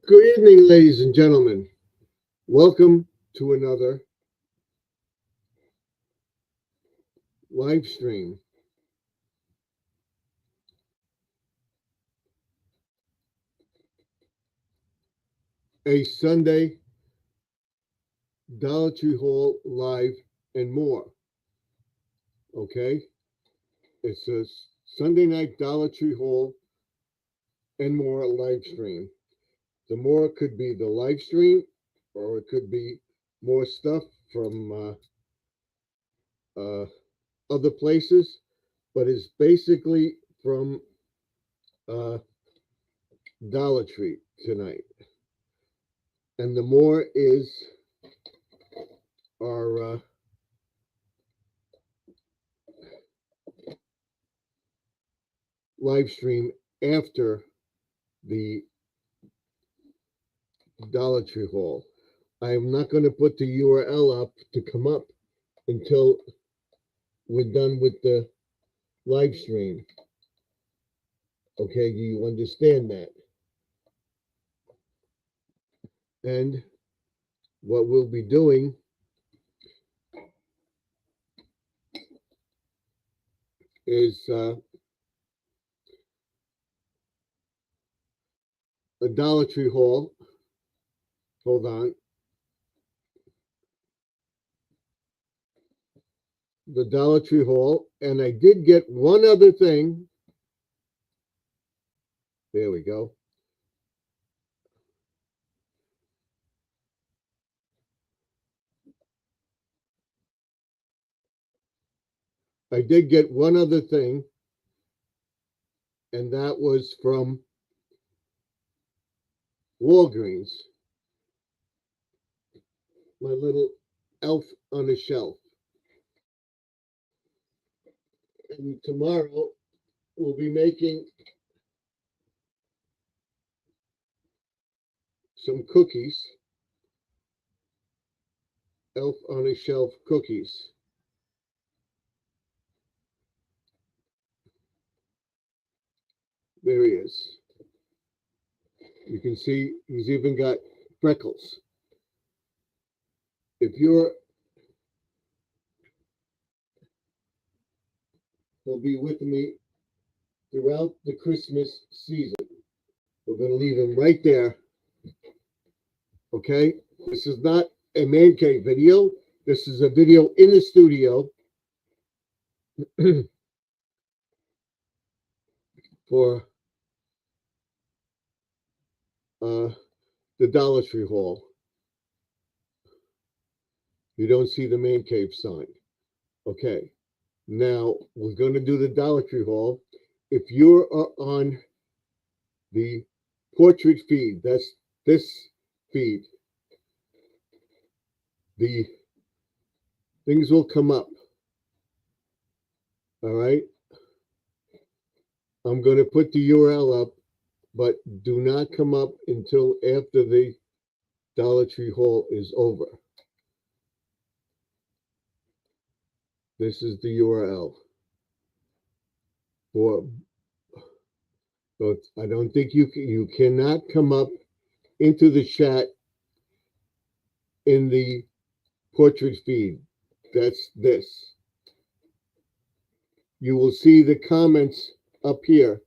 Good evening, ladies and gentlemen. Welcome to another live stream. A Sunday Dollar Tree Hall live and more. Okay? It's a Sunday night Dollar Tree Hall and more live stream. The more could be the live stream, or it could be more stuff from uh, other places, but it's basically from uh, Dollar Tree tonight. And the more is our live stream after the Dollar Tree Hall. I am not going to put the URL up to come up until we're done with the live stream. Okay, do you understand that? And what we'll be doing is a Dollar Tree Hall. Hold on. The Dollar Tree Hall. And I did get one other thing. There we go. I did get one other thing, and that was from Walgreens. My little elf on a shelf. And tomorrow we'll be making some cookies, elf on a shelf cookies. There he is. You can see he's even got freckles. If you're, he'll be with me throughout the Christmas season. We're going to leave him right there. Okay? This is not a man cave video. This is a video in the studio for the Dollar Tree Hall. You don't see the man cave sign. Okay. Now we're going to do the Dollar Tree Hall. If you're on the portrait feed, that's this feed, the things will come up. All right. I'm going to put the URL up, but do not come up until after the Dollar Tree Hall is over. This is the URL. But I don't think you cannot come up into the chat in the portrait feed. That's this. You will see the comments up here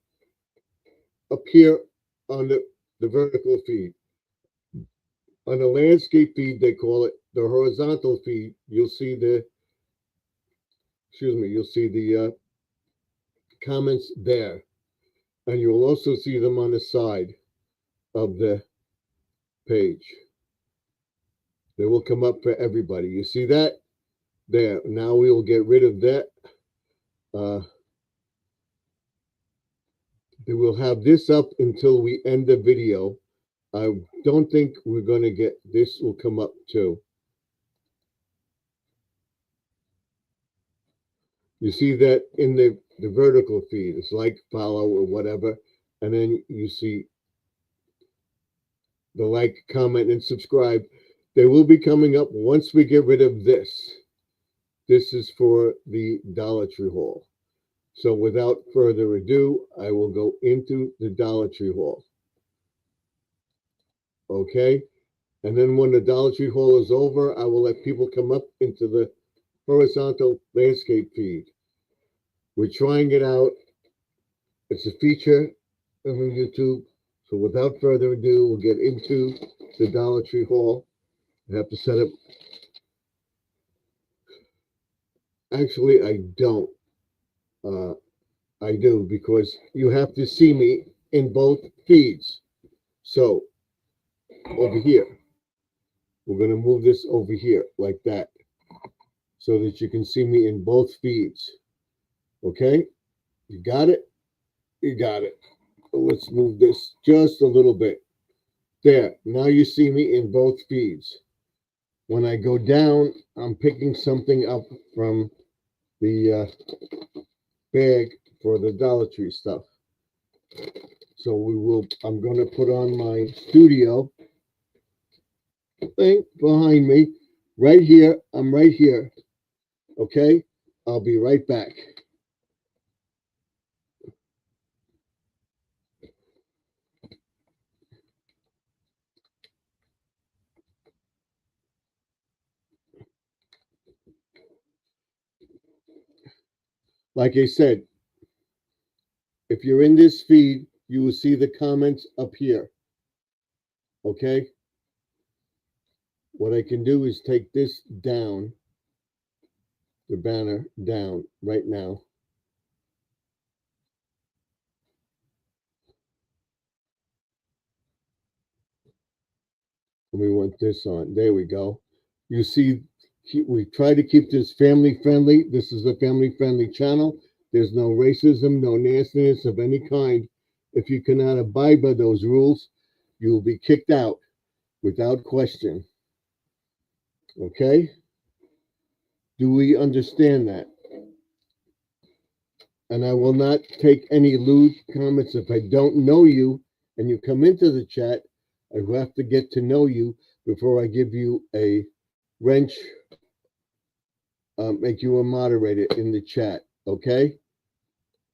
on the vertical feed. On the landscape feed, they call it the horizontal feed. You'll see the comments there, and you'll also see them on the side of the page. They will come up for everybody. You see that? There. Now we will get rid of that. They will have this up until we end the video. I don't think we're going to get this will come up too. You see that in the vertical feed. It's like, follow, or whatever. And then you see the like, comment, and subscribe. They will be coming up once we get rid of this. This is for the Dollar Tree Hall. So without further ado, I will go into the Dollar Tree Hall. okay? And then when the Dollar Tree haul is over, I will let people come up into the horizontal landscape feed. We're trying it out. It's a feature on YouTube. So without further ado, we'll get into the Dollar Tree haul. I have to set up. Actually, I don't. I do, because you have to see me in both feeds. So over here, we're going to move this over here like that, so that you can see me in both feeds. Okay? You got it? You got it. Let's move this just a little bit. There. Now you see me in both feeds. When I go down, I'm picking something up from the bag for the Dollar Tree stuff. So I'm going to put on my studio thing behind me. Right here. I'm right here. Okay? I'll be right back. Like I said, if you're in this feed, you will see the comments up here. Okay? What I can do is take this down, the banner down right now. And we want this on. There we go. You see, we try to keep this family friendly. This is a family friendly channel. There's no racism, no nastiness of any kind. If you cannot abide by those rules, you will be kicked out without question. Okay? Do we understand that? And I will not take any lewd comments. If I don't know you and you come into the chat, I have to get to know you before I give you a wrench, make you a moderator in the chat. Okay?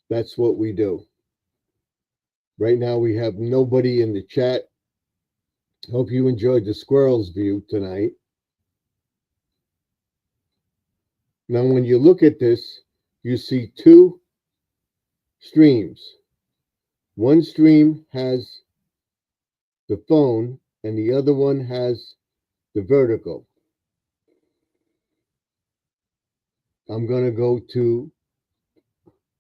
That's what we do. Right now we have nobody in the chat. Hope you enjoyed the squirrels view tonight. Now when you look at this, you see two streams. One stream has the phone and the other one has the vertical. I'm going to go to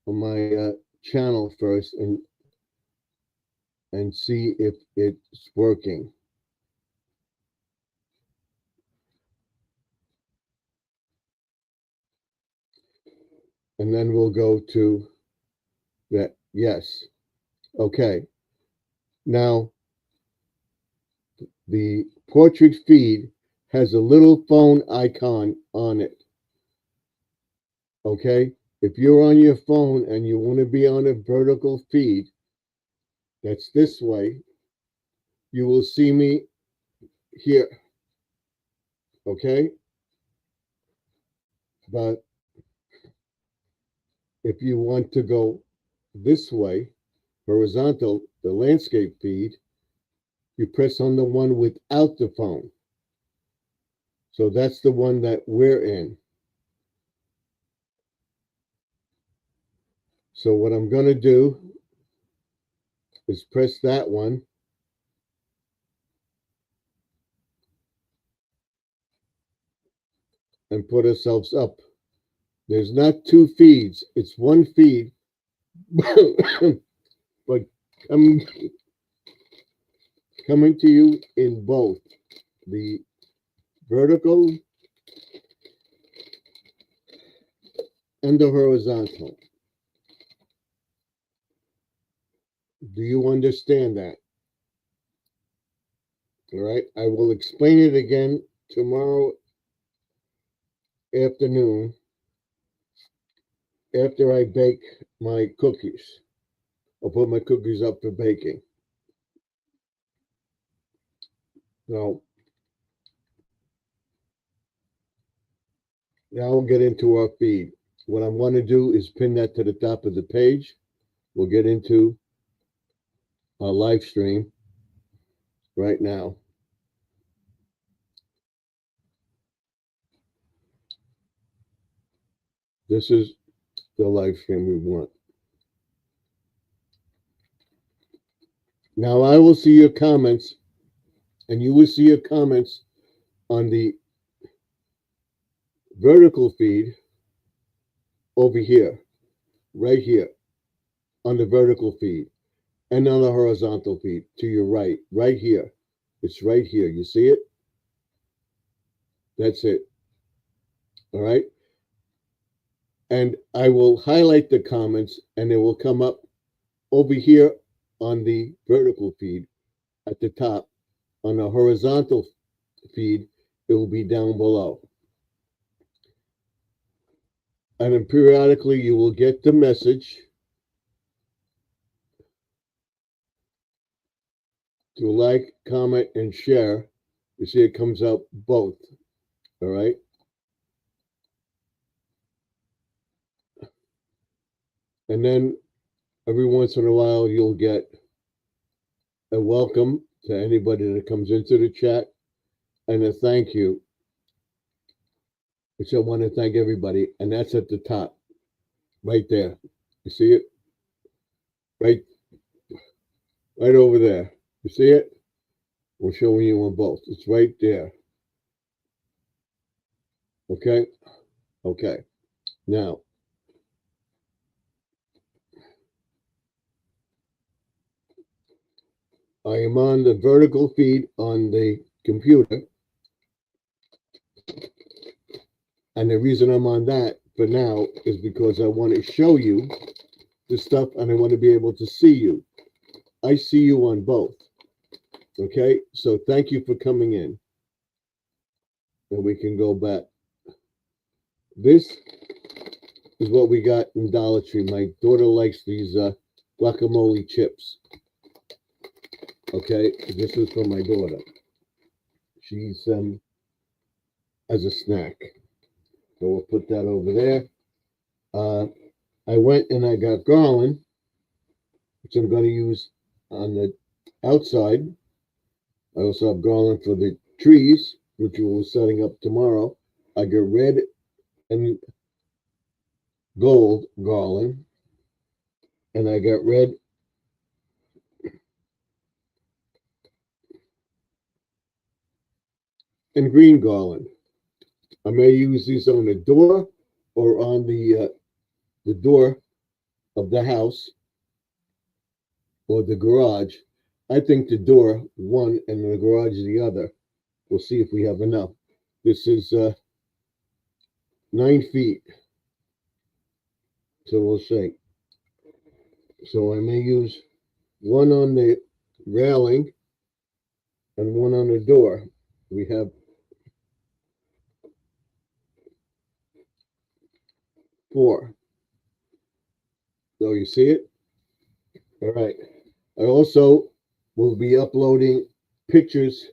my channel first and see if it's working. And then we'll go to that. Yes. Okay. Now, the portrait feed has a little phone icon on it. Okay? If you're on your phone and you want to be on a vertical feed, that's this way, you will see me here. Okay? But if you want to go this way, horizontal, the landscape feed, you press on the one without the phone. So that's the one that we're in. So what I'm going to do is press that one. And put ourselves up. There's not two feeds, it's one feed. But coming to you in both the vertical and the horizontal. Do you understand that? All right, I will explain it again tomorrow afternoon after I bake my cookies. I'll put my cookies up for baking. So now we'll get into our feed. What I want to do is pin that to the top of the page. We'll get into our live stream right now. This is the live stream we want. Now I will see your comments, and you will see your comments on the vertical feed over here, right here, on the vertical feed, and on the horizontal feed to your right, right here. It's right here. You see it? That's it. All right. And I will highlight the comments, and it will come up over here on the vertical feed at the top. On the horizontal feed, it will be down below. And then periodically you will get the message to like, comment, and share. You see it comes out both. All right. And then every once in a while you'll get a welcome to anybody that comes into the chat and a thank you, which I want to thank everybody. And that's at the top, right there. You see it? Right over there. You see it? We're showing you on both. It's right there. Okay? Okay. Now, I am on the vertical feed on the computer. And the reason I'm on that for now is because I want to show you the stuff and I want to be able to see you. I see you on both. Okay? So thank you for coming in. And we can go back. This is what we got in Dollar Tree. My daughter likes these guacamole chips. Okay? This is for my daughter. She's as a snack. So we'll put that over there. I went and I got garland, which I'm going to use on the outside. I also have garland for the trees, which we'll be setting up tomorrow. I got red and gold garland, and I got red and green garland. I may use these on the door or on the door of the house or the garage. I think the door one and the garage the other. We'll see if we have enough. This is 9 feet. So we'll see. So I may use one on the railing and one on the door. We have 4. So you see it? All right. I also will be uploading pictures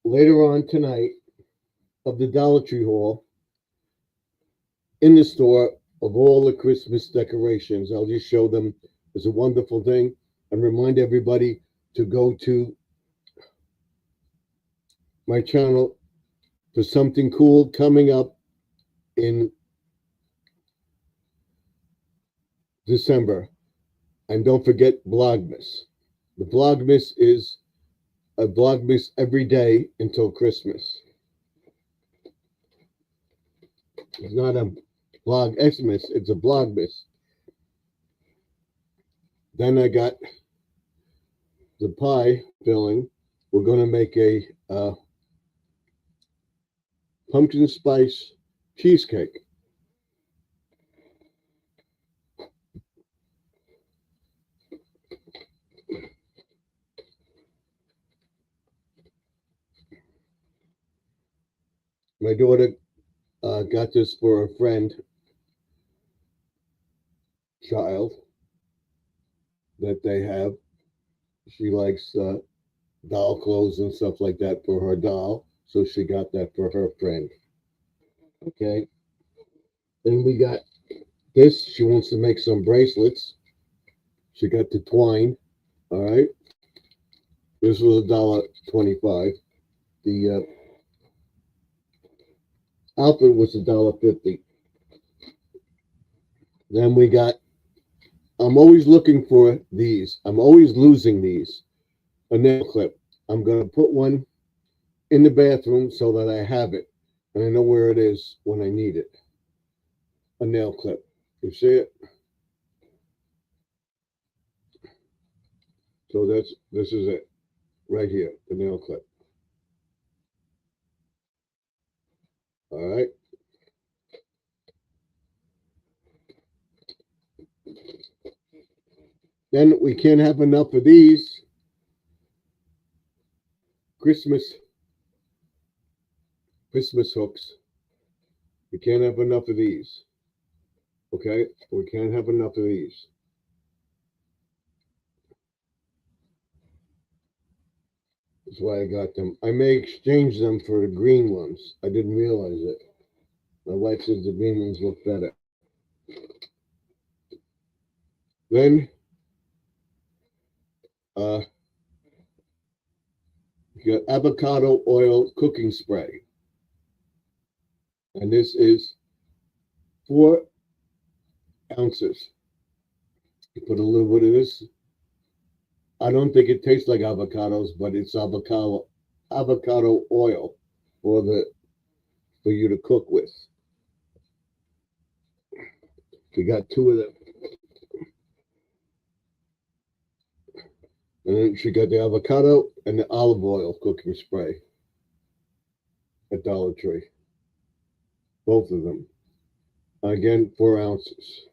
later on tonight of the Dollar Tree haul in the store of all the Christmas decorations. I'll just show them. It's a wonderful thing and remind everybody to go to my channel for something cool coming up in December. And don't forget Vlogmas. The Vlogmas is a Vlogmas every day until Christmas. It's not a Vlogmas, it's a Vlogmas. Then I got the pie filling. We're going to make a pumpkin spice cheesecake. My daughter got this for a friend child that they have. She likes doll clothes and stuff like that for her doll, so she got that for her friend. Okay. Then we got this. She wants to make some bracelets. She got the twine. All right. This was $1.25. The outfit was $1.50. Then we got, I'm always looking for these. I'm always losing these. A nail clip. I'm going to put one in the bathroom so that I have it. And I know where it is when I need it. A nail clip. You see it? So this is it. Right here. The nail clip. All right. Then we can't have enough of these Christmas hooks. We can't have enough of these. Okay? We can't have enough of these. That's why I got them. I may exchange them for the green ones. I didn't realize it. My wife says the green ones look better. Then you got avocado oil cooking spray. And this is 4 ounces. You put a little bit of this. I don't think it tastes like avocados, but it's avocado oil for you to cook with. We got 2 of them. And then she got the avocado and the olive oil cooking spray at Dollar Tree. Both of them. Again, 4 ounces.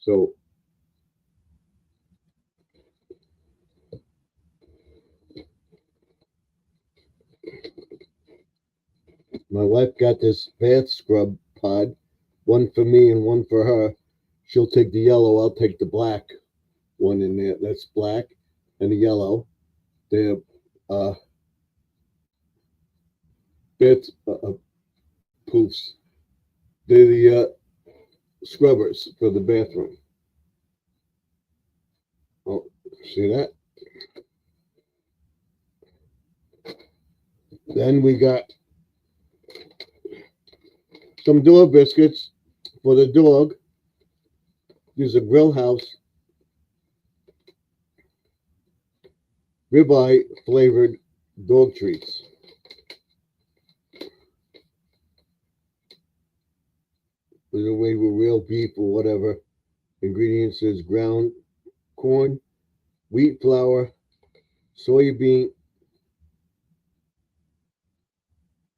So my wife got this bath scrub pod, one for me and one for her. She'll take the yellow, I'll take the black one in there. That's black and the yellow. They're bath poofs. They're the scrubbers for the bathroom. Oh, see that? Then we got some dog biscuits for the dog. These are Grill House ribeye flavored dog treats. They're made with real beef or whatever. Ingredients is ground corn, wheat flour, soybean,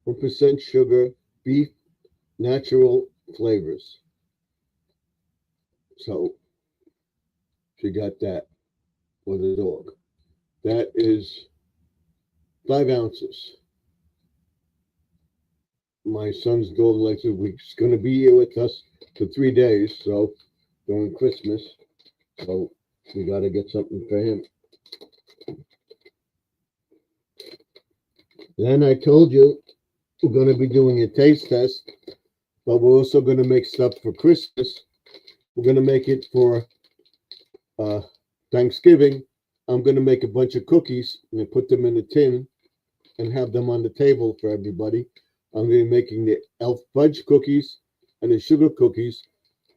1% sugar, beef, natural flavors. So she got that for the dog. That is 5 ounces. My son's dog likes it. He's going to be here with us for 3 days, so during Christmas. So we got to get something for him. Then I told you we're going to be doing a taste test, but we're also going to make stuff for Christmas. We're going to make it for Thanksgiving. I'm going to make a bunch of cookies and put them in a tin and have them on the table for everybody. I'm going to be making the elf fudge cookies and the sugar cookies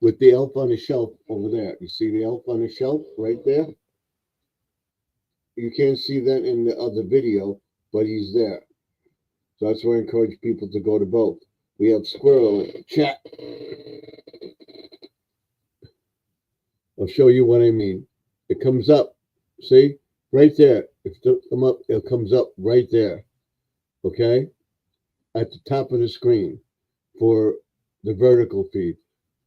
with the elf on the shelf over there. You see the elf on the shelf right there? You can't see that in the other video, but he's there. So that's why I encourage people to go to both. We have Squirrel in the chat. I'll show you what I mean. It comes up. See? Right there. If it come up, it comes up right there. Okay? At the top of the screen for the vertical feed.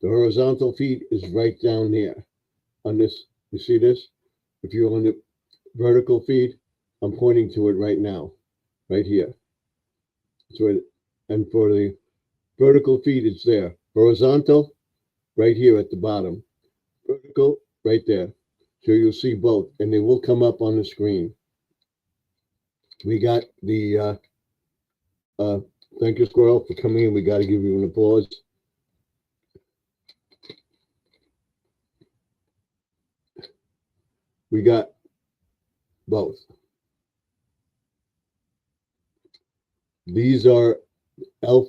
The horizontal feed is right down there on this. You see this? If you're on the vertical feed, I'm pointing to it right now, right here. So, and for the vertical feed, it's there. Horizontal, right here at the bottom. Vertical, right there. So you'll see both, and they will come up on the screen. We got the thank you, Squirrel, for coming in. We got to give you an applause. We got both. These are Elf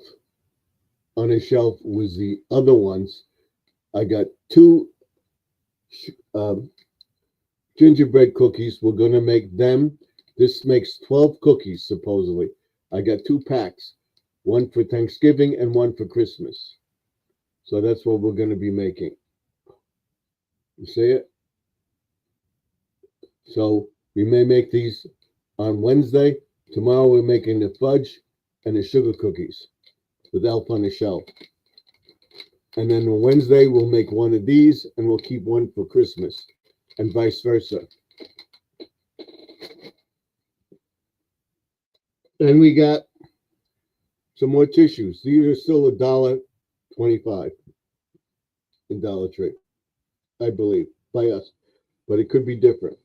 on a Shelf was the other ones. I got 2 um, gingerbread cookies. We're gonna make them. This makes 12 cookies supposedly. I got 2 packs, one for Thanksgiving and one for Christmas. So that's what we're gonna be making. You see it? So we may make these on Wednesday. Tomorrow we're making the fudge and the sugar cookies with Elf on the Shelf. And then on Wednesday we'll make one of these and we'll keep one for Christmas and vice versa. And we got some more tissues. These are still $1.25 in Dollar Tree, I believe, by us. But it could be different.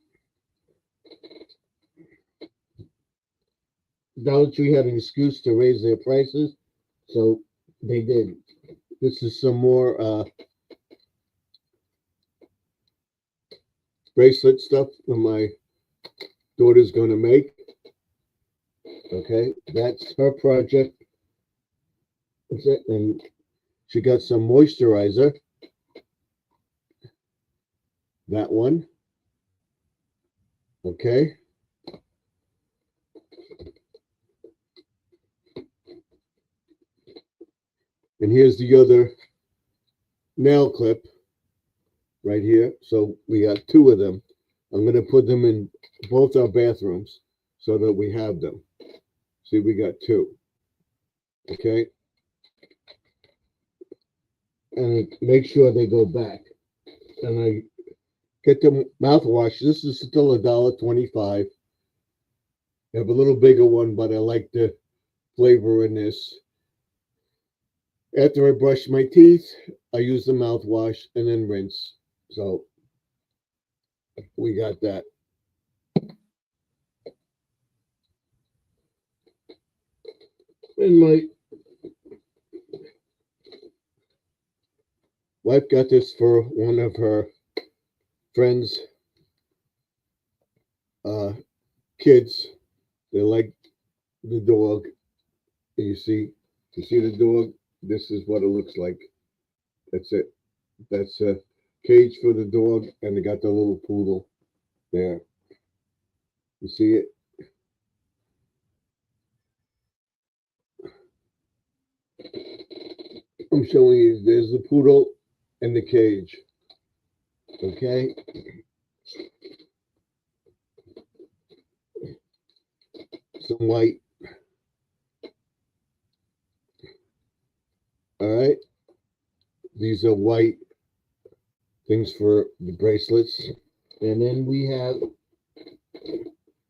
Dollar Tree had an excuse to raise their prices, so they did. This is some more bracelet stuff that my daughter's going to make. Okay, that's her project. That's it. And she got some moisturizer. That one. Okay. And here's the other nail clip right here. So we got 2 of them. I'm going to put them in both our bathrooms so that we have them. See, we got 2. Okay. And make sure they go back. And I get the mouthwash. This is still $1.25. I have a little bigger one, but I like the flavor in this. After I brush my teeth, I use the mouthwash and then rinse. So we got that. And my wife got this for one of her friends' kids. They like the dog. You see the dog? This is what it looks like. That's it. That's a cage for the dog, and they got the little poodle there. You see it? I'm showing you. There's the poodle and the cage. Okay. Some white. All right. These are white things for the bracelets. And then we have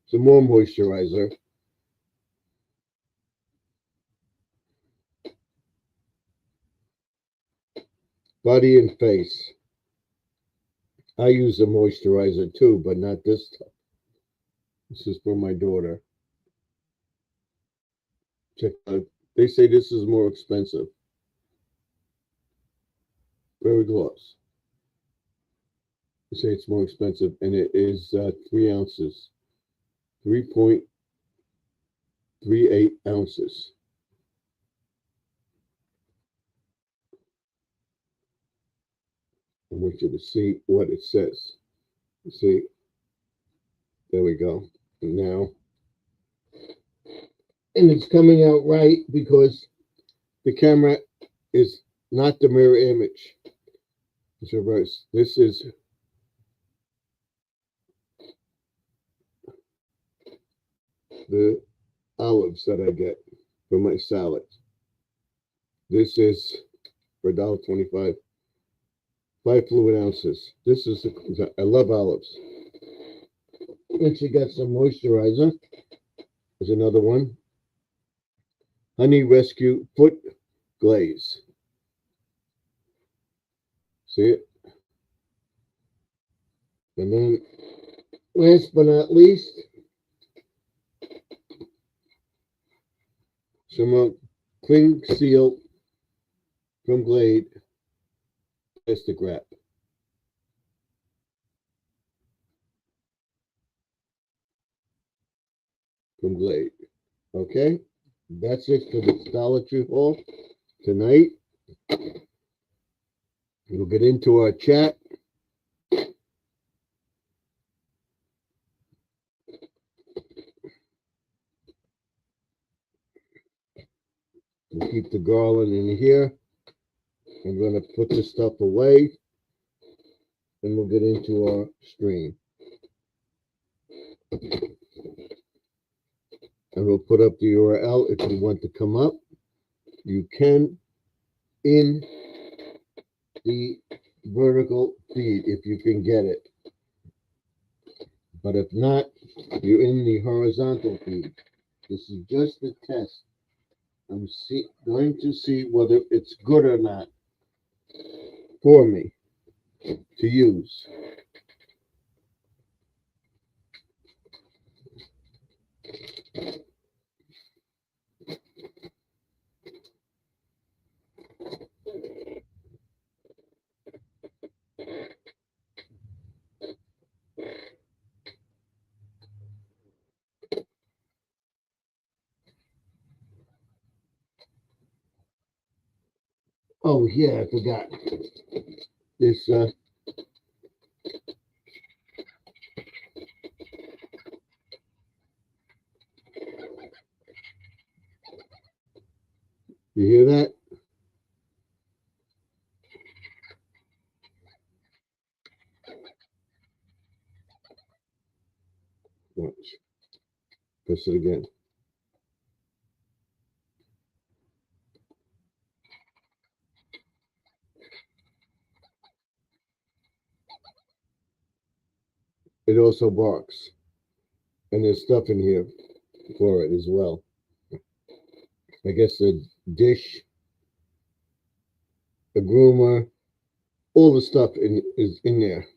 some more moisturizer. Body and face. I use a moisturizer too, but not this stuff. This is for my daughter. Check out. They say this is more expensive. Very close. They say it's more expensive, and it is 3 ounces. 3.38 ounces. I want you to see what it says. You see? There we go. And now, and it's coming out right because the camera is not the mirror image. It's reverse. This is the olives that I get for my salad. This is for $1.25. 5 fluid ounces. This is I love olives. And she got some moisturizer. There's another one. Honey Rescue Foot Glaze. See it? And then, last but not least, some Cling Seal from Glade plastic wrap. From Glade. Okay? That's it for the Dollar Tree haul tonight. We'll get into our chat. We'll keep the garland in here. I'm going to put this stuff away, and we'll get into our stream. And we'll put up the URL if you want to come up. You can in the vertical feed if you can get it. But if not, you're in the horizontal feed. This is just a test. I'm going to see whether it's good or not for me to use. Oh yeah, I forgot. This you hear that? Watch. Press it again. It also barks. And there's stuff in here for it as well. I guess the dish, the groomer, all the stuff is in there.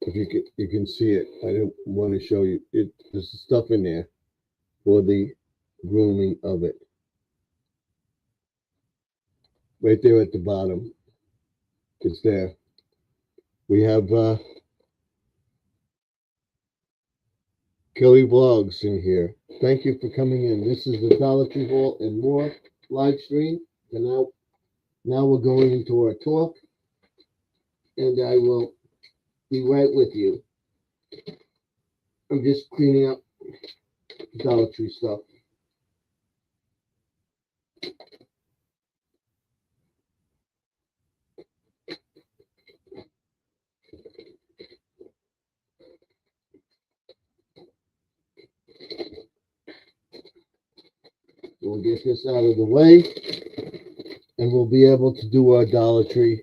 If you can see it. I don't want to show you it. There's stuff in there for the grooming of it. Right there at the bottom. It's there. We have Kelly Vlogs in here. Thank you for coming in. This is the Dollar Tree Haul and More live stream. And now we're going into our talk. And I will be right with you. I'm just cleaning up Dollar Tree stuff. We'll get this out of the way, and we'll be able to do our Dollar Tree.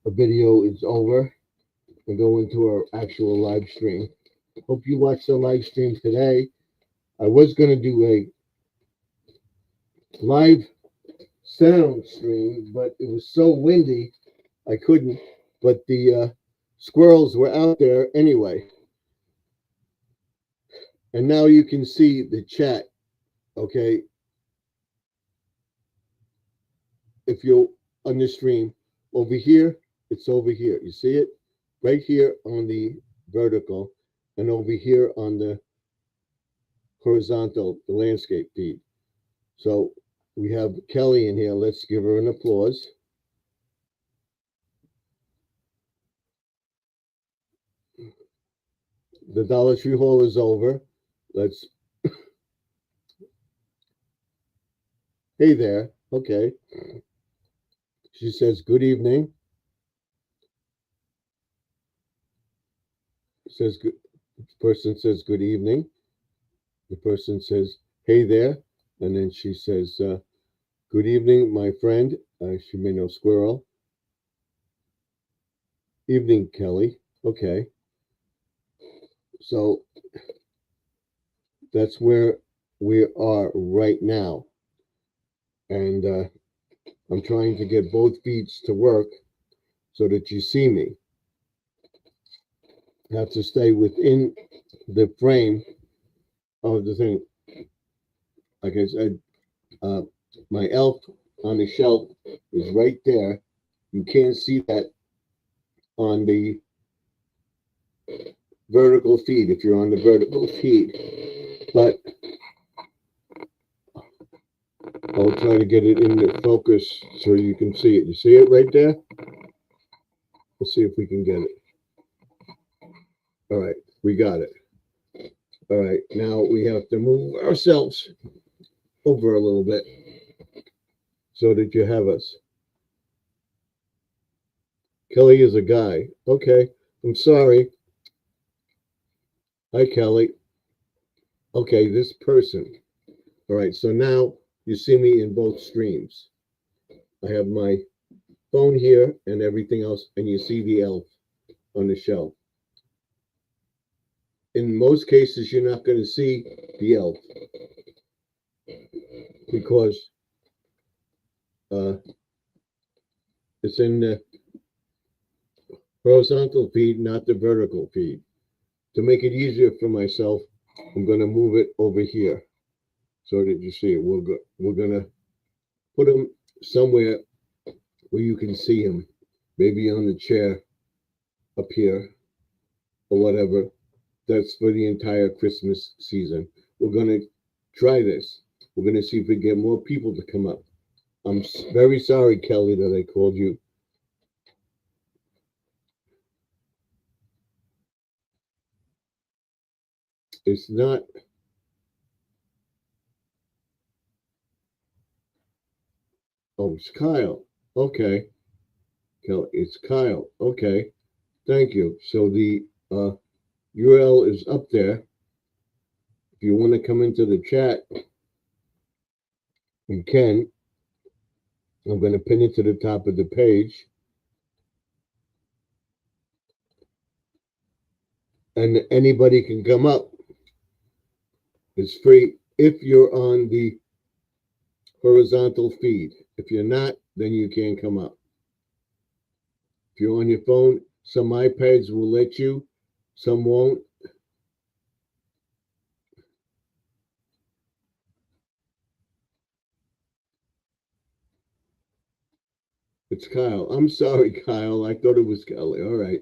A video is over and go into our actual live stream. Hope you watched the live stream today. I was going to do a live sound stream, but it was so windy I couldn't. But the squirrels were out there anyway. And now you can see the chat, okay? If you're on the stream, over here, it's over here. You see it? Right here on the vertical, and over here on the horizontal, the landscape feed. So we have Kelly in here. Let's give her an applause. The Dollar Tree haul is over. Let's. Hey there. Okay. She says, good evening. Says good. Person says, good evening. The person says, hey there. And then she says, good evening, my friend. She may know Squirrel. Evening, Kelly. Okay. So that's where we are right now. And I'm trying to get both feeds to work so that you see me. I have to stay within the frame of the thing. Like I said, my elf on the shelf is right there. You can't see that on the vertical feed if you're on the vertical feed. But I'll try to get it in the focus so you can see it. You see it right there? Let's see if we can get it. All right, we got it. All right, now we have to move ourselves over a little bit so that you have us. Kelly is a guy. Okay, I'm sorry. Hi, Kelly. Okay, this person. All right, so now you see me in both streams. I have my phone here and everything else, and you see the elf on the shelf. In most cases, you're not going to see the elf because it's in the horizontal feed, not the vertical feed. To make it easier for myself, I'm going to move it over here so that you see it. We're going to put him somewhere where you can see him, maybe on the chair up here or whatever. That's for the entire Christmas season. We're going to try this. We're going to see if we get more people to come up. I'm very sorry, Kelly, that I called you. It's not. Oh, it's Kyle. Okay. Kelly, it's Kyle. Okay. Thank you. So the URL is up there. If you want to come into the chat, you can. I'm going to pin it to the top of the page. And anybody can come up. It's free if you're on the horizontal feed. If you're not, then you can't come up. If you're on your phone, some iPads will let you, some won't. It's Kyle. I'm sorry, Kyle. I thought it was Kelly. All right.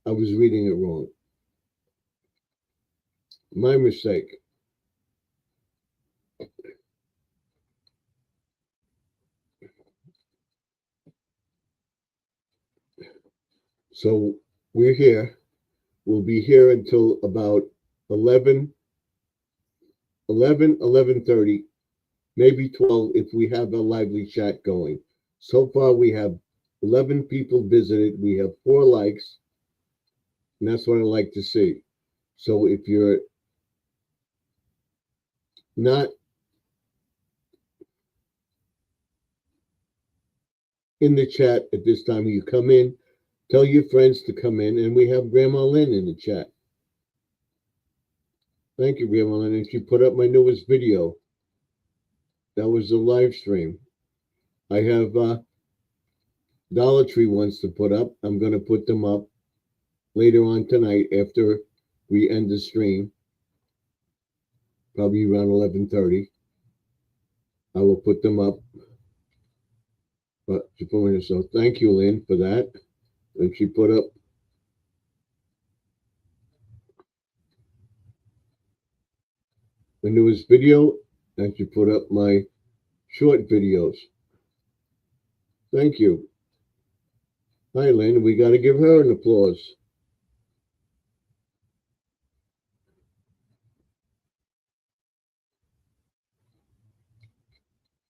I was reading it wrong. My mistake. So we're here. We'll be here until about 11, 11:30, maybe 12 if we have a lively chat going. So far, we have 11 people visited. We have 4 likes. And that's what I like to see. So if you're not in the chat at this time, you come in, tell your friends to come in, and we have Grandma Lynn in the chat. Thank you, Grandma Lynn. And she put up my newest video. That was a live stream. I have Dollar Tree ones to put up. I'm going to put them up later on tonight after we end the stream, probably around 11:30. I will put them up. But she put me so thank you, Lynn, for that. And she put up the newest video, and she put up my short videos. Thank you. Hi, Lynn. We got to give her an applause.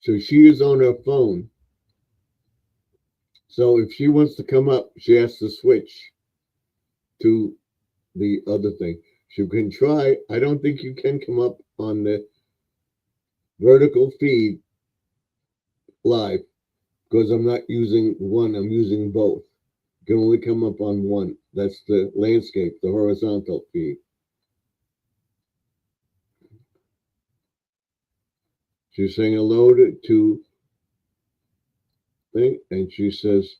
So she is on her phone. So if she wants to come up, she has to switch to the other thing. She can try. I don't think you can come up on the vertical feed live because I'm not using one, I'm using both. You can only come up on one. That's the landscape, the horizontal feed. She's saying hello to thing, and she says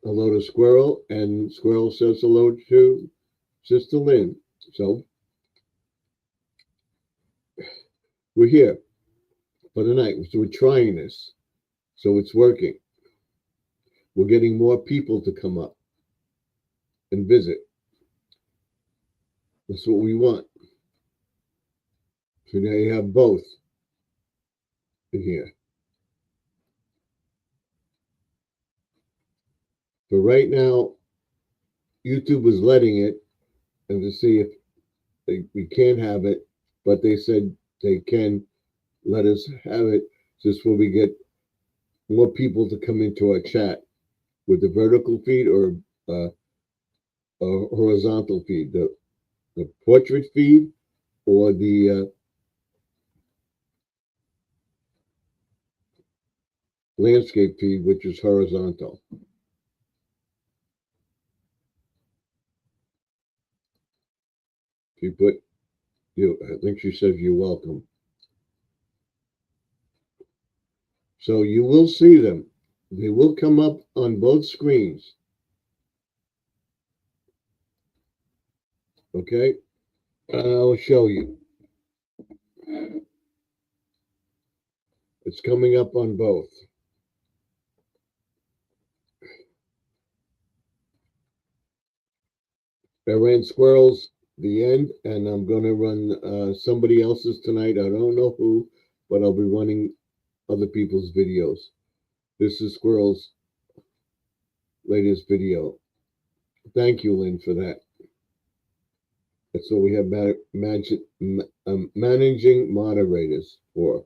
hello to Squirrel, and Squirrel says hello to Sister Lynn. So we're here for the night. So we're trying this. So it's working. We're getting more people to come up and visit. That's what we want. So now you have both in here. But right now, YouTube was letting it, and to see if we can't have it, but they said they can let us have it just when we get more people to come into our chat with the vertical feed or a horizontal feed, the portrait feed or the landscape feed, which is horizontal. She put you. I think she says you're welcome. So you will see them. They will come up on both screens. Okay, I'll show you. It's coming up on both. I ran squirrels the end, and I'm going to run somebody else's tonight. I don't know who, but I'll be running other people's videos. This is Squirrel's latest video. Thank you, Lynn, for that. That's what we have managing moderators for.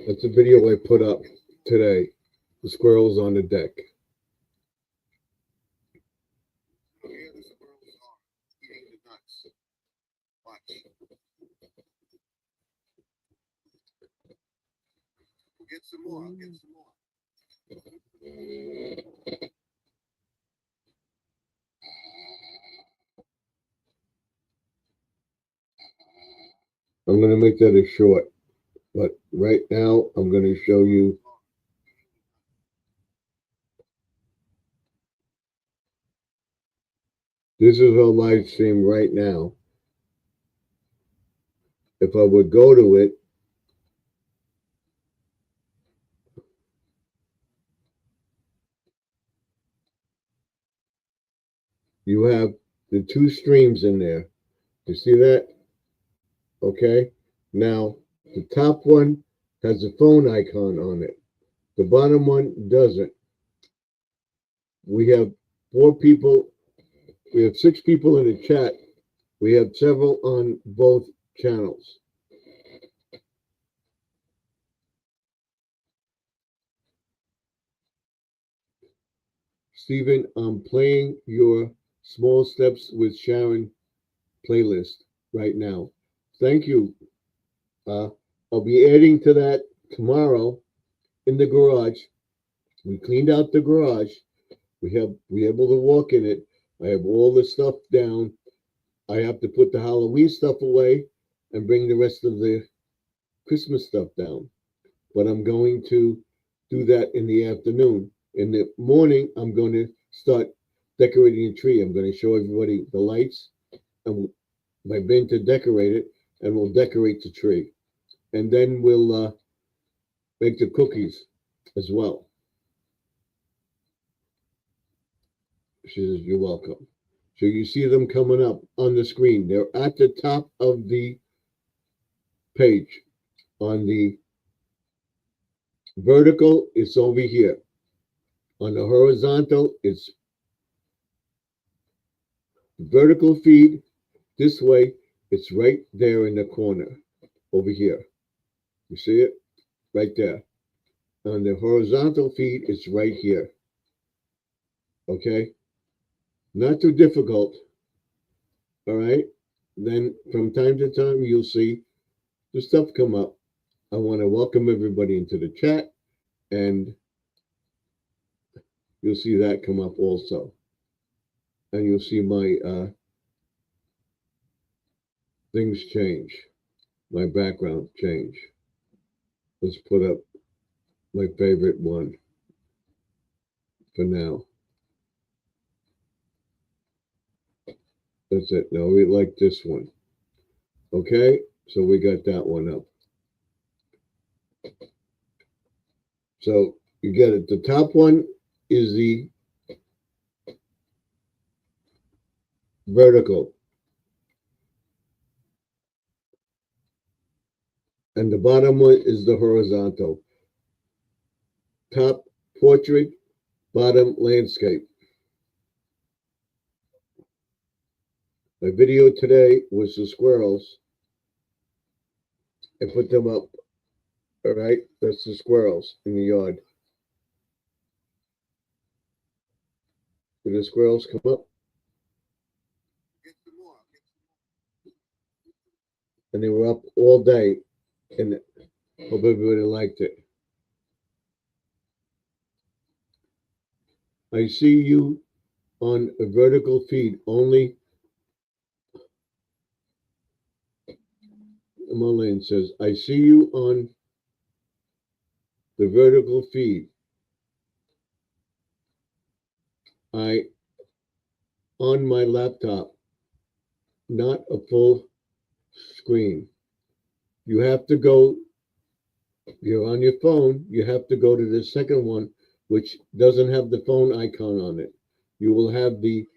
That's a video I put up today. The squirrels on the deck. Oh, yeah, the squirrels are eating the nuts. Watch. We'll get some more. I'll get some more. I'm going to make that a short, but right now I'm going to show you. This is a live stream right now. If I would go to it, you have the two streams in there. You see that? Okay. Now, the top one has a phone icon on it. The bottom one doesn't. We have 4 people. We have 6 people in the chat. We have several on both channels. Stephen, I'm playing your Small Steps with Sharon playlist right now. Thank you. I'll be adding to that tomorrow in the garage. We cleaned out the garage. We able to walk in it. I have all the stuff down. I have to put the Halloween stuff away and bring the rest of the Christmas stuff down. But I'm going to do that in the afternoon. In the morning, I'm going to start decorating a tree. I'm going to show everybody the lights and my bin to decorate it, and we'll decorate the tree. And then we'll make the cookies as well. She says, you're welcome. So you see them coming up on the screen. They're at the top of the page. On the vertical, it's over here. On the horizontal, it's vertical feed. This way, it's right there in the corner over here. You see it? Right there. On the horizontal feed, it's right here. Okay? Not too difficult. All right? Then from time to time, you'll see the stuff come up. I want to welcome everybody into the chat, and you'll see that come up also. And you'll see my things change, my background change. Let's put up my favorite one for now. That's it. Now we like this one. Okay, so we got that one up. So you get it. The top one is the vertical, and the bottom one is the horizontal. Top portrait, bottom landscape. My video today was the squirrels. I put them up. All right, that's the squirrels in the yard. Did the squirrels come up? And they were up all day, and hope everybody liked it. I see you on a vertical feed only. Mullen says, I see you on the vertical feed. I on my laptop, not a full screen. You have to go, you're on your phone, you have to go to the second one, which doesn't have the phone icon on it. You will have the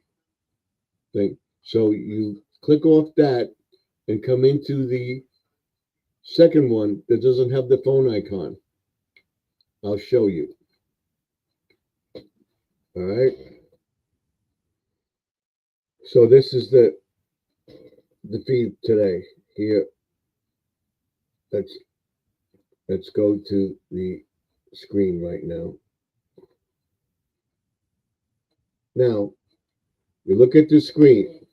thing. So you click off that and come into the second one that doesn't have the phone icon. I'll show you. All right. So this is the feed today here. Let's go to the screen right now. Now, you look at the screen.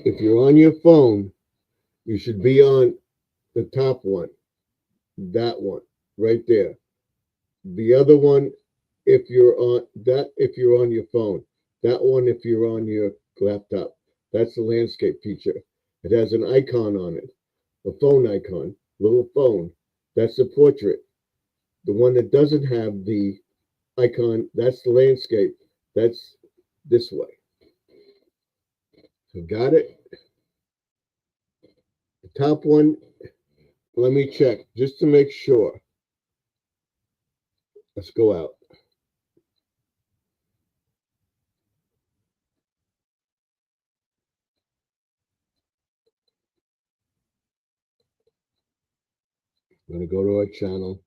If you're on your phone, you should be on the top one. That one right there. The other one, if you're on your phone. That one if you're on your laptop. That's the landscape feature. It has an icon on it, a phone icon, little phone. That's the portrait. The one that doesn't have the icon, that's the landscape. That's this way. So got it? The top one, let me check just to make sure. Let's go out. I'm going to go to our channel.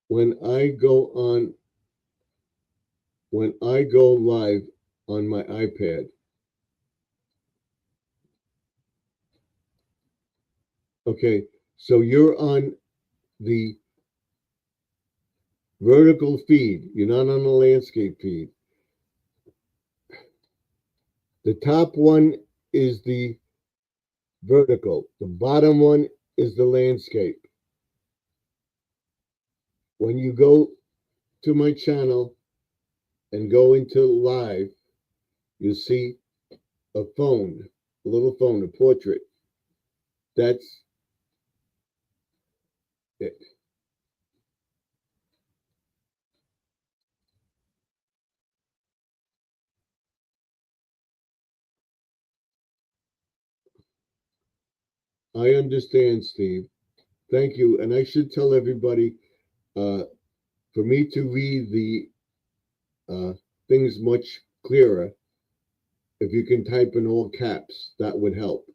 When I go live on my iPad, okay, so you're on the vertical feed. You're not on the landscape feed. The top one is the vertical. The bottom one is the landscape. When you go to my channel and go into live, you see a phone, a little phone, a portrait. That's it. I understand, Steve. Thank you. And I should tell everybody, for me to read the things much clearer, if you can type in all caps, that would help.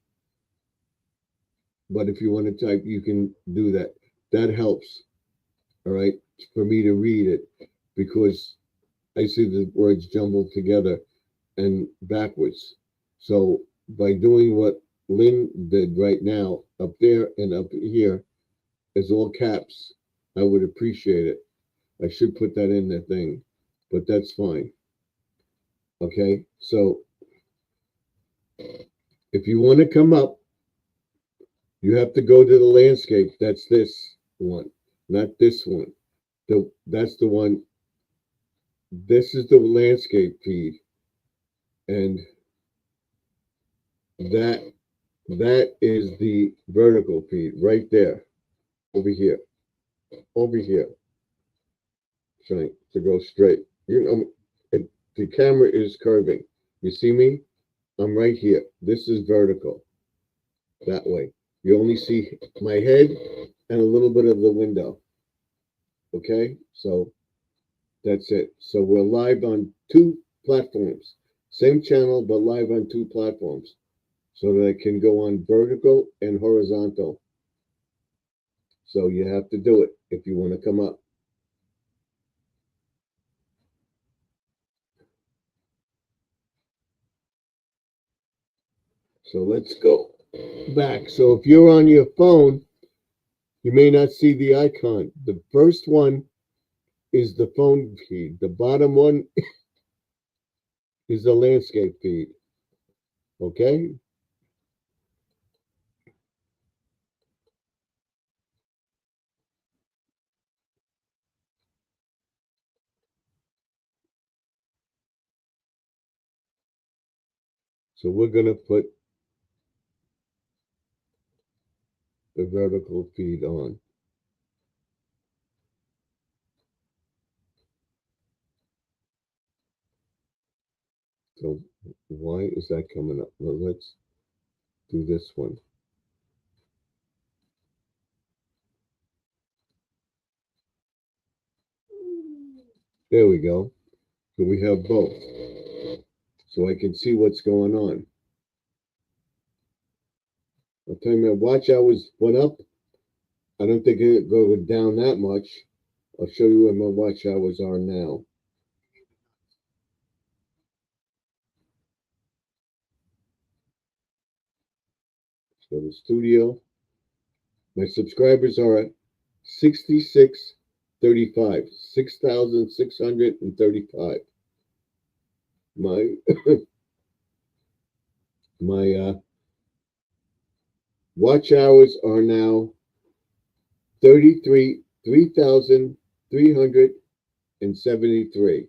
But if you want to type, you can do that. That helps. All right, for me to read it, because I see the words jumbled together and backwards. So by doing what Lynn did right now, up there and up here, is all caps, I would appreciate it. I should put that in the thing, but that's fine. Okay, so if you want to come up, You have to go to the landscape. That's this one, not this one. That's the one. This is the landscape feed, and that that is the vertical feed right there, over here, over here. Trying to go straight. You know, the camera is curving. You see me? I'm right here. This is vertical. That way. You only see my head and a little bit of the window. Okay? So that's it. So we're live on two platforms. Same channel, but live on two platforms. So that it can go on vertical and horizontal. So you have to do it if you want to come up. So let's go back. So if you're on your phone, you may not see the icon. The first one is the phone feed. The bottom one is the landscape feed. Okay? So we're going to put the vertical feed on. So why is that coming up? Well, let's do this one. There we go. So we have both. So I can see what's going on. I'll tell you, my watch hours went up. I don't think it go down that much. I'll show you where my watch hours are now. So the studio. My subscribers are at 6635, 6,635. My my watch hours are now 3,373.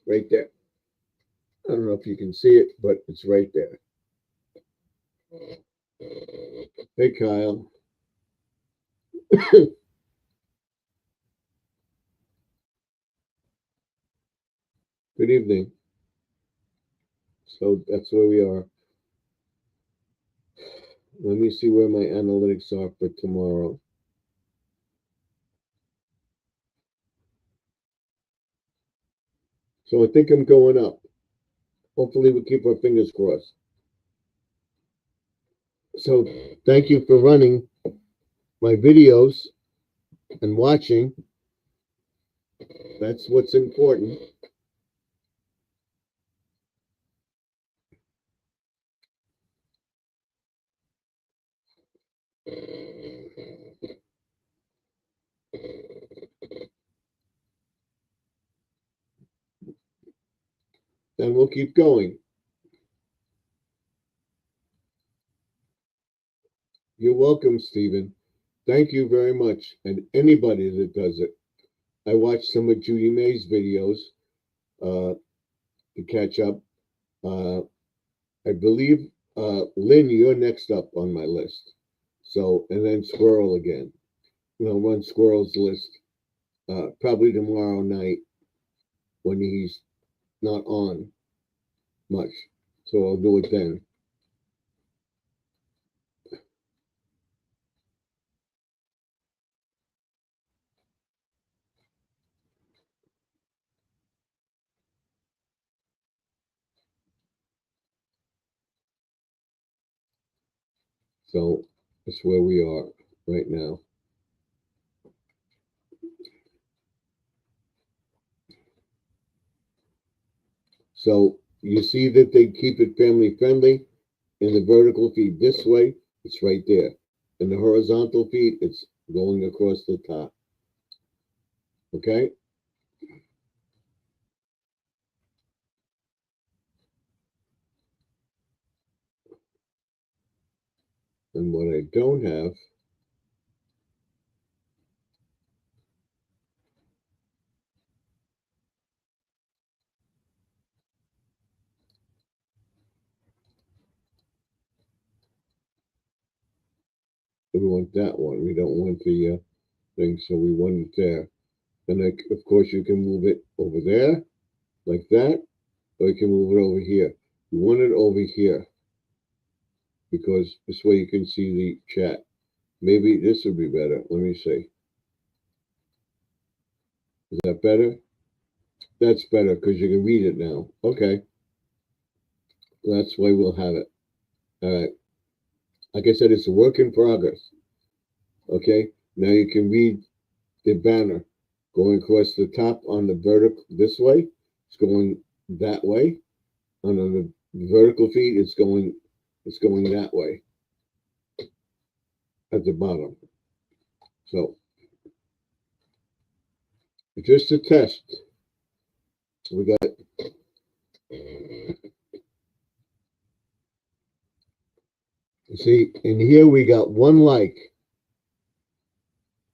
Right there. I don't know if you can see it, but it's right there. Hey, Kyle. Good evening. So that's where we are. Let me see where my analytics are for tomorrow. So I think I'm going up. Hopefully, we keep our fingers crossed. So thank you for running my videos and watching. That's what's important. Then we'll keep going. You're welcome, Stephen. Thank you very much. And anybody that does it. I watched some of Judy May's videos to catch up. I believe, Lynn, you're next up on my list. So, and then Squirrel again. We'll run Squirrel's list probably tomorrow night when he's not on much. So I'll do it then. So that's where we are right now. So you see that they keep it family friendly. In the vertical feed this way, it's right there. In the horizontal feed, it's going across the top. Okay? And what I don't have we want that one. We don't want the thing, so we want it there. And like, of course, you can move it over there, like that, or you can move it over here. You want it over here because this way you can see the chat. Maybe this would be better. Let me see. Is that better? That's better because you can read it now. Okay. That's why we'll have it. All right. Like I said, it's a work in progress. Okay. Now you can read the banner going across the top on the vertical this way. It's going that way. On the vertical feed, it's going that way at the bottom. So just a test. We got see in here we got one like.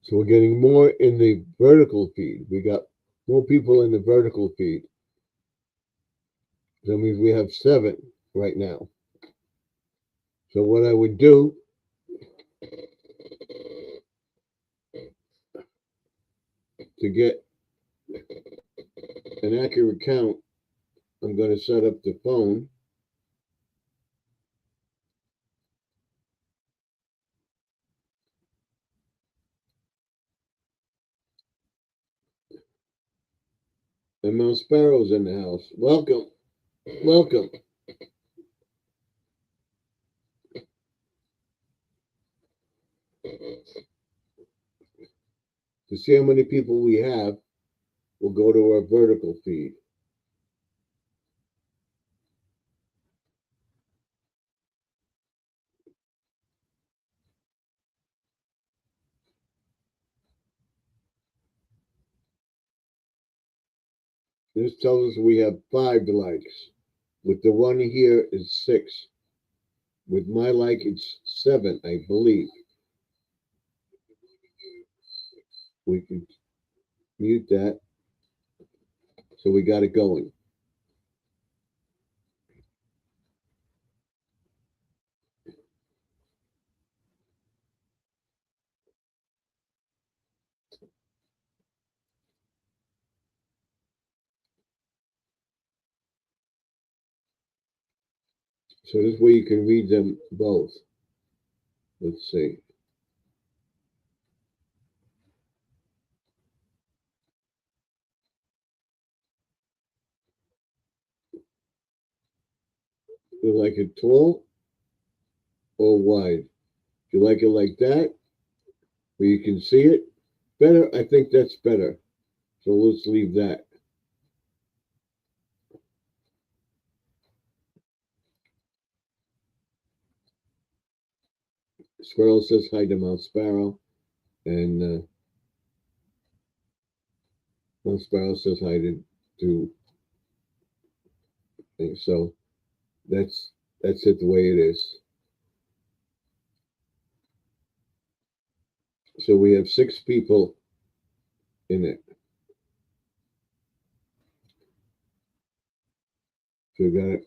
So we're getting more in the vertical feed. We got more people in the vertical feed. That means we have 7 right now. So what I would do to get an accurate count, I'm going to set up the phone. And Mount Sparrow's in the house. Welcome. Welcome. To see how many people we have, we'll go to our vertical feed. This tells us we have 5 likes. With the one here, it's 6. With my like, it's 7, I believe. We can mute that. So we got it going. So this way you can read them both. Let's see. You like it tall or wide? If you like it like that, where you can see it better, I think that's better. So let's leave that. Squirrel says hi to Mount Sparrow, and Mount Sparrow says hi to things. So that's it the way it is. So we have 6 people in it. So we got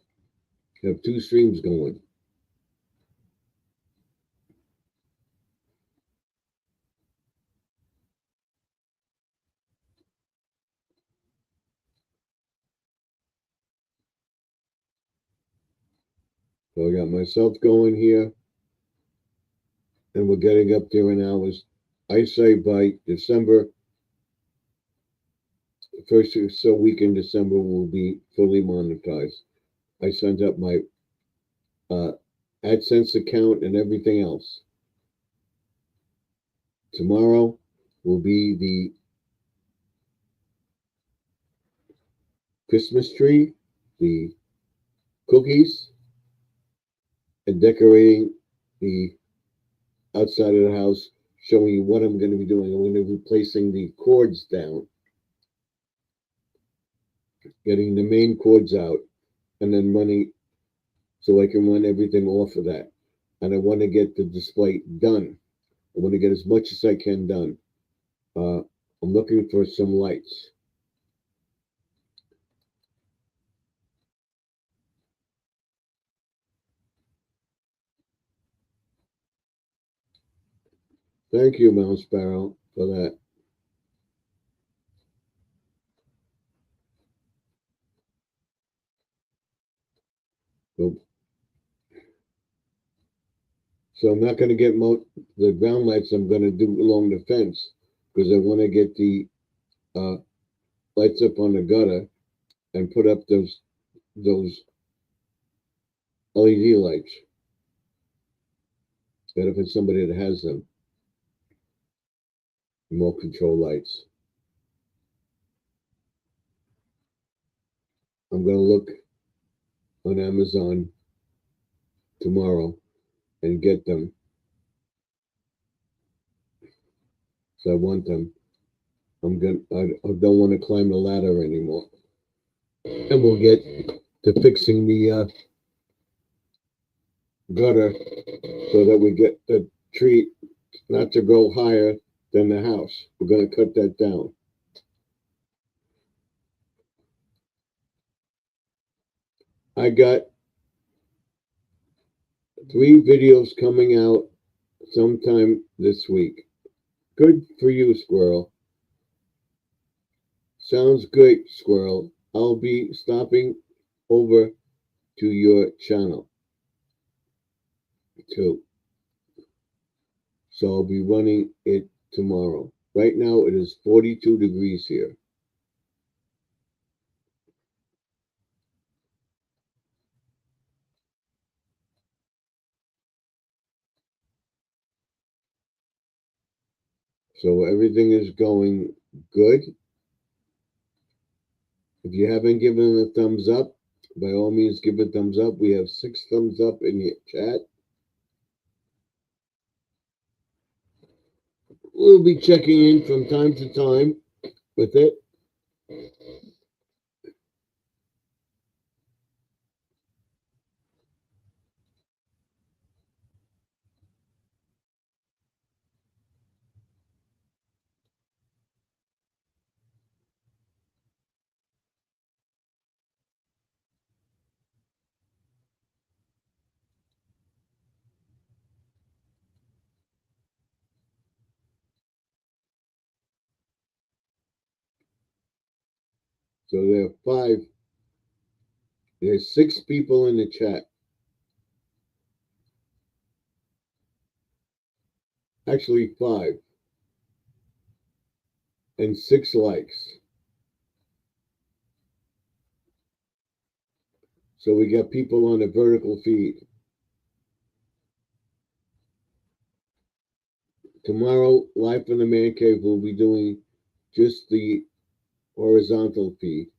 to have 2 streams going. So I got myself going here, and we're getting up there in hours. I say by December, first so week in December will be fully monetized. I sent up my AdSense account and everything else. Tomorrow will be the Christmas tree, the cookies, and decorating the outside of the house, showing you what I'm going to be doing. I'm going to be placing the cords down, getting the main cords out, and then running so I can run everything off of that. and I want to get the display done. I want to get as much as I can done. I'm looking for some lights. Thank you, Mount Sparrow, for that. So I'm not going to get the ground lights. I'm going to do along the fence because I want to get the uh, lights up on the gutter and put up those LED lights. Better for somebody that has them. Remote control lights. I'm going to look on Amazon tomorrow and get them. So I want them. I don't want to climb the ladder anymore. And we'll get to fixing the gutter so that we get the tree not to go higher than the house. We're going to cut that down. I got 3 videos coming out sometime this week. Good for you, Squirrel. Sounds good, Squirrel. I'll be stopping over to your channel too. So I'll be running it tomorrow. Right now it is 42 degrees here. So everything is going good. If you haven't given a thumbs up, by all means give a thumbs up. We have 6 thumbs up in the chat. We'll be checking in from time to time with it. So there's 6 people in the chat. Actually 5. And 6 likes. So we got people on a vertical feed. Tomorrow, live from the man cave, we'll be doing just the horizontal feed.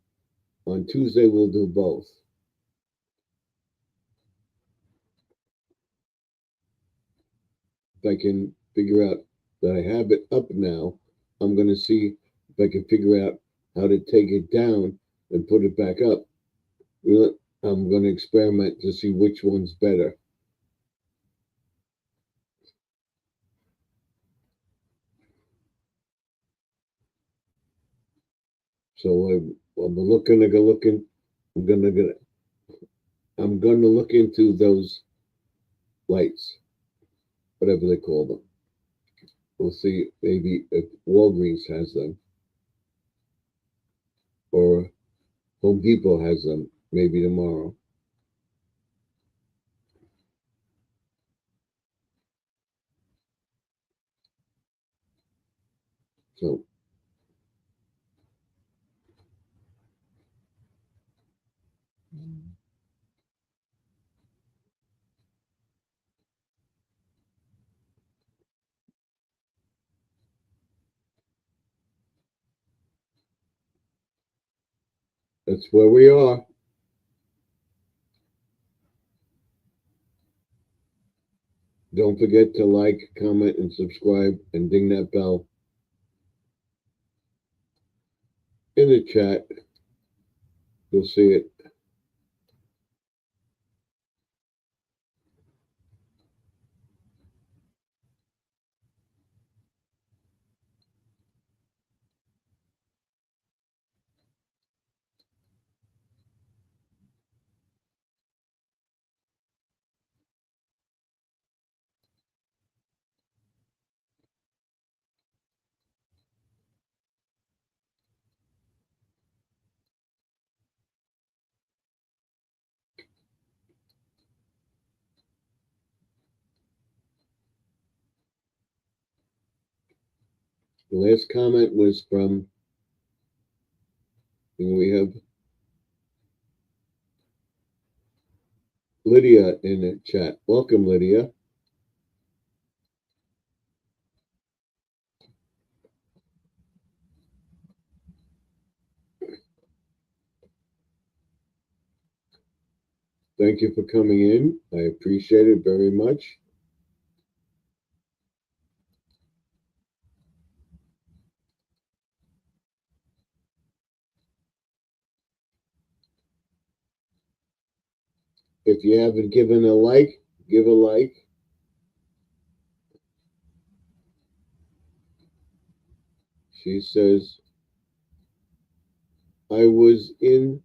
On Tuesday, we'll do both. If I can figure out that I have it up now, I'm going to see if I can figure out how to take it down and put it back up. I'm going to experiment to see which one's better. So I'm looking. I'm gonna look into those lights, whatever they call them. We'll see maybe if Walgreens has them or Home Depot has them maybe tomorrow. So that's where we are. Don't forget to like, comment, and subscribe, and ding that bell in the chat. You'll see it. The last comment was from, we have Lydia in the chat. Welcome, Lydia. Thank you for coming in. I appreciate it very much. If you haven't given a like, give a like. She says, I was in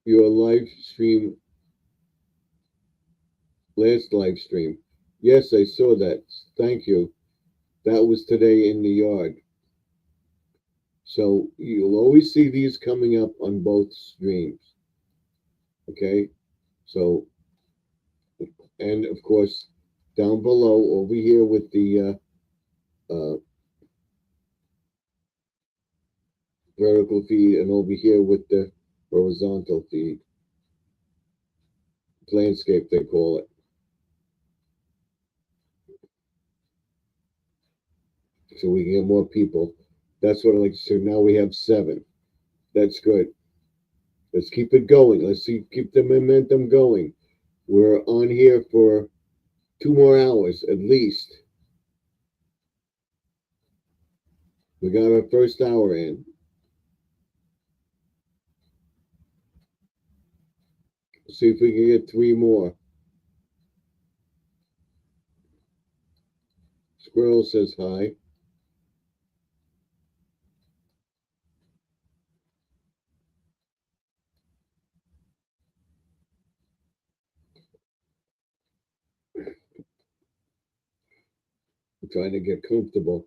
your live stream, last live stream. Yes, I saw that. Thank you. That was today in the yard. So you'll always see these coming up on both streams. Okay? So, and of course, down below over here with the vertical feed, and over here with the horizontal feed, landscape they call it. So we can get more people. That's what I like to say. Now we have 7. That's good. Let's keep it going. Let's keep the momentum going. We're on here for 2 more hours at least. We got our first hour in. See if we can get 3 more. Squirrel says hi. I'm trying to get comfortable.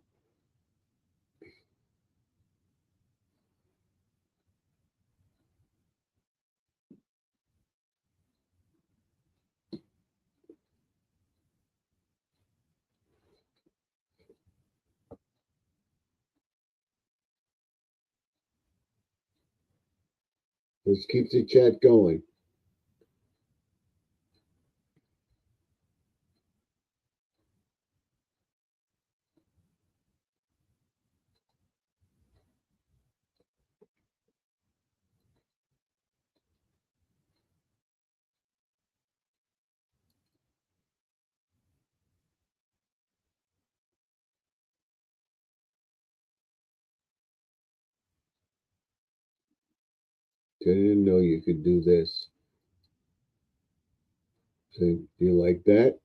Let's keep the chat going. I didn't know you could do this. So, do you like that?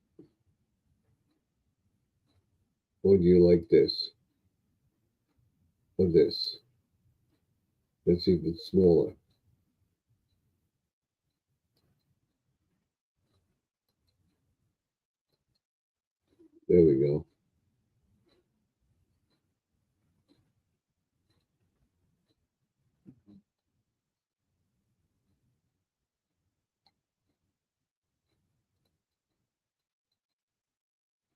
Or do you like this? Or this? That's even smaller. There we go.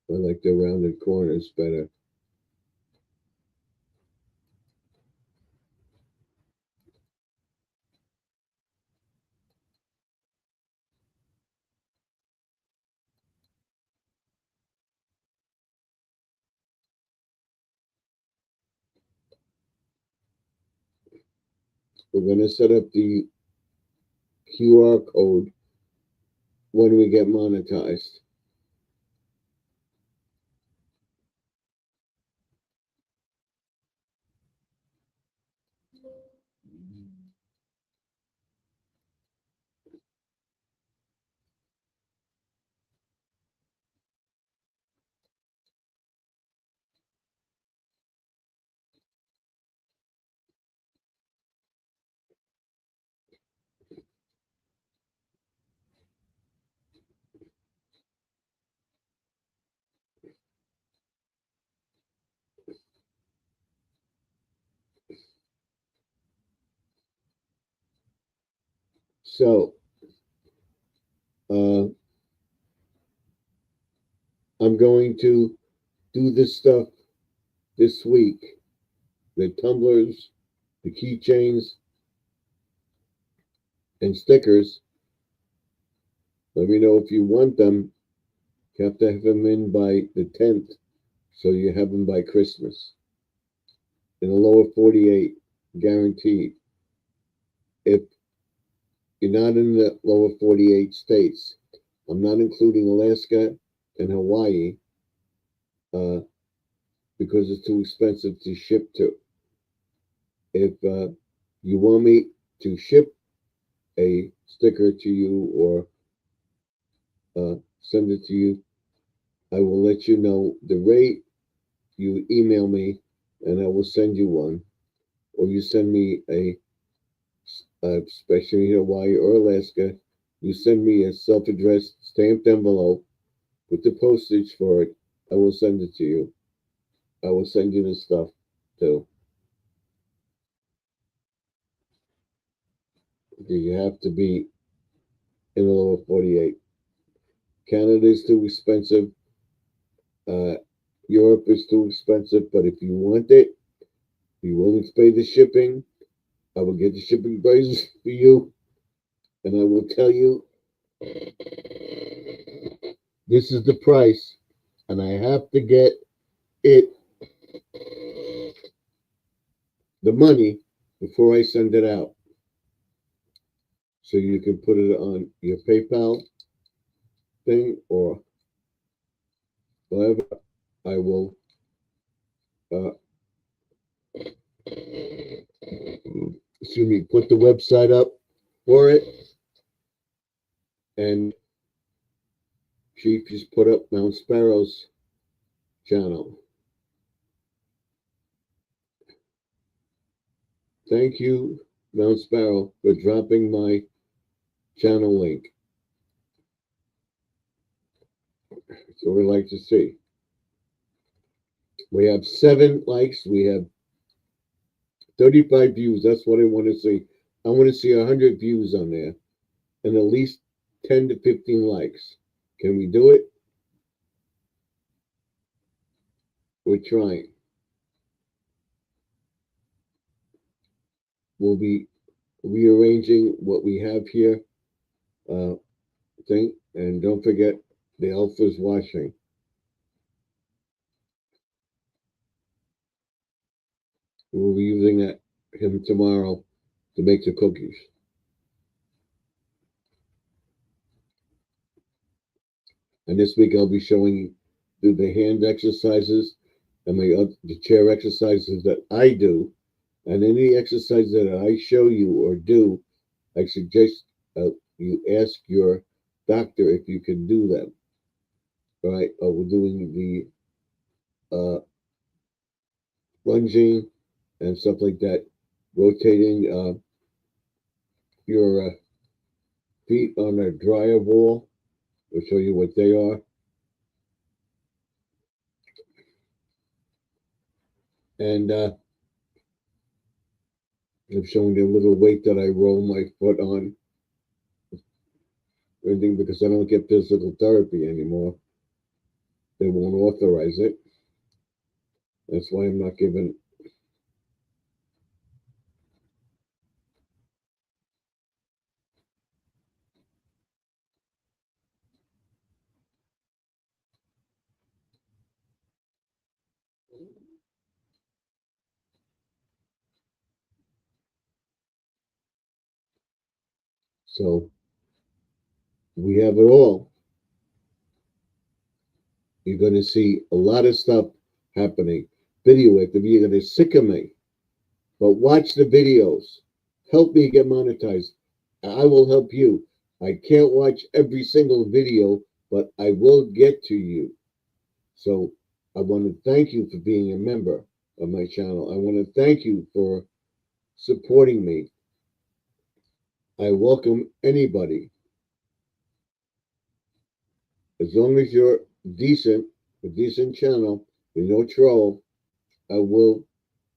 I like the rounded corners better. We're going to set up the QR code when we get monetized. So, I'm I'm going to do this stuff this week. The tumblers, the keychains, and stickers. Let me know if you want them. You have to have them in by the 10th, so you have them by Christmas. In the lower 48, guaranteed. If you're not in the lower 48 states, I'm not including Alaska and Hawaii because it's too expensive to ship to. If you want me to ship a sticker to you or send it to you, I will let you know the rate. You email me and I will send you one, or you send me especially in Hawaii or Alaska, you send me a self-addressed stamped envelope with the postage for it. I will send it to you. I will send you the stuff too. You have to be in the lower 48. Canada is too expensive. Europe is too expensive, but if you want it, you're willing to pay the shipping, I will get the shipping prices for you, and I will tell you this is the price, and I have to get it, the money, before I send it out. So you can put it on your PayPal thing or whatever. I will excuse me, put the website up for it, and Chief just put up Mount Sparrow's channel. Thank you, Mount Sparrow, for dropping my channel link. That's what we like to see. We have 7 likes. We have 35 views. That's what I want to see. I want to see 100 views on there and at least 10 to 15 likes. Can we do it? We're trying. We'll be rearranging what we have here. Thing, and don't forget the Alpha's washing. We'll be using him tomorrow to make the cookies. And this week I'll be showing you the hand exercises and the chair exercises that I do. And any exercise that I show you or do, I suggest you ask your doctor if you can do them. All right, we're doing the lunging and stuff like that, rotating your feet on a dryer ball. We'll show you what they are. And I'm showing the little weight that I roll my foot on. Everything because I don't get physical therapy anymore. They won't authorize it. That's why I'm not giving. So we have it all. You're going to see a lot of stuff happening. Video it. You're going to sick of me. But watch the videos. Help me get monetized. I will help you. I can't watch every single video, but I will get to you. So I want to thank you for being a member of my channel. I want to thank you for supporting me. I welcome anybody. As long as you're decent, a decent channel, with no troll, I will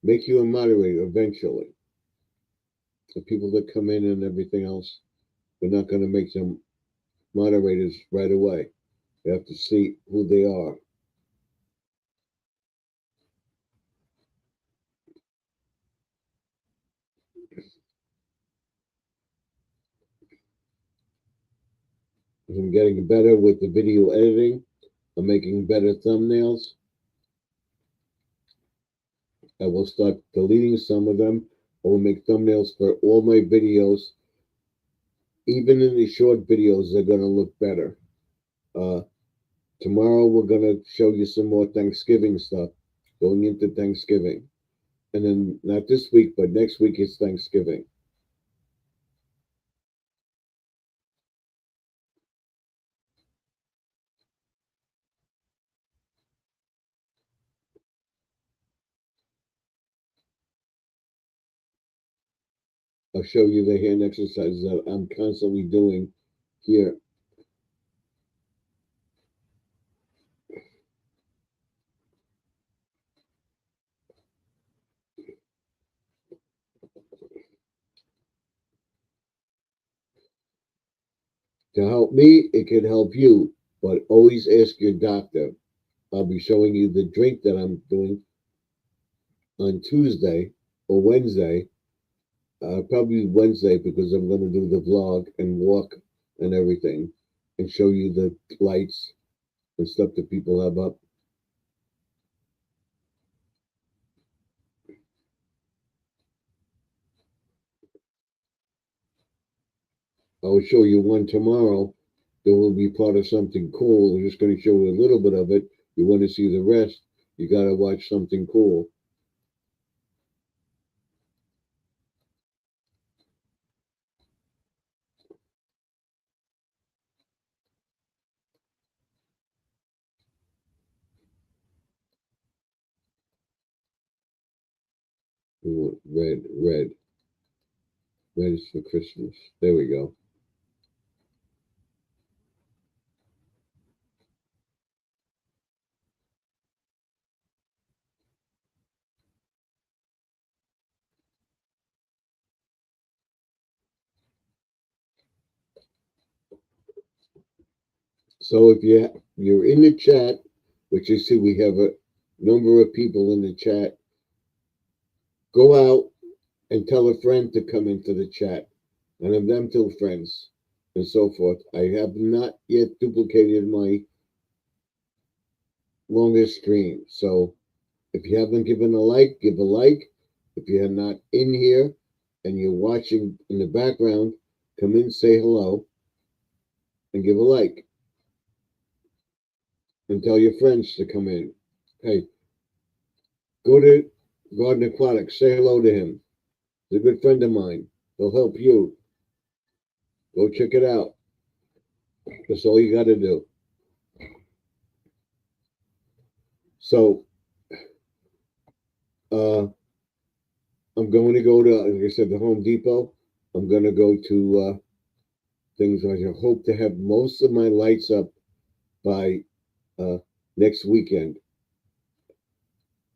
make you a moderator eventually. The people that come in and everything else, we're not going to make them moderators right away. You have to see who they are. I'm getting better with the video editing. I'm making better thumbnails. I will start deleting some of them. I will make thumbnails for all my videos. Even in the short videos, they're going to look better. Uh, Tomorrow, we're going to show you some more Thanksgiving stuff going into Thanksgiving. And then, not this week, but next week is Thanksgiving. I'll show you the hand exercises that I'm constantly doing here. To help me, it can help you, but always ask your doctor. I'll be showing you the drink that I'm doing on Tuesday or Wednesday. Probably Wednesday because I'm going to do the vlog and walk and everything and show you the lights and stuff that people have up. I will show you one tomorrow that will be part of something cool. I'm just going to show you a little bit of it. You want to see the rest, you got to watch something cool. Red, red. Red is for Christmas. There we go. So if you're in the chat, which you see we have a number of people in the chat, go out and tell a friend to come into the chat, and of them tell friends, and so forth. I have not yet duplicated my longest stream, so if you haven't given a like, give a like. If you're not in here and you're watching in the background, come in, say hello, and give a like, and tell your friends to come in. Hey, go to Garden Aquatics, say hello to him. He's a good friend of mine. He'll help you. Go check it out. That's all you got to do. So, uh, I'm going to go to, like I said, the Home Depot. I'm going to go to things. I hope to have most of my lights up by uh, next weekend.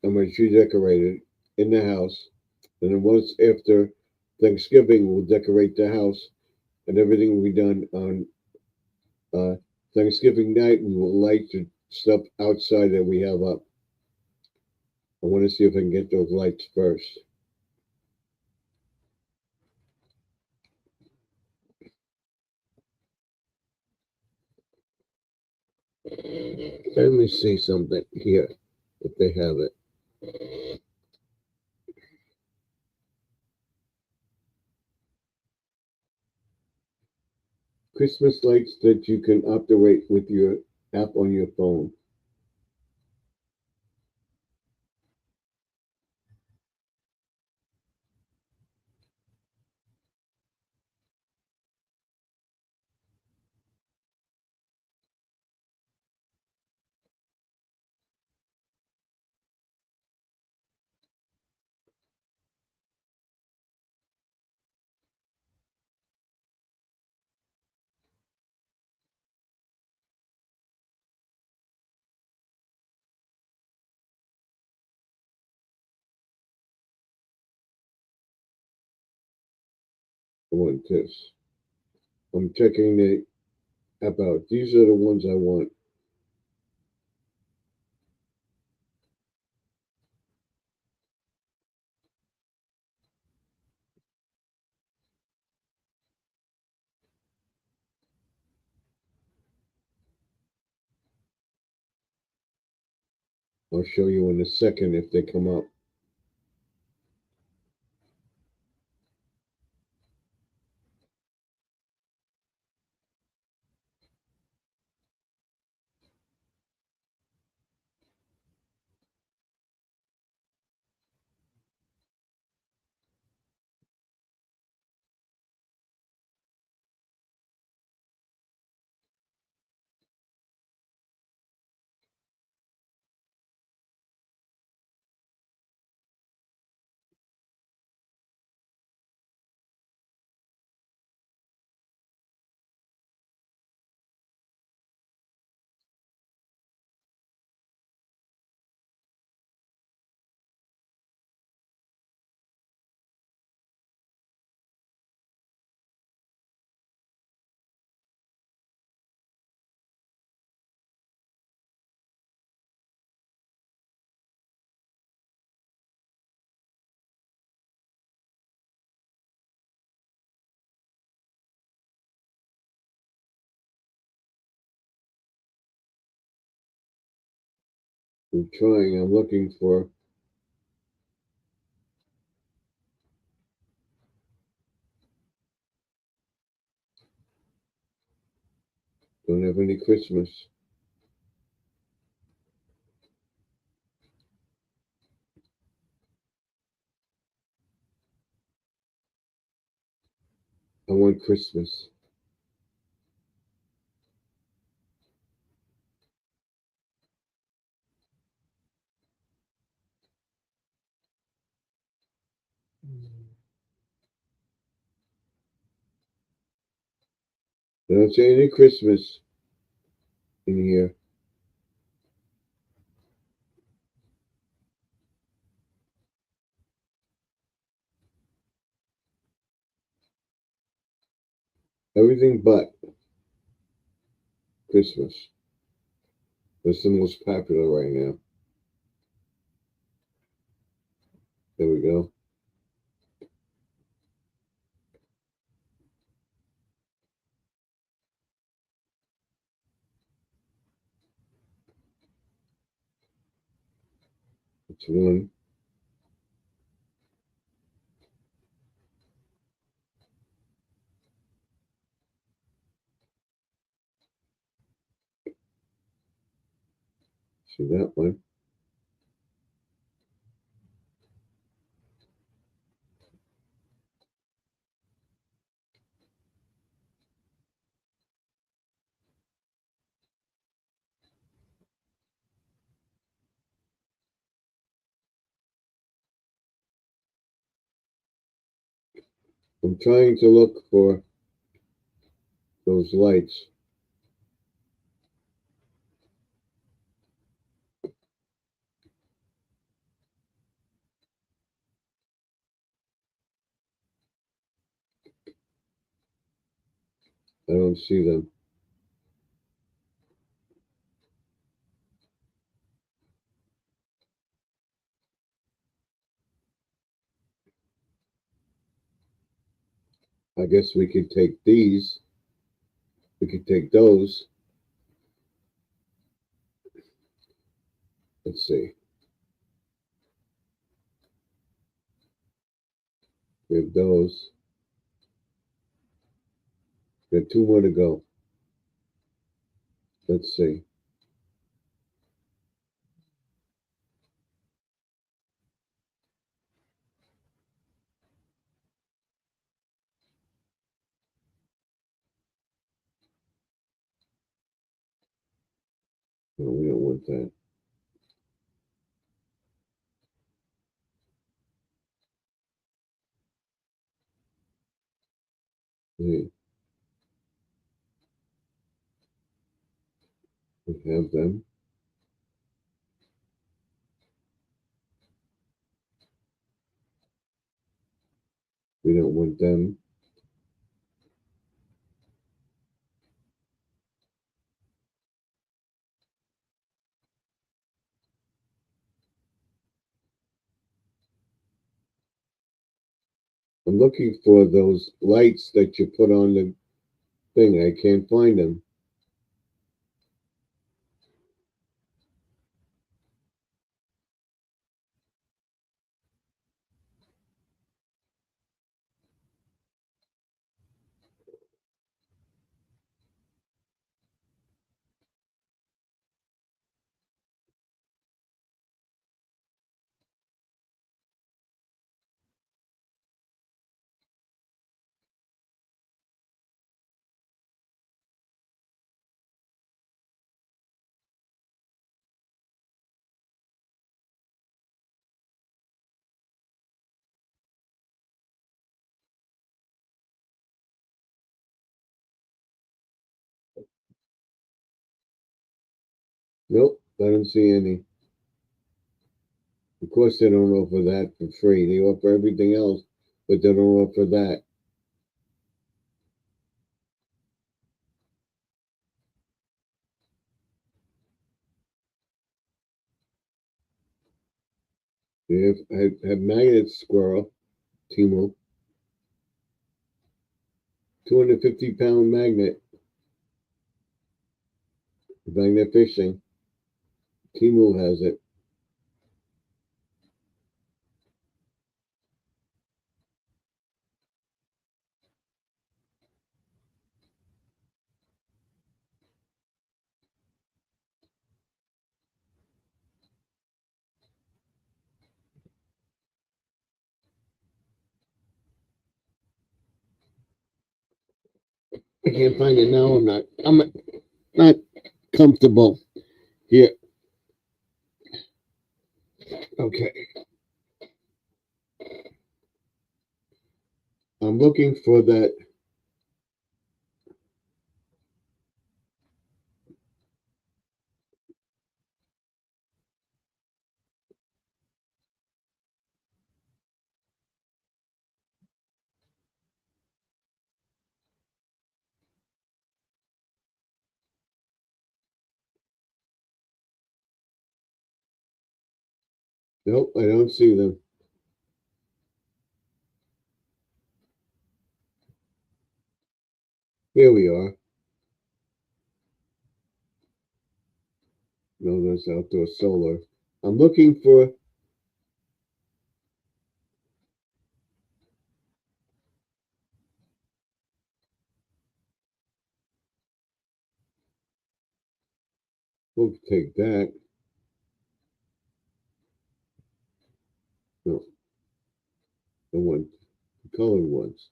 I'm going to decorate it in the house. And then once after Thanksgiving, we'll decorate the house and everything will be done on uh, Thanksgiving night. We will light the stuff outside that we have up. I want to see if I can get those lights first. Let me see something here, if they have it. Christmas lights that you can operate with your app on your phone. I want this. I'm checking the app out. These are the ones I want. I'll show you in a second if they come up. I'm trying, I'm looking for. Don't have any Christmas. I want Christmas. I don't see any Christmas in here. Everything but Christmas. That's the most popular right now. There we go. It's one. See that one. I'm trying to look for those lights. I don't see them. I guess we could take these. We could take those. Let's see. We have those. We have two more to go. Let's see. No, we don't want that. We have them. We don't want them. I'm looking for those lights that you put on the thing. I can't find them. Nope, I don't see any. Of course, they don't offer that for free. They offer everything else, but they don't offer that. They have magnets, Squirrel, Timo. 250-pound magnet fishing. Timo has it. I can't find it now. I'm not comfortable here. Okay. I'm looking for that. Nope, I don't see them. Here we are. No, that's outdoor solar. I'm looking for. We'll take that. No, the one, the colored ones.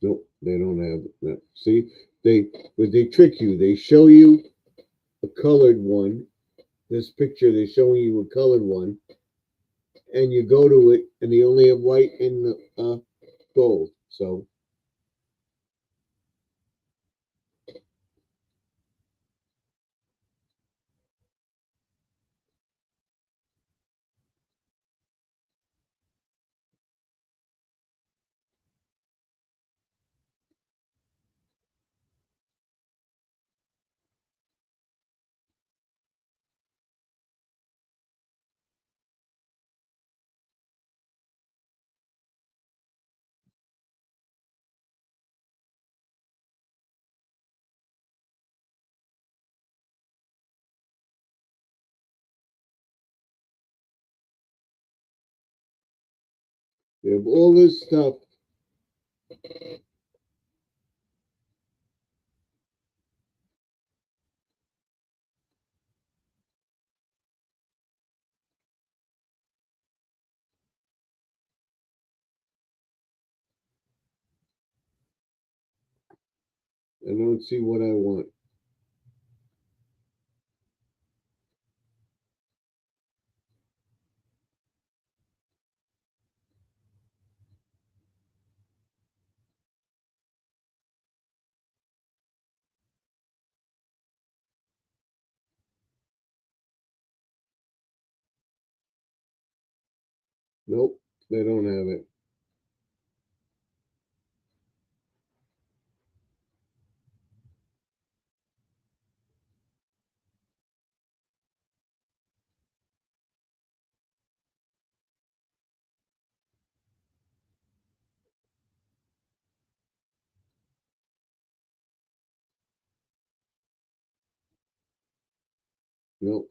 Nope, they don't have that. See, they trick you. They show you a colored one. This picture, they're showing you a colored one, and you go to it, and they only have white and gold. So they have all this stuff. I don't see what I want. Nope, they don't have it. Nope,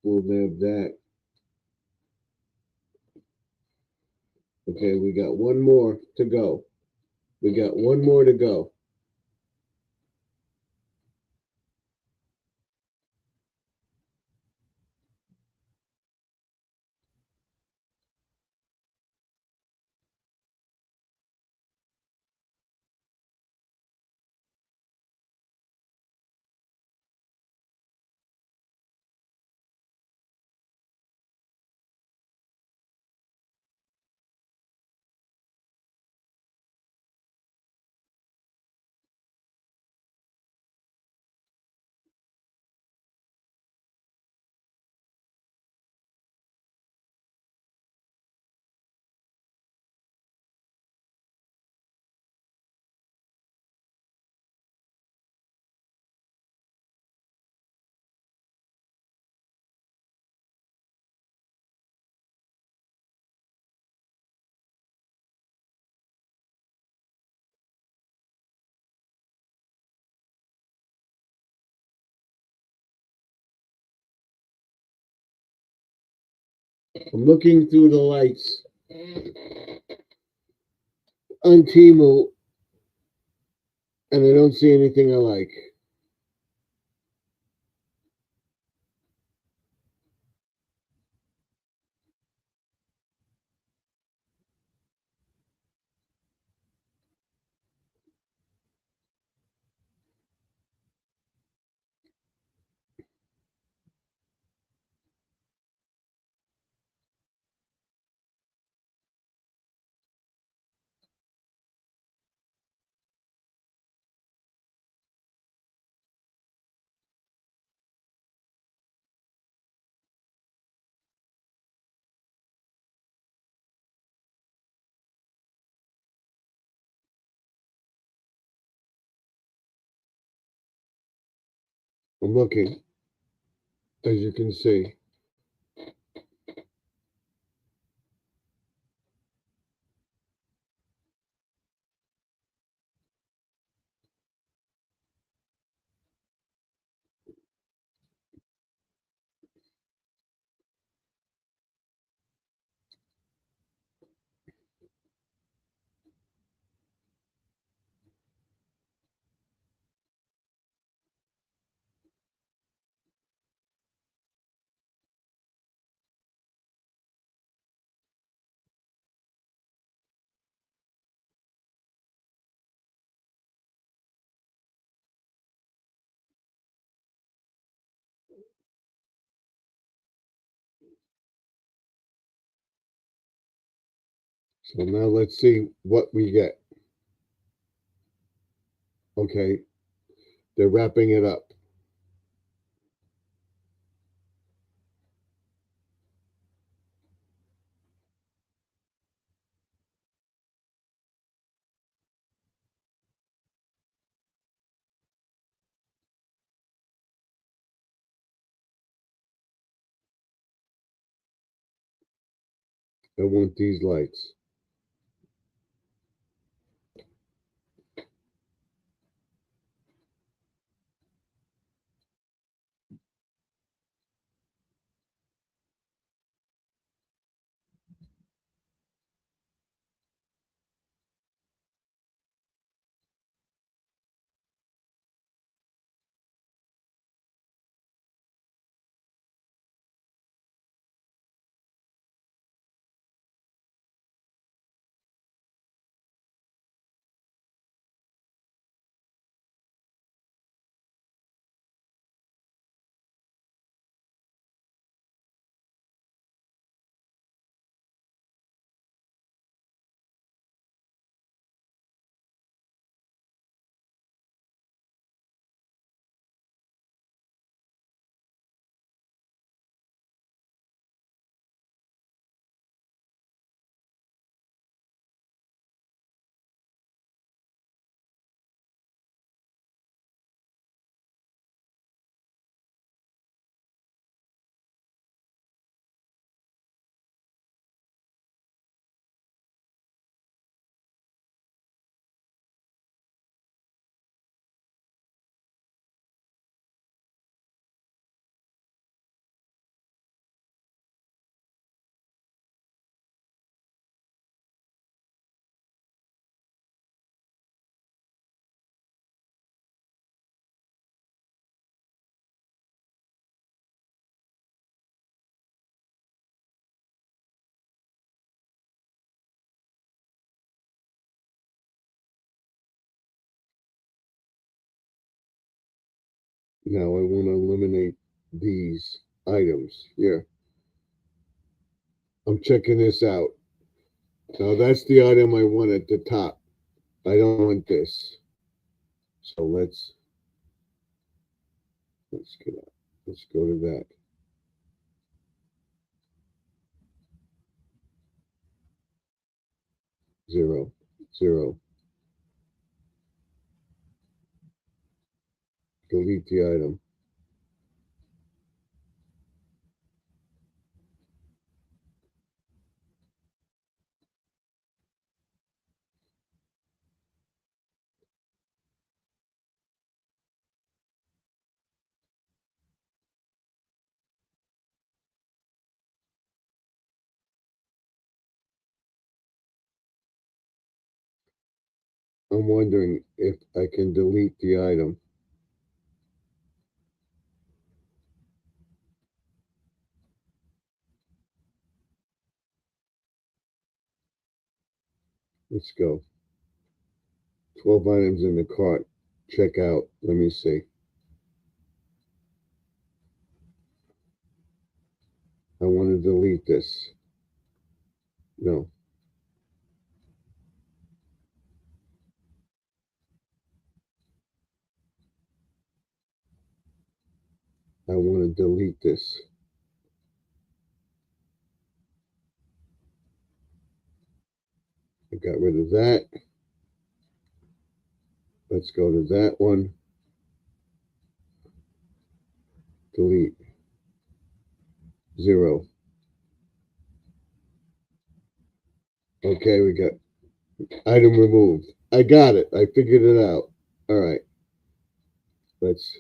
well, they have that. Okay, we got one more to go. We got one more to go. I'm looking through the lights on Temu, and I don't see anything I like. I'm looking, as you can see. So now let's see what we get. Okay, they're wrapping it up. I want these lights. Now I want to eliminate these items here. I'm checking this out. Now that's the item I want at the top. I don't want this. So let's get up. Let's go to that. 0, 0. Delete the item. I'm wondering if I can delete the item. Let's go. 12 items in the cart. Check out. Let me see. I want to delete this. No. I want to delete this. I got rid of that. Let's go to that one. Delete. 0. Okay, we got item removed. I got it. I figured it out. All right. Let's.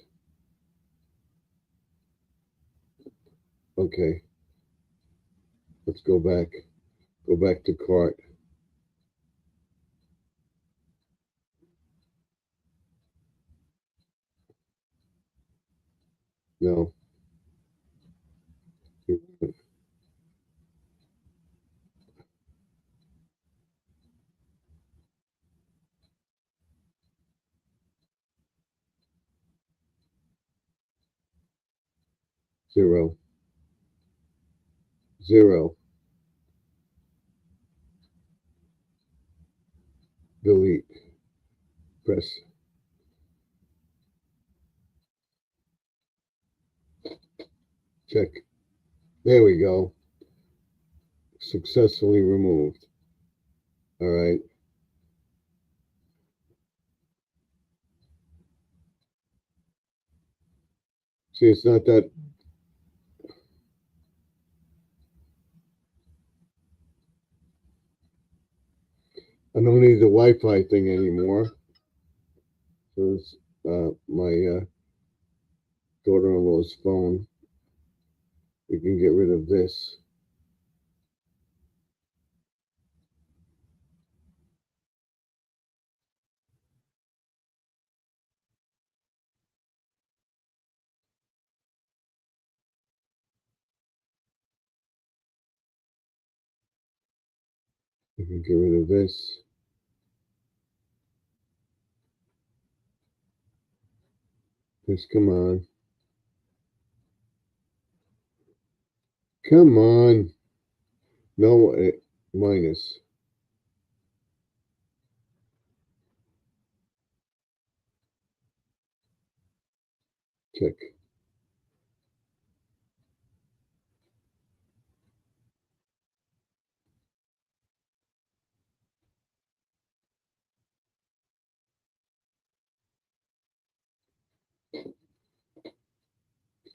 Okay. Let's go back. Go back to cart. No. 0. 0. Delete. Press. Check. There we go. Successfully removed. All right. See, it's not that. I don't need the Wi-Fi thing anymore. So it's my daughter-in-law's phone. We can get rid of this. We can get rid of this. Just come on. Come on. No, minus. Check.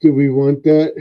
Do we want that?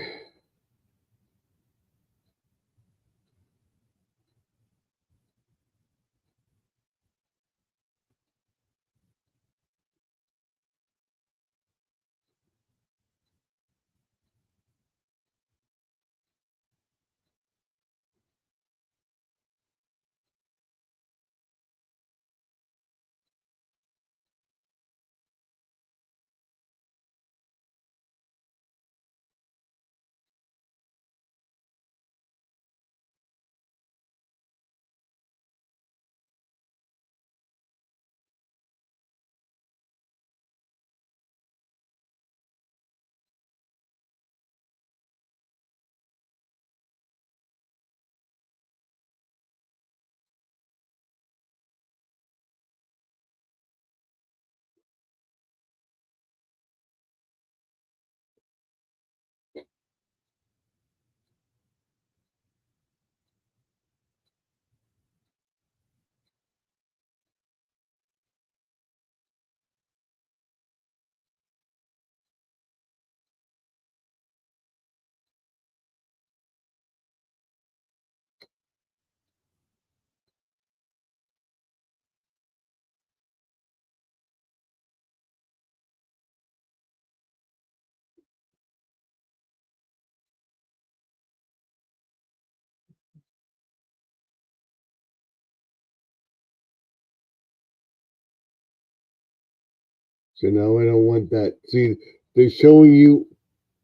So now I don't want that. See, they're showing you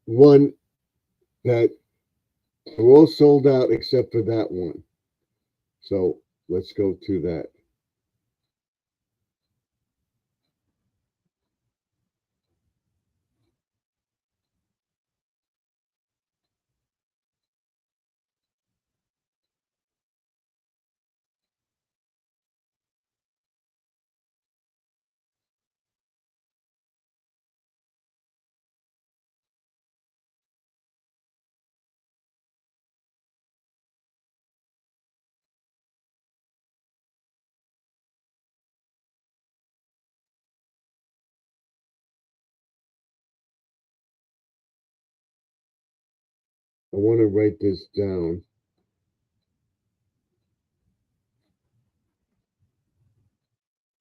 one that are all sold out except for that one. So let's go to that. I want to write this down.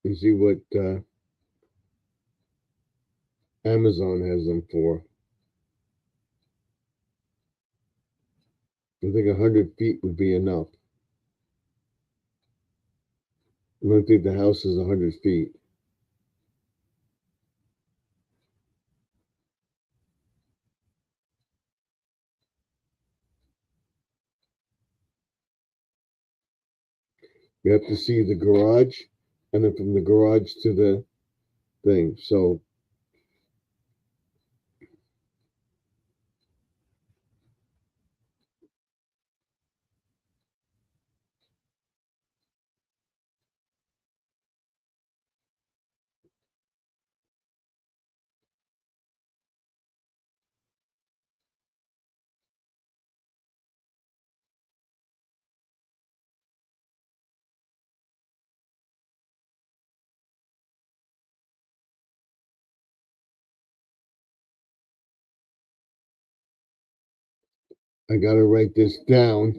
And see what Amazon has them for. I think 100 feet would be enough. I don't think the house is 100 feet. You have to see the garage, and then from the garage to the thing. So I got to write this down.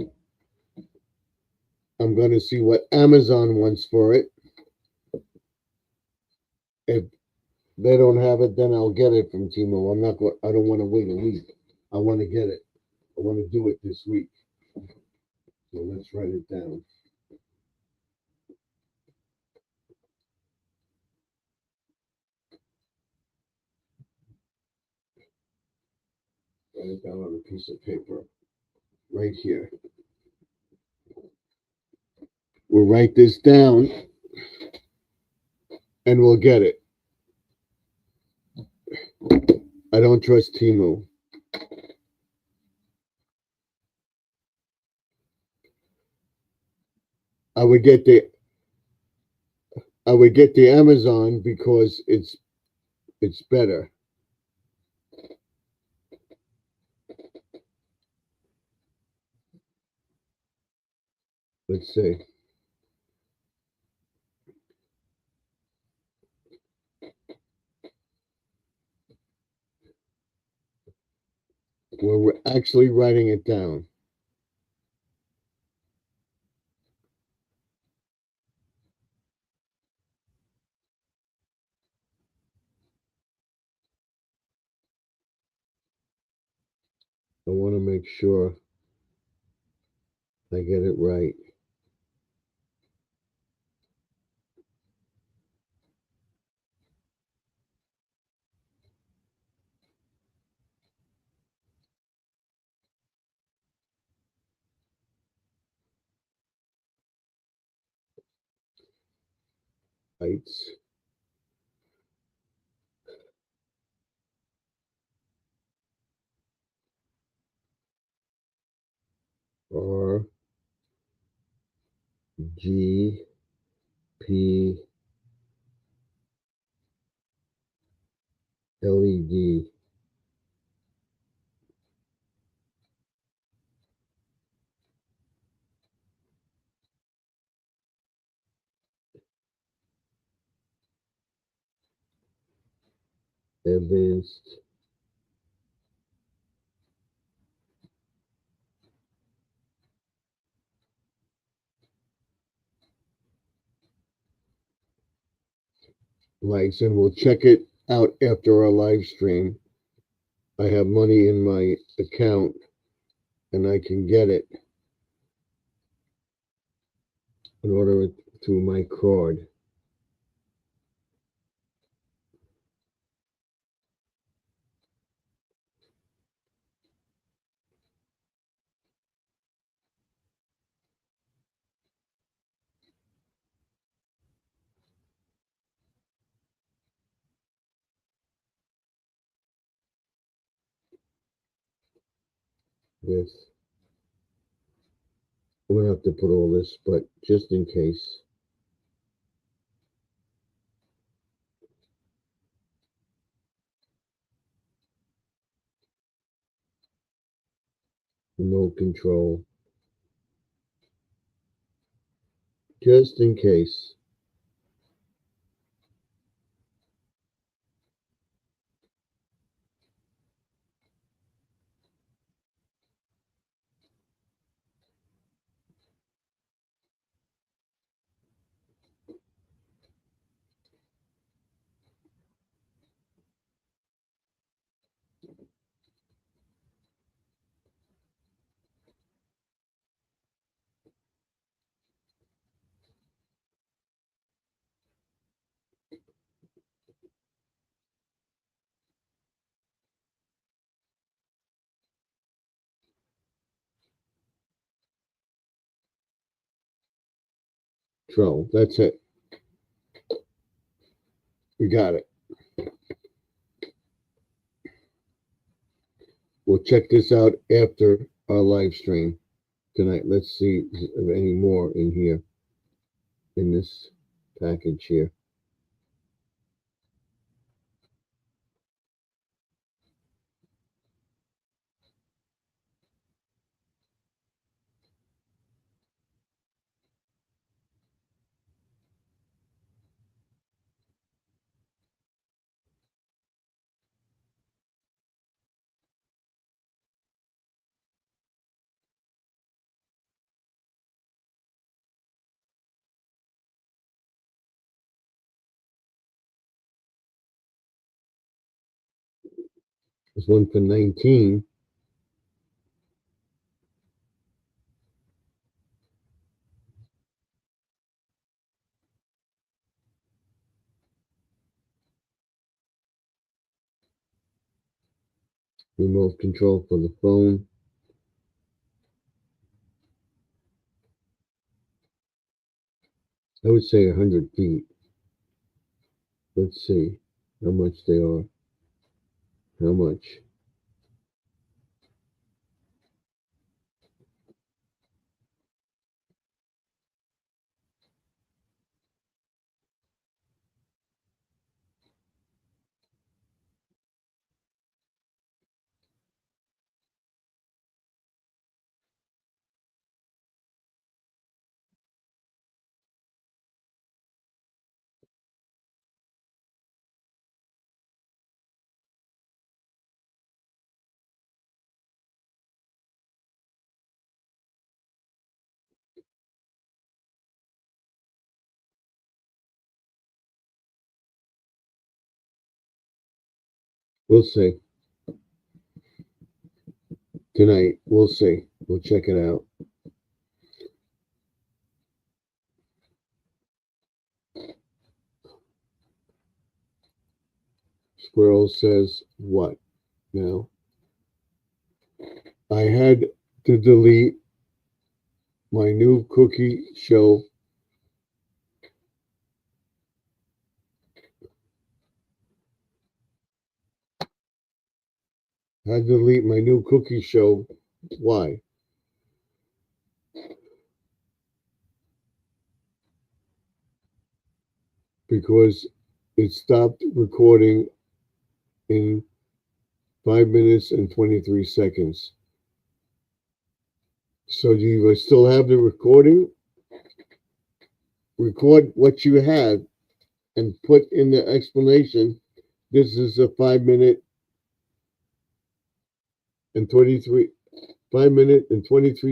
I'm going to see what Amazon wants for it. If they don't have it, then I'll get it from Timo. I'm not going. I don't want to wait a week. I want to get it. I want to do it this week. So let's write it down. Write it down on a piece of paper right here. We'll write this down and we'll get it. I don't trust Timo. I would get the Amazon because it's better. Let's see. We're actually writing it down. I want to make sure I get it right. Heights. R G P LED. Advanced lights, and we'll check it out after our live stream. I have money in my account and I can get it and order it through my card. with, we'll have to put all this, but just in case. Remote control. Just in case. Control. That's it. We got it. We'll check this out after our live stream tonight. Let's see if any more in here, in this package here. There's one for 19. Remote control for the phone. I would say 100 feet. Let's see how much they are. How much? We'll see. Tonight, we'll see. We'll check it out. Squirrel says what now? I had to delete my new cookie show. I had to delete my new cookie show. Why? Because it stopped recording in 5 minutes and 23 seconds. So do you still have the recording? Record what you have and put in the explanation. This is a 5 minute and 23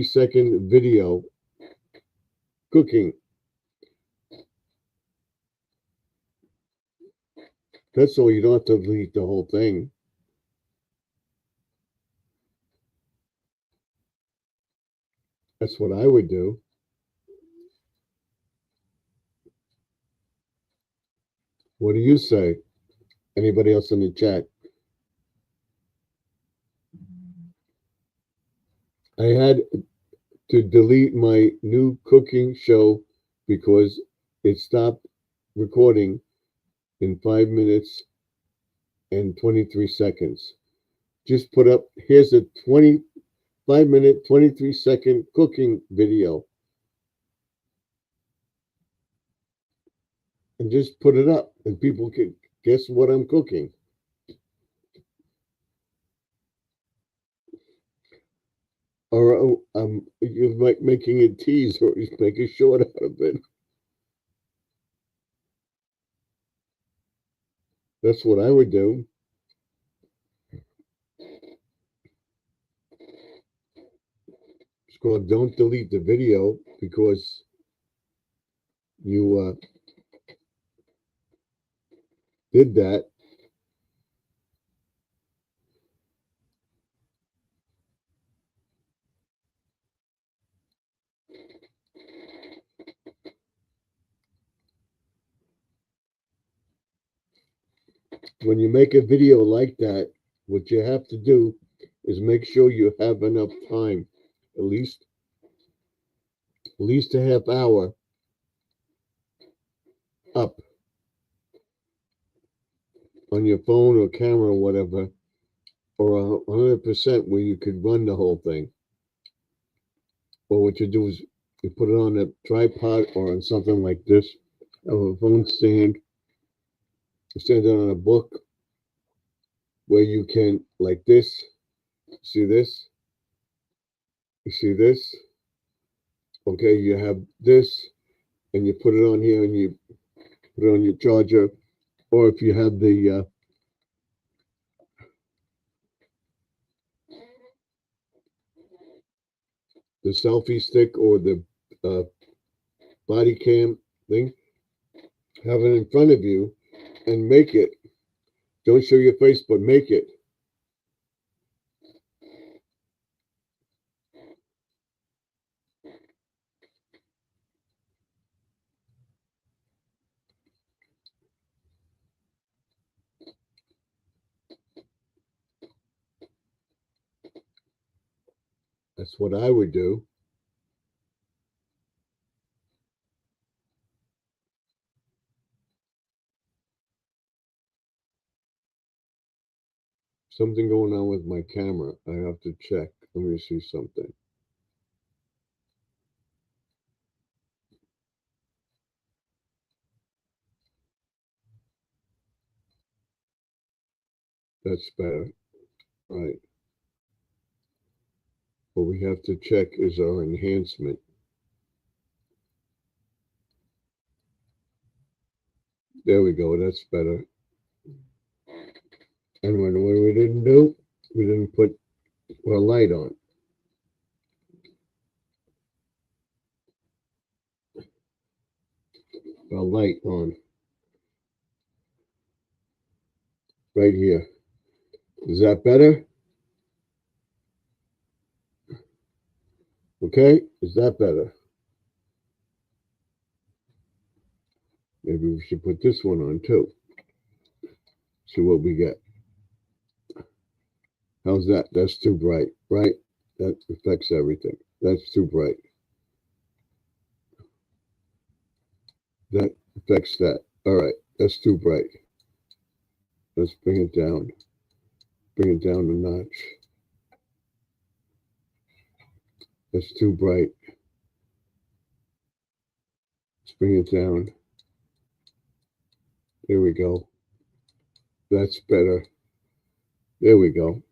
second video cooking. That's all. You don't have to delete the whole thing. That's what I would do. What do you say? Anybody else in the chat? I had to delete my new cooking show because it stopped recording in 5 minutes and 23 seconds. Just put up, here's a 5-minute, 23-second cooking video and just put it up and people can guess what I'm cooking. Or you're like making a tease or you make a short out of it. That's what I would do. It's called Don't Delete the Video because you did that. When you make a video like that, what you have to do is make sure you have enough time, at least a half hour up on your phone or camera or whatever, or 100% where you could run the whole thing. Or what you do is you put it on a tripod or on something like this, a phone stand, stand it on a book where you can, like this, see this, you see this, okay, you have this, and you put it on here and you put it on your charger, or if you have the selfie stick or the uh, body cam thing, have it in front of you and make it. Don't show your face, but make it. That's what I would do. Something going on with my camera. I have to check. Let me see something. That's better. Right. What we have to check is our enhancement. There we go. That's better. And what we didn't do, we didn't put our light on. Our light on. Right here. Is that better? Okay. Is that better? Maybe we should put this one on too. See what we get. How's that? That's too bright, right? That affects everything. That's too bright. That affects that. All right. That's too bright. Let's bring it down. Bring it down a notch. That's too bright. Let's bring it down. There we go. That's better. There we go.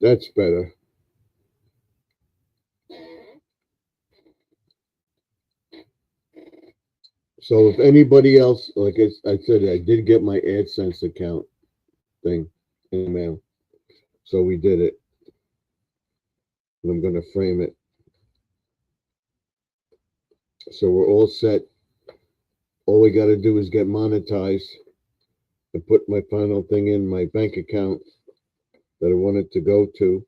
That's better. So if anybody else, like I said, I did get my AdSense account thing in the mail. So we did it. And I'm going to frame it. So we're all set. All we got to do is get monetized and put my final thing in my bank account that I want it to go to.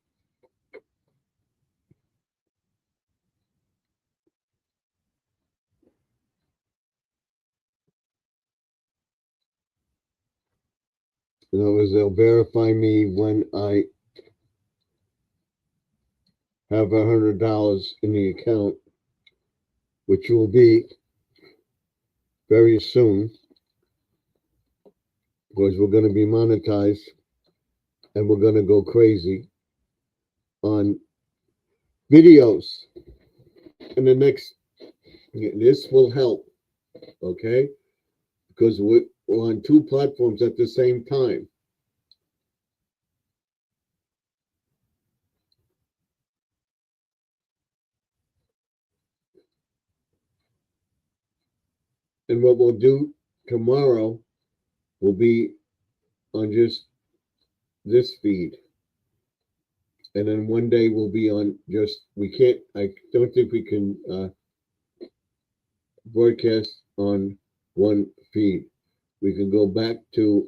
In other words, they'll verify me when I have $100 in the account, which will be very soon, because we're going to be monetized and we're going to go crazy. on videos in the next. This will help, okay? Because we're on two platforms at the same time. And what we'll do tomorrow will be on just this feed. And then one day we'll be on just, I don't think we can broadcast on one feed. We can go back to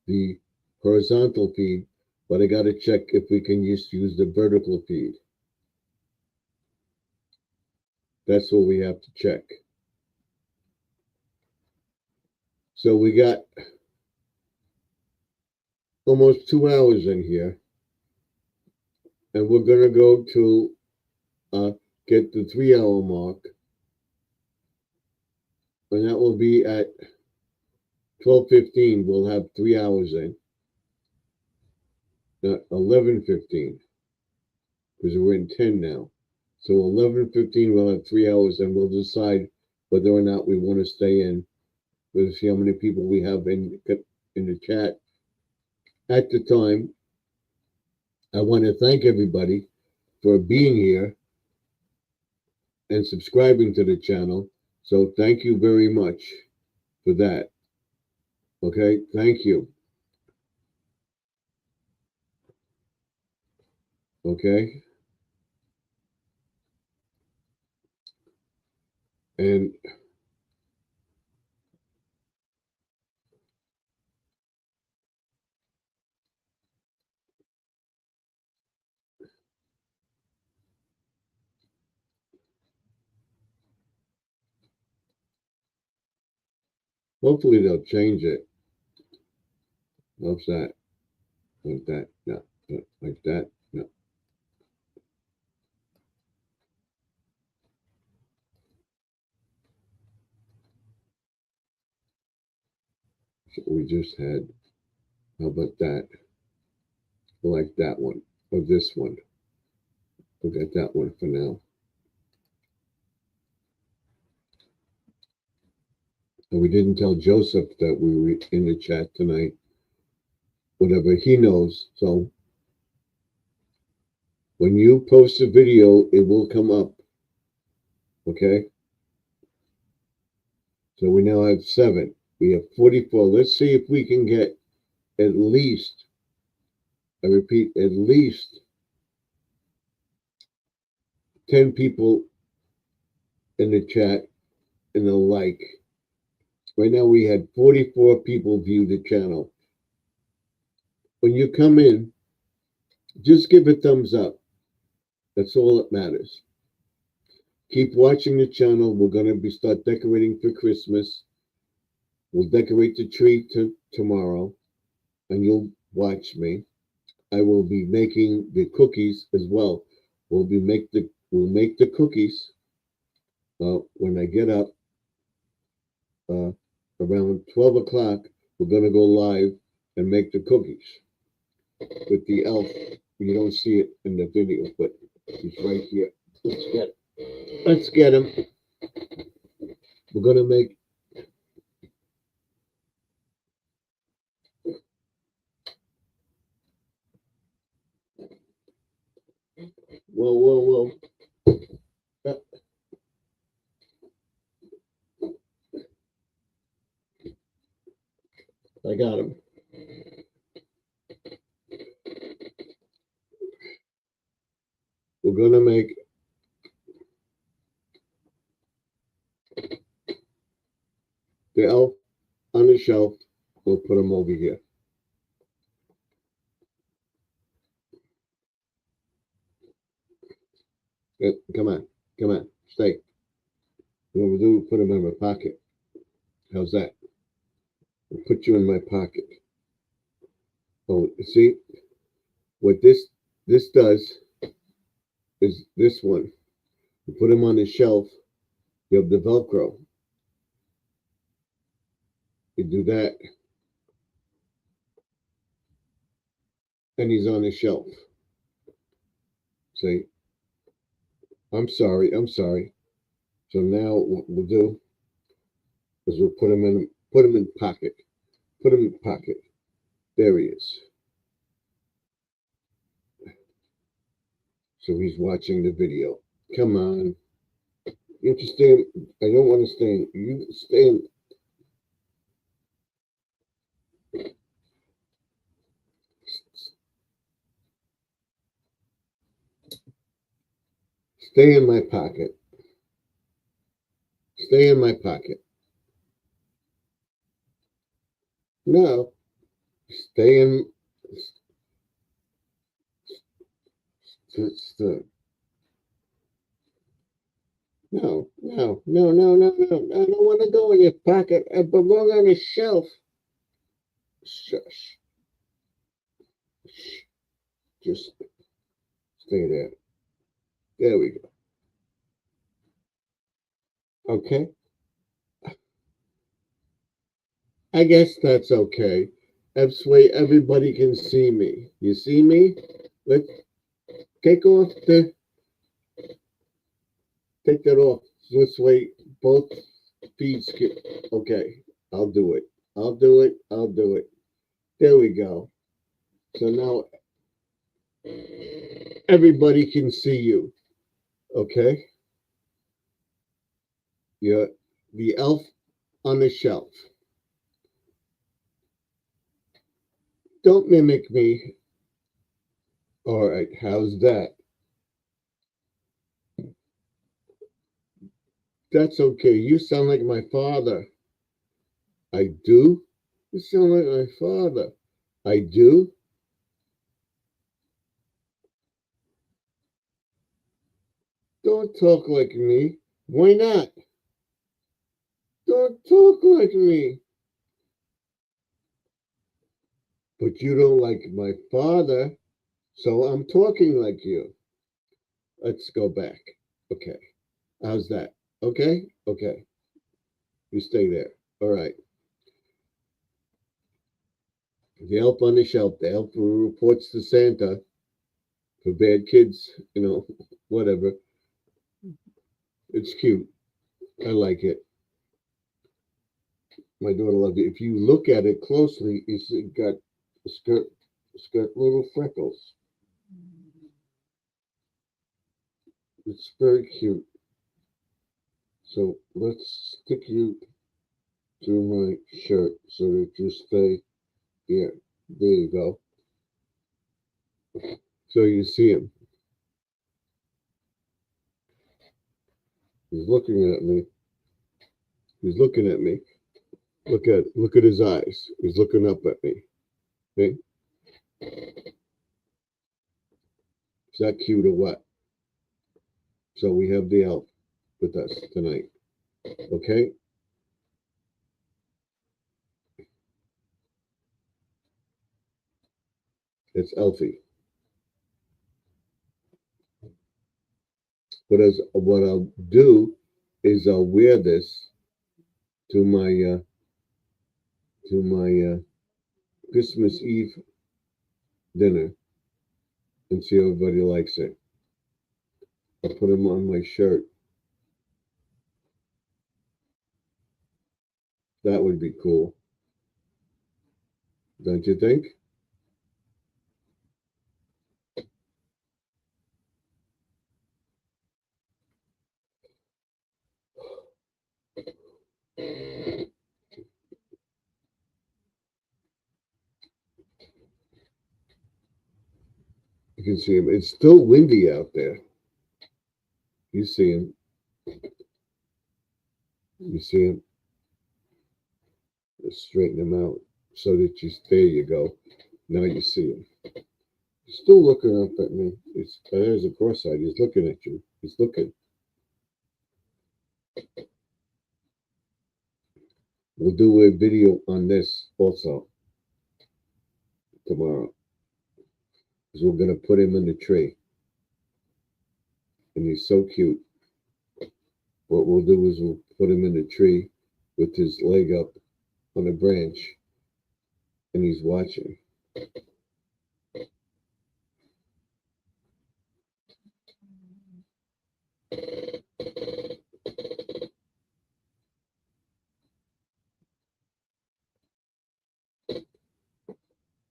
the horizontal feed, but I got to check if we can just use the vertical feed. That's what we have to check. So we got almost 2 hours in here, and we're going to go to get the 3 hour mark, and that will be at 12:15. We'll have 3 hours in, not 11:15, because we're in 10 now. So 11:15, we'll have 3 hours, and we'll decide whether or not we want to stay in. We'll see how many people we have in the chat at the time. I want to thank everybody for being here and subscribing to the channel. So thank you very much for that. Okay, thank you. Okay. And hopefully they'll change it. How's that? Like that? No. Like that? No. So we just had, how about that? Like that one, or this one. We'll get that one for now. And we didn't tell Joseph that we were in the chat tonight. Whatever he knows. So when you post a video, it will come up. Okay? So we now have 7. We have 44. Let's see if we can get at least, I repeat, at least 10 people in the chat and a like. Right now we had 44 people view the channel. When you come in, just give a thumbs up. That's all that matters. Keep watching the channel. We're going to start decorating for Christmas. We'll decorate the tree tomorrow, and you'll watch me. I will be making the cookies as well. We'll make the cookies when I get up around 12 o'clock. We're going to go live and make the cookies with the elf. You don't see it in the video, but he's right here. Let's get him. We're going to make whoa. I got him. We're going to make the elf on the shelf. We'll put him over here. Come on, stay. What we'll do, put him in my pocket. How's that? I'll put you in my pocket. Oh, see, what this does is this one. You put him on the shelf, you have the Velcro. You do that. and he's on the shelf. Say, I'm sorry, I'm sorry. So now what we'll do is we'll put him in pocket. Put him in pocket. There he is. So he's watching the video. Come on. You have to stay. I don't want to stay. You stay in. Stay in my pocket. Stay in my pocket. No. Stay in. No, no, no, no, no, no. I don't want to go in your pocket. I belong on a shelf. Shush. Shh. Just stay there. There we go. Okay. I guess that's okay. That's way everybody can see me. You see me? Let's take off the take that off. This way both feeds can okay. I'll do it. I'll do it. I'll do it. There we go. So now everybody can see you. Okay? You're the elf on the shelf. Don't mimic me. All right, how's that? That's okay. You sound like my father. I do? You sound like my father. I do? Don't talk like me. Why not? Don't talk like me. But you don't like my father, so I'm talking like you. Let's go back. Okay. How's that? Okay? Okay. You stay there. All right. The elf on the shelf. The elf who reports to Santa for bad kids, whatever. It's cute. I like it. My daughter loves it. If you look at it closely, it's got it's got little freckles. It's very cute. So let's stick you through my shirt so that you stay here. There you go. So you see him. He's looking at me. He's looking at me. Look at his eyes. He's looking up at me. Okay? Is that cute or what? So we have the elf with us tonight. Okay? It's Elfie. What I'll do is I'll wear this to my Christmas Eve dinner and see if everybody likes it. I'll put them on my shirt. That would be cool. Don't you think? You can see him. It's still windy out there. You see him. You see him. Just straighten him out so that there you go. Now you see him. He's still looking up at me. There's a cross-eyed. He's looking at you. He's looking. We'll do a video on this also tomorrow. Because we're going to put him in the tree. And he's so cute. What we'll do is we'll put him in the tree with his leg up on a branch. And he's watching.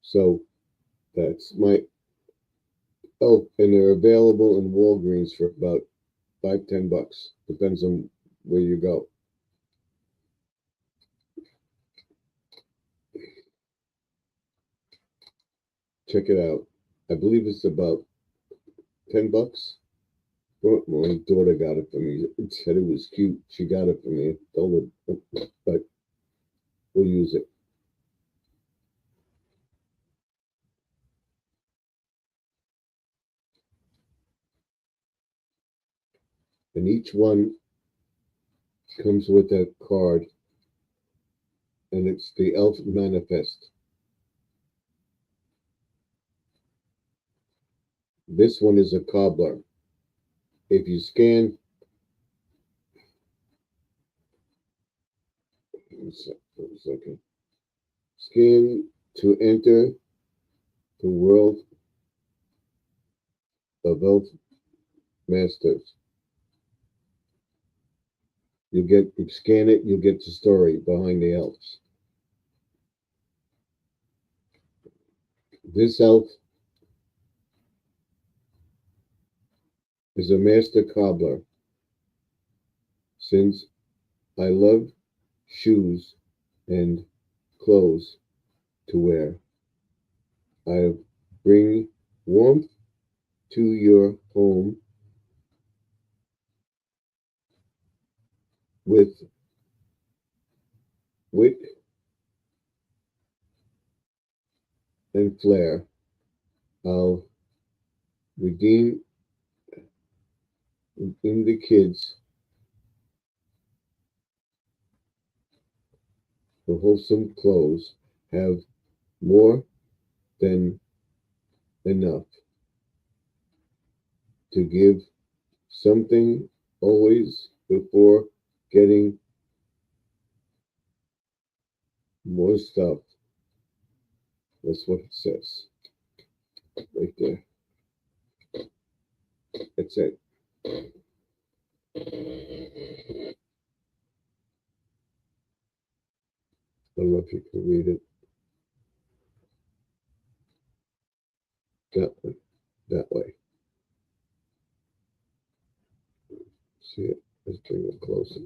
So that's my elf, and they're available in Walgreens for about $5-10. Depends on where you go. Check it out. I believe it's about $10. Well, my daughter got it for me. It said it was cute. She got it for me. I told her, but we'll use it. And each one comes with a card, and it's the Elf Manifest. This one is a cobbler. If you scan, one second, scan to enter the world of Elf Masters. You scan it, you get the story behind the elves. This elf is a master cobbler. Since I love shoes and clothes to wear, I bring warmth to your home with wit and flair. I'll redeem in the kids for wholesome clothes have more than enough to give something always before getting more stuff. That's what it says right there. That's it. I don't know if you can read it. That one, that way. See it? Let's bring it closer.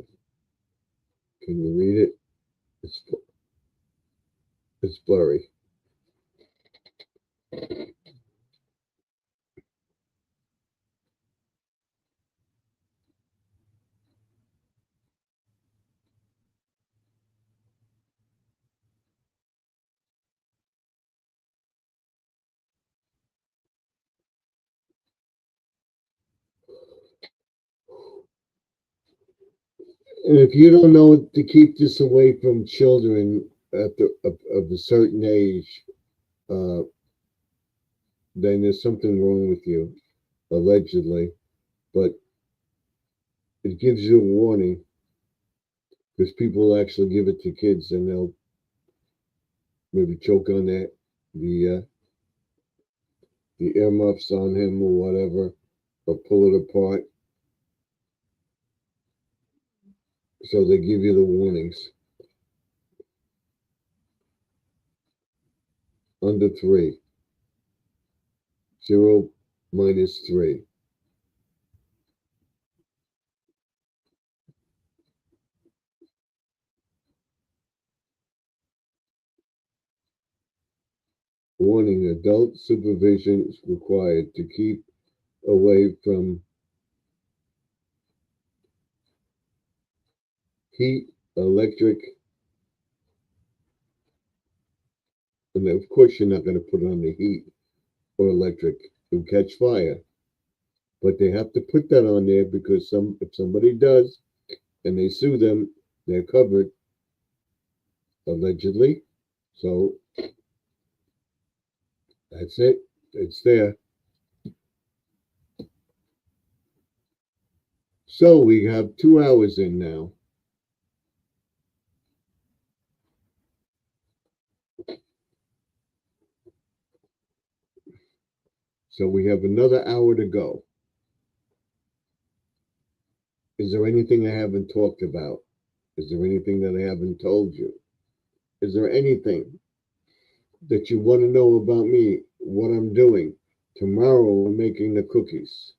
Can you read it? It's blurry. And if you don't know to keep this away from children of a certain age, uh, then there's something wrong with you, allegedly. But it gives you a warning because people will actually give it to kids and they'll maybe choke on the earmuffs on him or whatever, or pull it apart. So they give you the warnings. Under 3. 0 minus 3. Warning, adult supervision is required to keep away from heat, electric, and of course you're not going to put it on the heat or electric. It'll catch fire. But they have to put that on there because if somebody does and they sue them, they're covered, allegedly. So that's it. It's there. So we have 2 hours in now. So we have another hour to go. Is there anything I haven't talked about? Is there anything that I haven't told you? Is there anything that you want to know about me, what I'm doing? Tomorrow we're making the cookies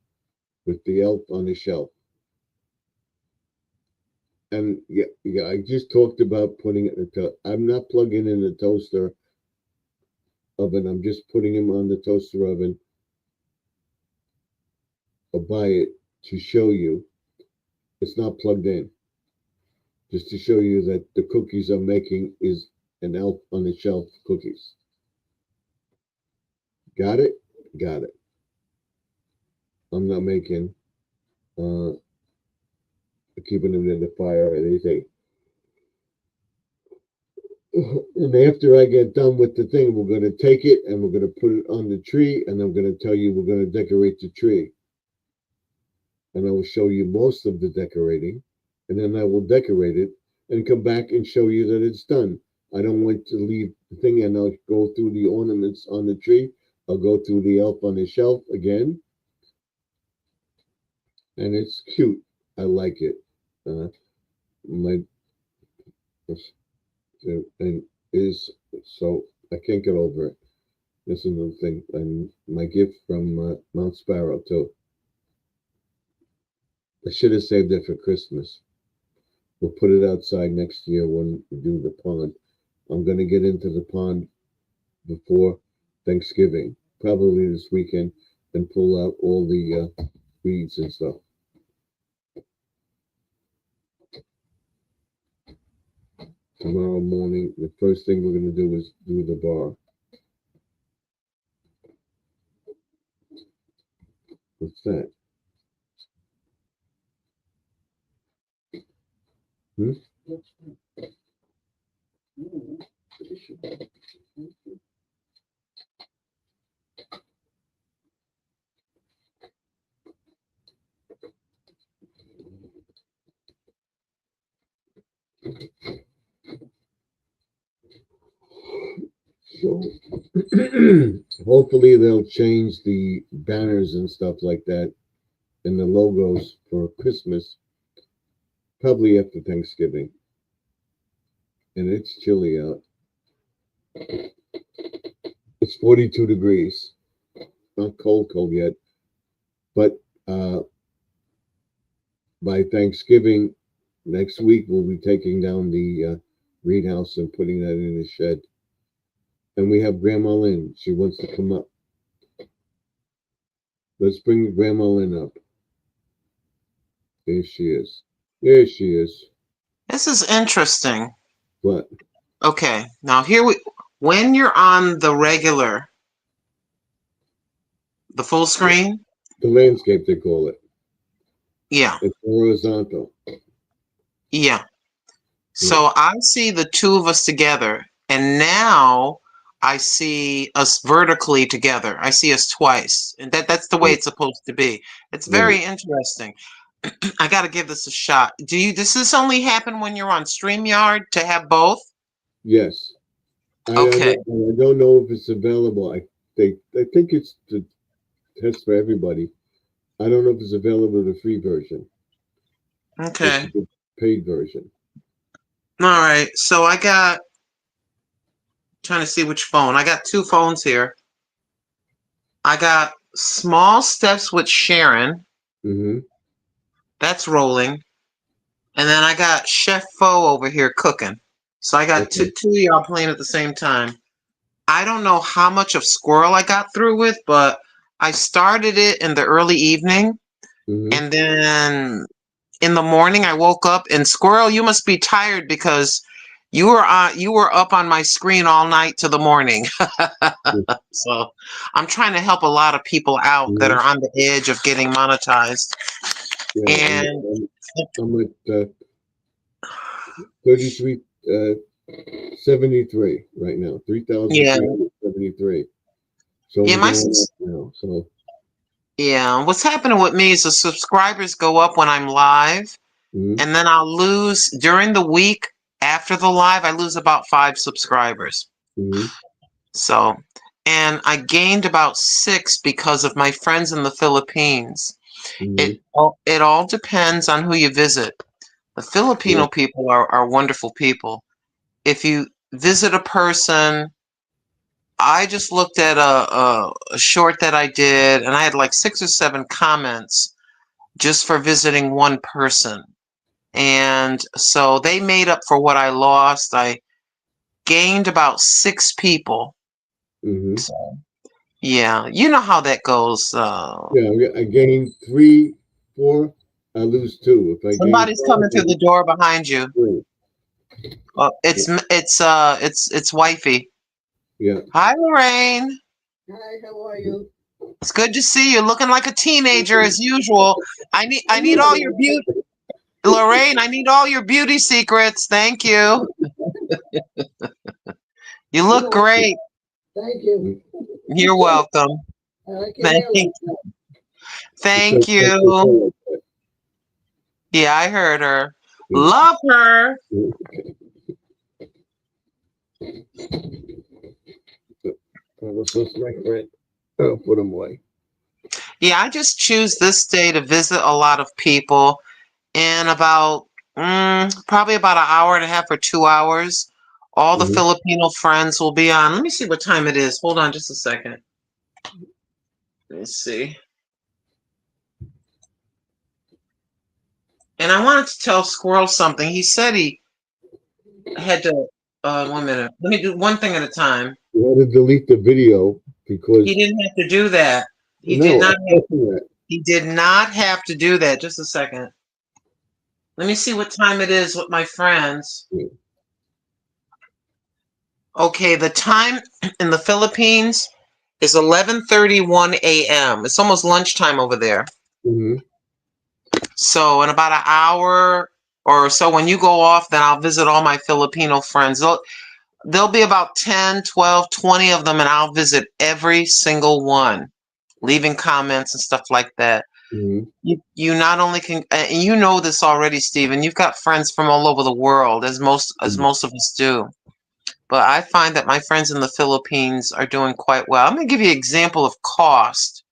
with the elf on the shelf. And yeah, I just talked about putting it in the I'm not plugging in the toaster oven. I'm just putting them on the toaster oven. I'll buy it to show you. It's not plugged in. Just to show you that the cookies I'm making is an elf on the shelf cookies. Got it? Got it. I'm not making keeping them in the fire or anything. And after I get done with the thing, we're going to take it and we're going to put it on the tree. And I'm going to tell you we're going to decorate the tree. And I will show you most of the decorating. And then I will decorate it and come back and show you that it's done. I don't want to leave the thing and I'll go through the ornaments on the tree. I'll go through the elf on the shelf again. And it's cute. I like it. And is so I can't get over it. This is another thing, and my gift from Mount Sparrow too. I should have saved it for Christmas. We'll put it outside next year when we do the pond. I'm going to get into the pond before Thanksgiving, probably this weekend, and pull out all the weeds and stuff. Tomorrow morning, the first thing we're going to do is do the bar. What's that? So hopefully they'll change the banners and stuff like that and the logos for Christmas probably after Thanksgiving. And it's chilly out. It's 42 degrees. Not cold yet. But by Thanksgiving next week, we'll be taking down the greenhouse and putting that in the shed. And we have Grandma Lynn. She wants to come up. Let's bring Grandma Lynn up. There she is. There she is. This is interesting. What? Okay, now when you're on the full screen? The landscape, they call it. Yeah. It's horizontal. Yeah. So I see the two of us together, and now I see us vertically together. I see us twice, and that's the way it's supposed to be. It's very interesting. I got to give this a shot. Does this only happen when you're on StreamYard to have both? Yes. Okay. I don't know if it's available. I think it's the test for everybody. I don't know if it's available the free version. Okay. It's the paid version. All right. So trying to see which phone. I got two phones here. I got Small Steps with Sharon. Mm-hmm. That's rolling. And then I got Chef Fo over here cooking. So I got two of y'all playing at the same time. I don't know how much of Squirrel I got through with, but I started it in the early evening. Mm-hmm. And then in the morning I woke up, and Squirrel, you must be tired because you were up on my screen all night to the morning. So I'm trying to help a lot of people out that are on the edge of getting monetized. Yeah, and I'm at 73 right now, 3,373. So yeah, what's happening with me is the subscribers go up when I'm live, and then I'll lose during the week after the live. I lose about 5 subscribers. So, and I gained about 6 because of my friends in the Philippines. Mhm. It all depends on who you visit. The Yeah. Filipino people are wonderful people. If you visit a person, I just looked at a short that I did, and I had like 6 or 7 comments just for visiting one person. And so they made up for what I lost. I gained about 6 people. Mhm. So, yeah, you know how that goes. Yeah, I gain 3, 4, I lose 2. If I gain Somebody's 5, coming I through the lose door behind you. 3. It's wifey. Yeah. Hi, Lorraine. Hi, how are you? It's good to see you. Looking like a teenager as usual. I need all your beauty, Lorraine. I need all your beauty secrets. Thank you. You look great. Thank you. You're welcome. I like your Thank hair like that. thank you. Yeah, I heard her. Love her. I was so my friend. I'll put them away. Yeah, I just choose this day to visit a lot of people. In about probably about an hour and a half or 2 hours, all the Mhm. Filipino friends will be on. Let me see what time it is. Hold on just a second. Let me see. And I wanted to tell Squirrel something. He said he had to. 1 minute. Let me do one thing at a time. You had to delete the video He because didn't have to do that. He did no, not. I'm testing that. He did not have to do that. Just a second. Let me see what time it is with my friends. Okay, the time in the Philippines is 11:31 a.m. It's almost lunchtime over there. Mhm. So in about an hour or so, when you go off, then I'll visit all my Filipino friends. There'll be about 10, 12, 20 of them, and I'll visit every single one, leaving comments and stuff like that. Mhm. You not only can, and you know this already, Stephen, you've got friends from all over the world, as Mhm. most of us do. But I find that my friends in the Philippines are doing quite well. I'm going to give you an example of cost.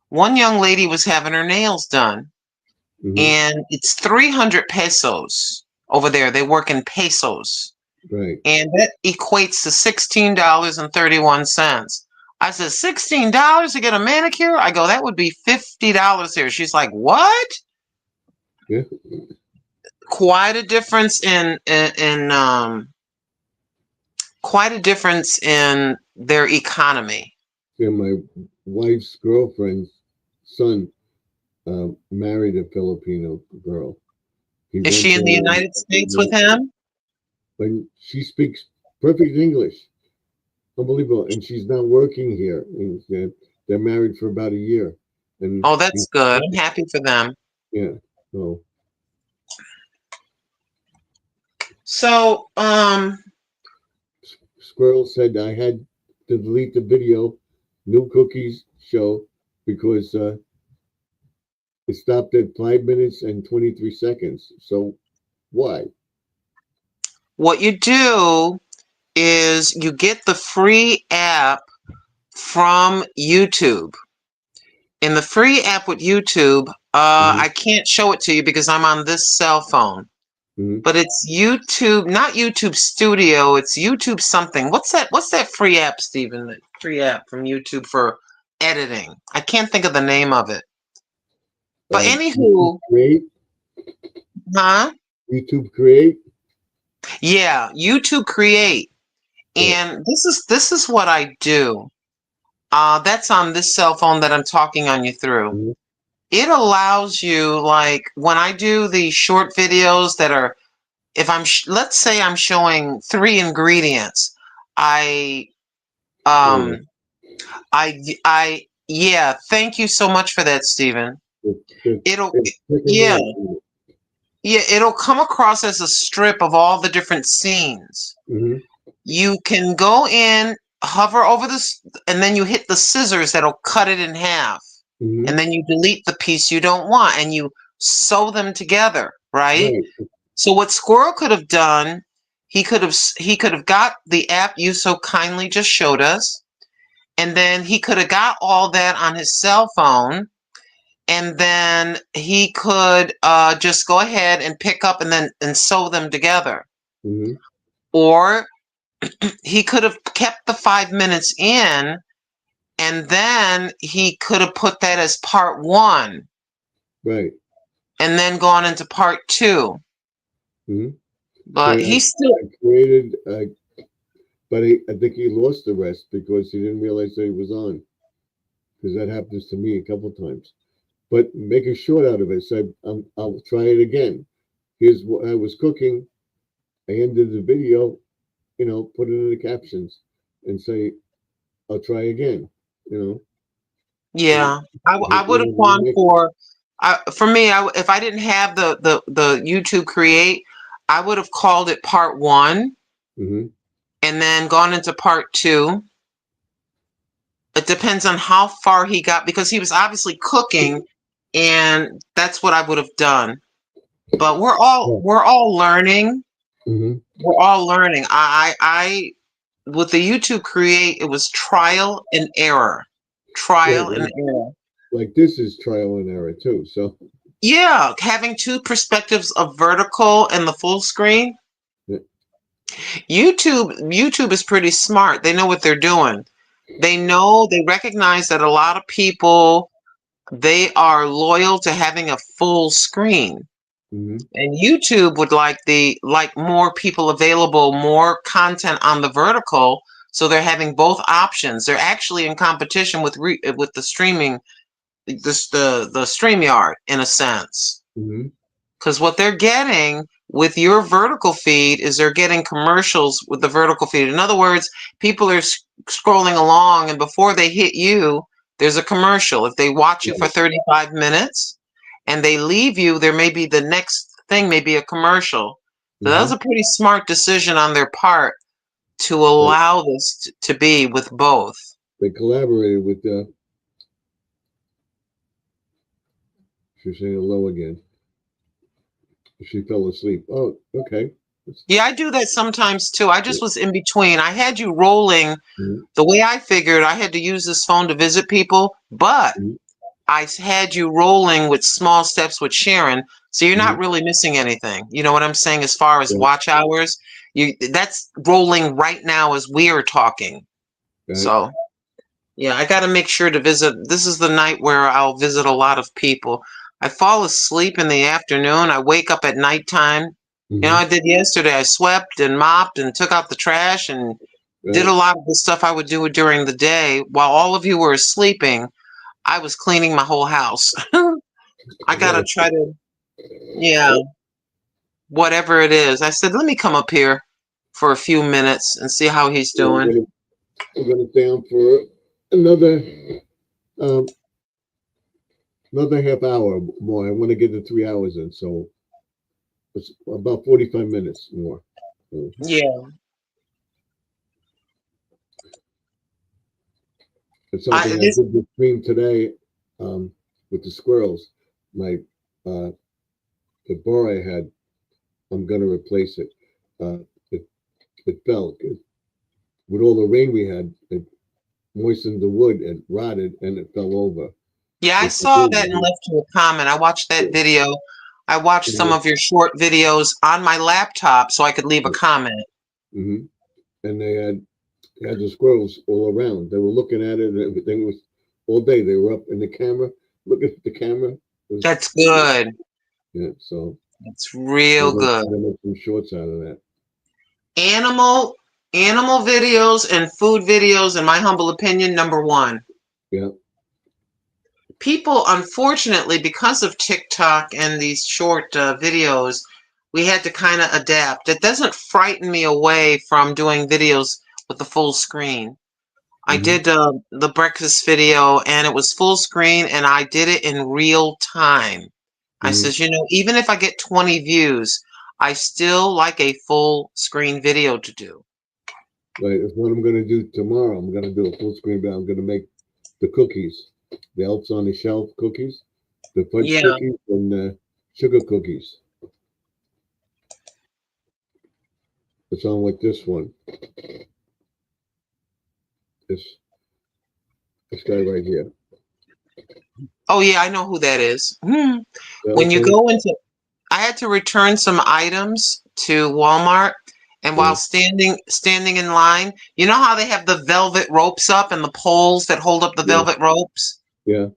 One young lady was having her nails done, Mhm. and it's 300 pesos over there. They work in pesos, Right. and that equates to $16.31. I said, $16 to get a manicure? I go, that would be $50 here. She's like, what? Yeah. Quite a difference quite a difference in their economy. Yeah. My wife's girlfriend's son married a Filipino girl. He Is went she in the there, United States with him? and she speaks perfect English. Unbelievable. And she's not working here. And they're married for about a year. And Oh, that's good. I'm happy for them. yeah. So So, Squirrel said I had to delete the video, New Cookies show, because it stopped at 5 minutes and 23 seconds. So why? what you do is you get the free app from YouTube. In the free app with YouTube, Mm-hmm. I can't show it to you because I'm on this cell phone. Mm-hmm. But it's YouTube, not YouTube Studio. It's YouTube something. What's that free app, Stephen? That free app from YouTube for editing. I can't think of the name of it. But YouTube anywho, Create. huh? YouTube Create. Yeah, YouTube Create. Yeah. And this is what I do. That's on this cell phone that I'm talking on you through. Mm-hmm. It allows you, like when I do the short videos that are, if let's say I'm showing 3 ingredients, I Oh, um yeah, thank you so much for that, Stephen. It'll it's yeah, second yeah, it'll come across as a strip of all the different scenes. Mm-hmm. You can go in, hover over this, and then you hit the scissors that'll cut it in half. Mm-hmm. And then you delete the piece you don't want and you sew them together, right? Right. So what Squirrel could have done, he could have got the app you so kindly just showed us, and then he could have got all that on his cell phone, and then he could just go ahead and pick up and sew them together. Mm-hmm. Or he could have kept the 5 minutes in, and then he could have put that as part one, Right. and then gone into part two. Mm-hmm. But So he still, I created, but I think he lost the rest because he didn't realize that he was on. Because that happens to me a couple times. But make a short out of it. So I'll try it again. Here's what I was cooking. I ended the video, put it in the captions and say, I'll try again, and yeah, I hit would have whatever you gone make. for me. If I didn't have the YouTube Create, I would have called it part one Mm-hmm. and then gone into part two. It depends on how far he got because he was obviously cooking, and that's what I would have done. But Yeah. we're all learning. Mm-hmm. We're all learning. I with the YouTube Create, it was trial and error, Right. trial and error. Like this is trial and error too. So Yeah, having two perspectives of vertical and the full screen. yeah. YouTube is pretty smart. They know what they're doing. They recognize that a lot of people, they are loyal to having a full screen. Mm-hmm. And YouTube would like more people available, more content on the vertical, so they're having both options. They're actually in competition with the streaming, the StreamYard in a sense. Mm-hmm. Because what they're getting with your vertical feed is they're getting commercials with the vertical feed. In other words, people are scrolling along, and before they hit you, there's a commercial. If they watch you for 35 minutes and they leave you, there may be the next thing, may be a commercial. So that was Mm-hmm. a pretty smart decision on their part to Right. allow this to be with both. They collaborated with she's saying hello again. She fell asleep. Oh, okay. Yeah, I do that sometimes too. I just was in between. I had you rolling. Mm-hmm. The way I figured, I had to use this phone to visit people, but I had you rolling with small steps with Sharon, so you're Mm-hmm. not really missing anything. You know what I'm saying? As far as Yeah. watch hours, that's rolling right now as we are talking. Right. So yeah, I got to make sure to visit. This is the night where I'll visit a lot of people. I fall asleep in the afternoon. I wake up at nighttime. You know, Mm-hmm. I did yesterday. I swept and mopped and took out the trash and did Right. a lot of the stuff I would do during the day while all of you were sleeping. I was cleaning my whole house. I gotta try to, yeah, whatever it is. I said, let me come up here for a few minutes and see how he's Yeah, doing. I'm gonna stay on for another um another half hour more. I want to get the 3 hours in, so it's about 45 minutes more. So Yeah, it's something I this, did the stream today with the squirrels. My the bar I had, I'm gonna replace it. It fell with all the rain we had. It moistened the wood and rotted, and it fell over. yeah, I It's saw that and left you a comment. I watched that video. I watched some of your short videos on my laptop so I could leave a comment. Mm-hmm. And they had the squirrels all around. They were looking at it, and everything was all day. They were up in the camera, looking at the camera. That's good. Yeah, so It's real I'm good. gonna make some shorts out of that. Animal animal videos and food videos, in my humble opinion, number one. Yeah. People, unfortunately, because of TikTok and these short videos, we had to kind of adapt. It doesn't frighten me away from doing videos with the full screen. I Mm-hmm. did the breakfast video and it was full screen and I did it in real time. I Mm-hmm. says, even if I get 20 views, I still like a full screen video to do. Right. That's what I'm gonna do tomorrow. I'm gonna do a full screen, but I'm gonna make the cookies, the Elves on the Shelf cookies, the fudge Yeah. cookies, and the sugar cookies. It sounds like this one. This guy right here. Oh yeah, I know who that is. Yeah, When you okay. go into, I had to return some items to Walmart, and while Yeah. standing in line, you know how they have the velvet ropes up and the poles that hold up the Yeah. velvet ropes? Yeah.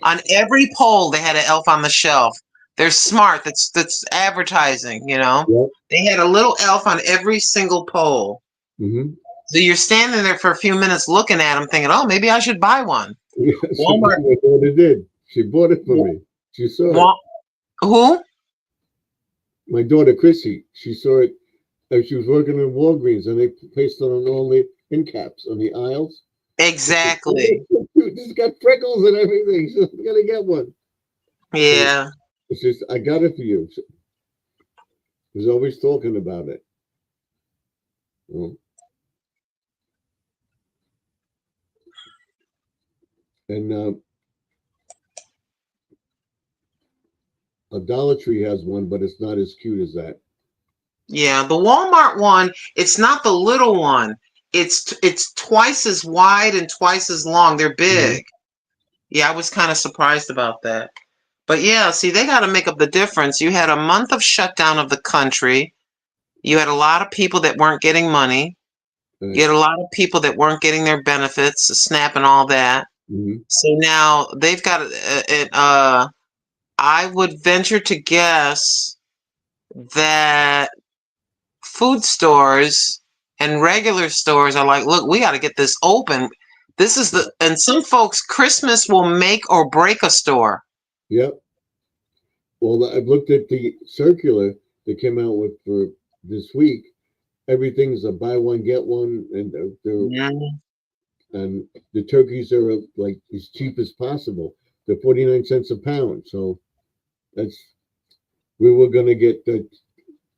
On every pole, they had an elf on the shelf. They're smart. That's advertising, you know. Yeah. They had a little elf on every single pole. Mm-hmm. So you're standing there for a few minutes looking at them, thinking, "Oh, maybe I should buy one." Yes, Walmart, my daughter did. She bought it for Wa- me. She saw it. Wa- who? My daughter Chrissy, she saw it. She was working in Walgreens, and they placed it on all the end caps on the aisles. She said, "Oh, Exactly. it's so cute. This has got freckles and everything. So I'm gonna get one." So Yeah. it's just, I got it for you. She was always talking about it. Well, and a Dollar Tree has one, but it's not as cute as that. Yeah, the Walmart one, it's not the little one. It's twice as wide and twice as long. They're Mhm. big. Yeah, I was kind of surprised about that. But yeah, see, they got to make up the difference. You had a month of shutdown of the country. You had a lot of people that weren't getting money. You Right. had a lot of people that weren't getting their benefits, SNAP and all that. Mm-hmm. So now they've got I would venture to guess that food stores and regular stores are like, look, we got to get this open. This is and some folks, Christmas will make or break a store. Yep. Well, I've looked at the circular that came out with for this week. Everything's a buy one get one, and Mhm. and the turkeys are like as cheap as possible. They're 49 cents a pound. So that's, we were gonna get the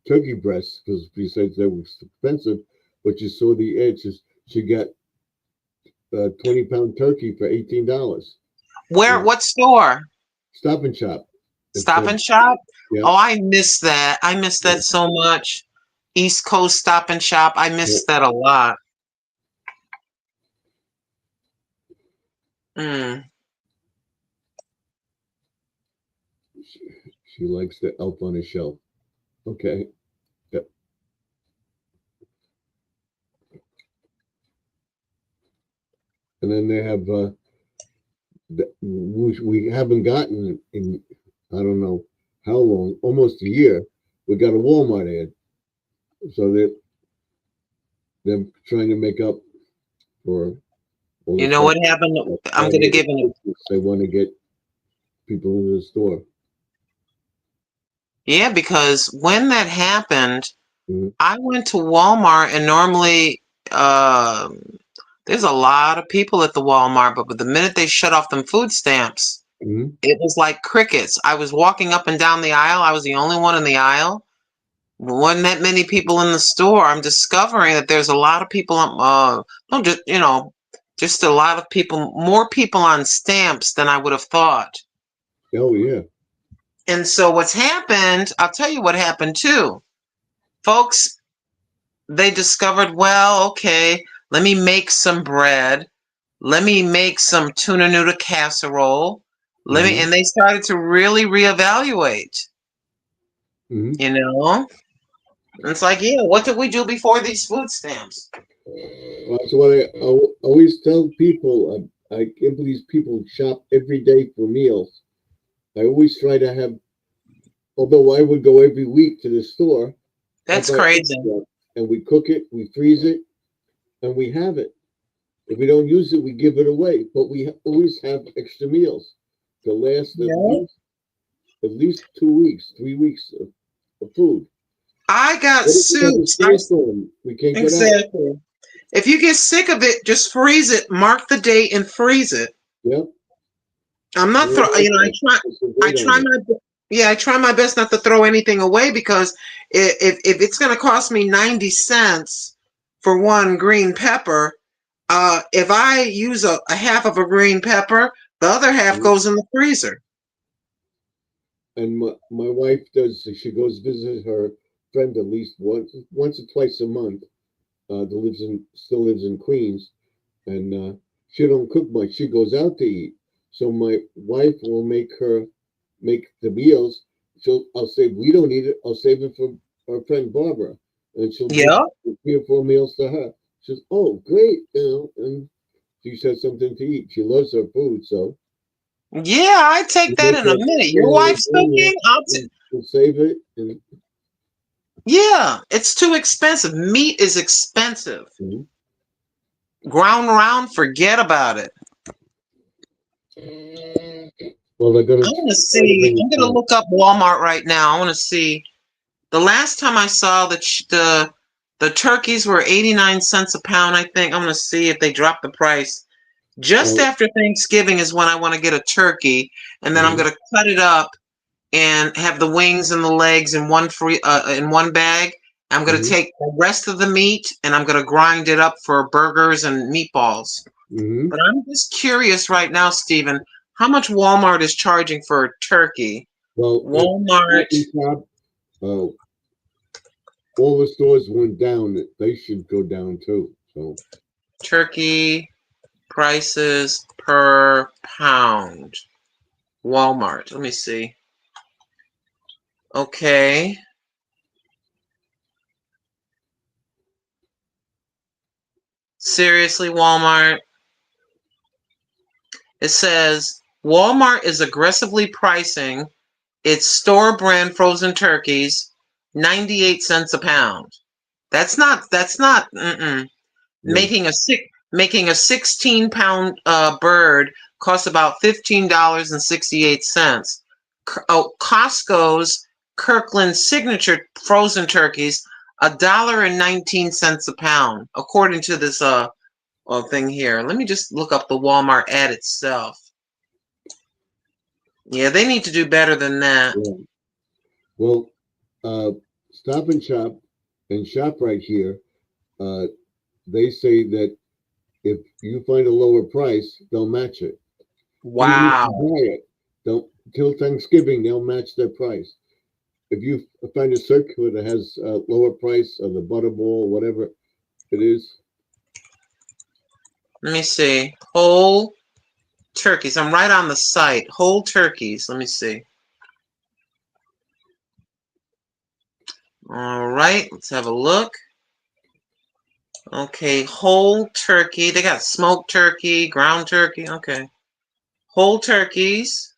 turkey breasts because besides they were expensive, but you saw the ads. She got a 20-pound turkey for $18. Where, Yeah. what store? Stop and Shop. It's Stop and Shop? yeah, Oh, I miss that. I miss yeah, that so much. East Coast Stop and Shop. I yeah. miss that a lot. Mm. She likes the elf on a shelf. Okay. Yep. And then they have we haven't gotten in, I don't know how long, almost a year. We got a Walmart ad, so they're trying to make up for all You the know stuff. what happened? Like I'm going to Friday give an, they want to get people into the store. yeah, because when that happened, Mm-hmm. I went to Walmart and normally, um there's a lot of people at the Walmart, but the minute they shut off them food stamps, Mm-hmm. it was like crickets. I was walking up and down the aisle. I was the only one in the aisle. Wasn't that many people in the store. I'm discovering that there's a lot of people, no, just, just a lot of people, more people on stamps than I would have thought. Oh yeah. And so what's happened, I'll tell you what happened too. Folks, they discovered, well, okay, let me make some bread. Let me make some tuna noodle casserole. Mm-hmm. And they started to really reevaluate, Mm-hmm. you know? And it's like, yeah, what did we do before these food stamps? Well, that's what I always tell people. I can't believe people shop every day for meals. I always try to have, although I would go every week to the store, I That's buy crazy. extra and we cook it, we freeze it, and we have it. If we don't use it, we give it away. But we always have extra meals to last Yeah. at least 2 weeks, 3 weeks of food. I got What if we have a soups. snowstorm? We can't get out. Exactly. If you get sick of it, just freeze it, mark the date and freeze it. Yep. I'm not Very throw, like that. Put some I weight try on it. my, yeah, I try my best not to throw anything away because if it's going to cost me 90 cents for one green pepper, if I use a half of a green pepper, the other half Mhm. goes in the freezer. And my wife does. She goes visit her friend at least once or twice a month. That lives in still lives in Queens, and she don't cook much. She goes out to eat, So my wife will make the meals. I'll say we don't eat it. I'll save it for our friend Barbara, and she'll give Yeah. 3 or 4 meals to her. She says, "Oh, great!" And she says something to eat. She loves her food, so Yeah, I we take that make in a her minute. Your dinner wife's cooking? and we'll save it. And Yeah, it's too expensive. Meat is expensive. Mhm. Ground round, forget about it. Well, they're gonna I'm gonna try to see. bring I'm it gonna down. look up Walmart right now. I want to see. The last time I saw the turkeys were 89 cents a pound. I think I'm gonna see if they dropped the price. Just Oh, after Thanksgiving is when I want to get a turkey, and then I'm mhm, gonna cut it up and have the wings and the legs in one bag. I'm gonna mhm, take the rest of the meat and I'm gonna grind it up for burgers and meatballs. mhm. But I'm just curious right now, Stephen, how much Walmart is charging for a turkey? Well, at Stop Walmart and Shop, uh, all the stores went down. They should go down too. So turkey prices per pound. Walmart. Let me see. Okay. Seriously, Walmart. It says Walmart is aggressively pricing its store brand frozen turkeys 98 cents a pound. That's not yeah. making a 16-pound bird costs about $15.68. Costco's Kirkland signature frozen turkeys $1.19 a pound, according to this thing here. Let me just look up the Walmart ad itself. Yeah, they need to do better than that. Yeah. Well, uh, Stop and Shop and ShopRite here, uh, they say that if you find a lower price, they'll match it. Even if you Wow. buy it, don't till Thanksgiving, they'll match their price. If you find a circular that has a lower price of the Butterball, whatever it is, Let me see. Whole turkeys. I'm right on the site. Whole turkeys. Let me see. All right, let's have a look. Okay, whole turkey. They got smoked turkey, ground turkey. Okay. Whole turkeys.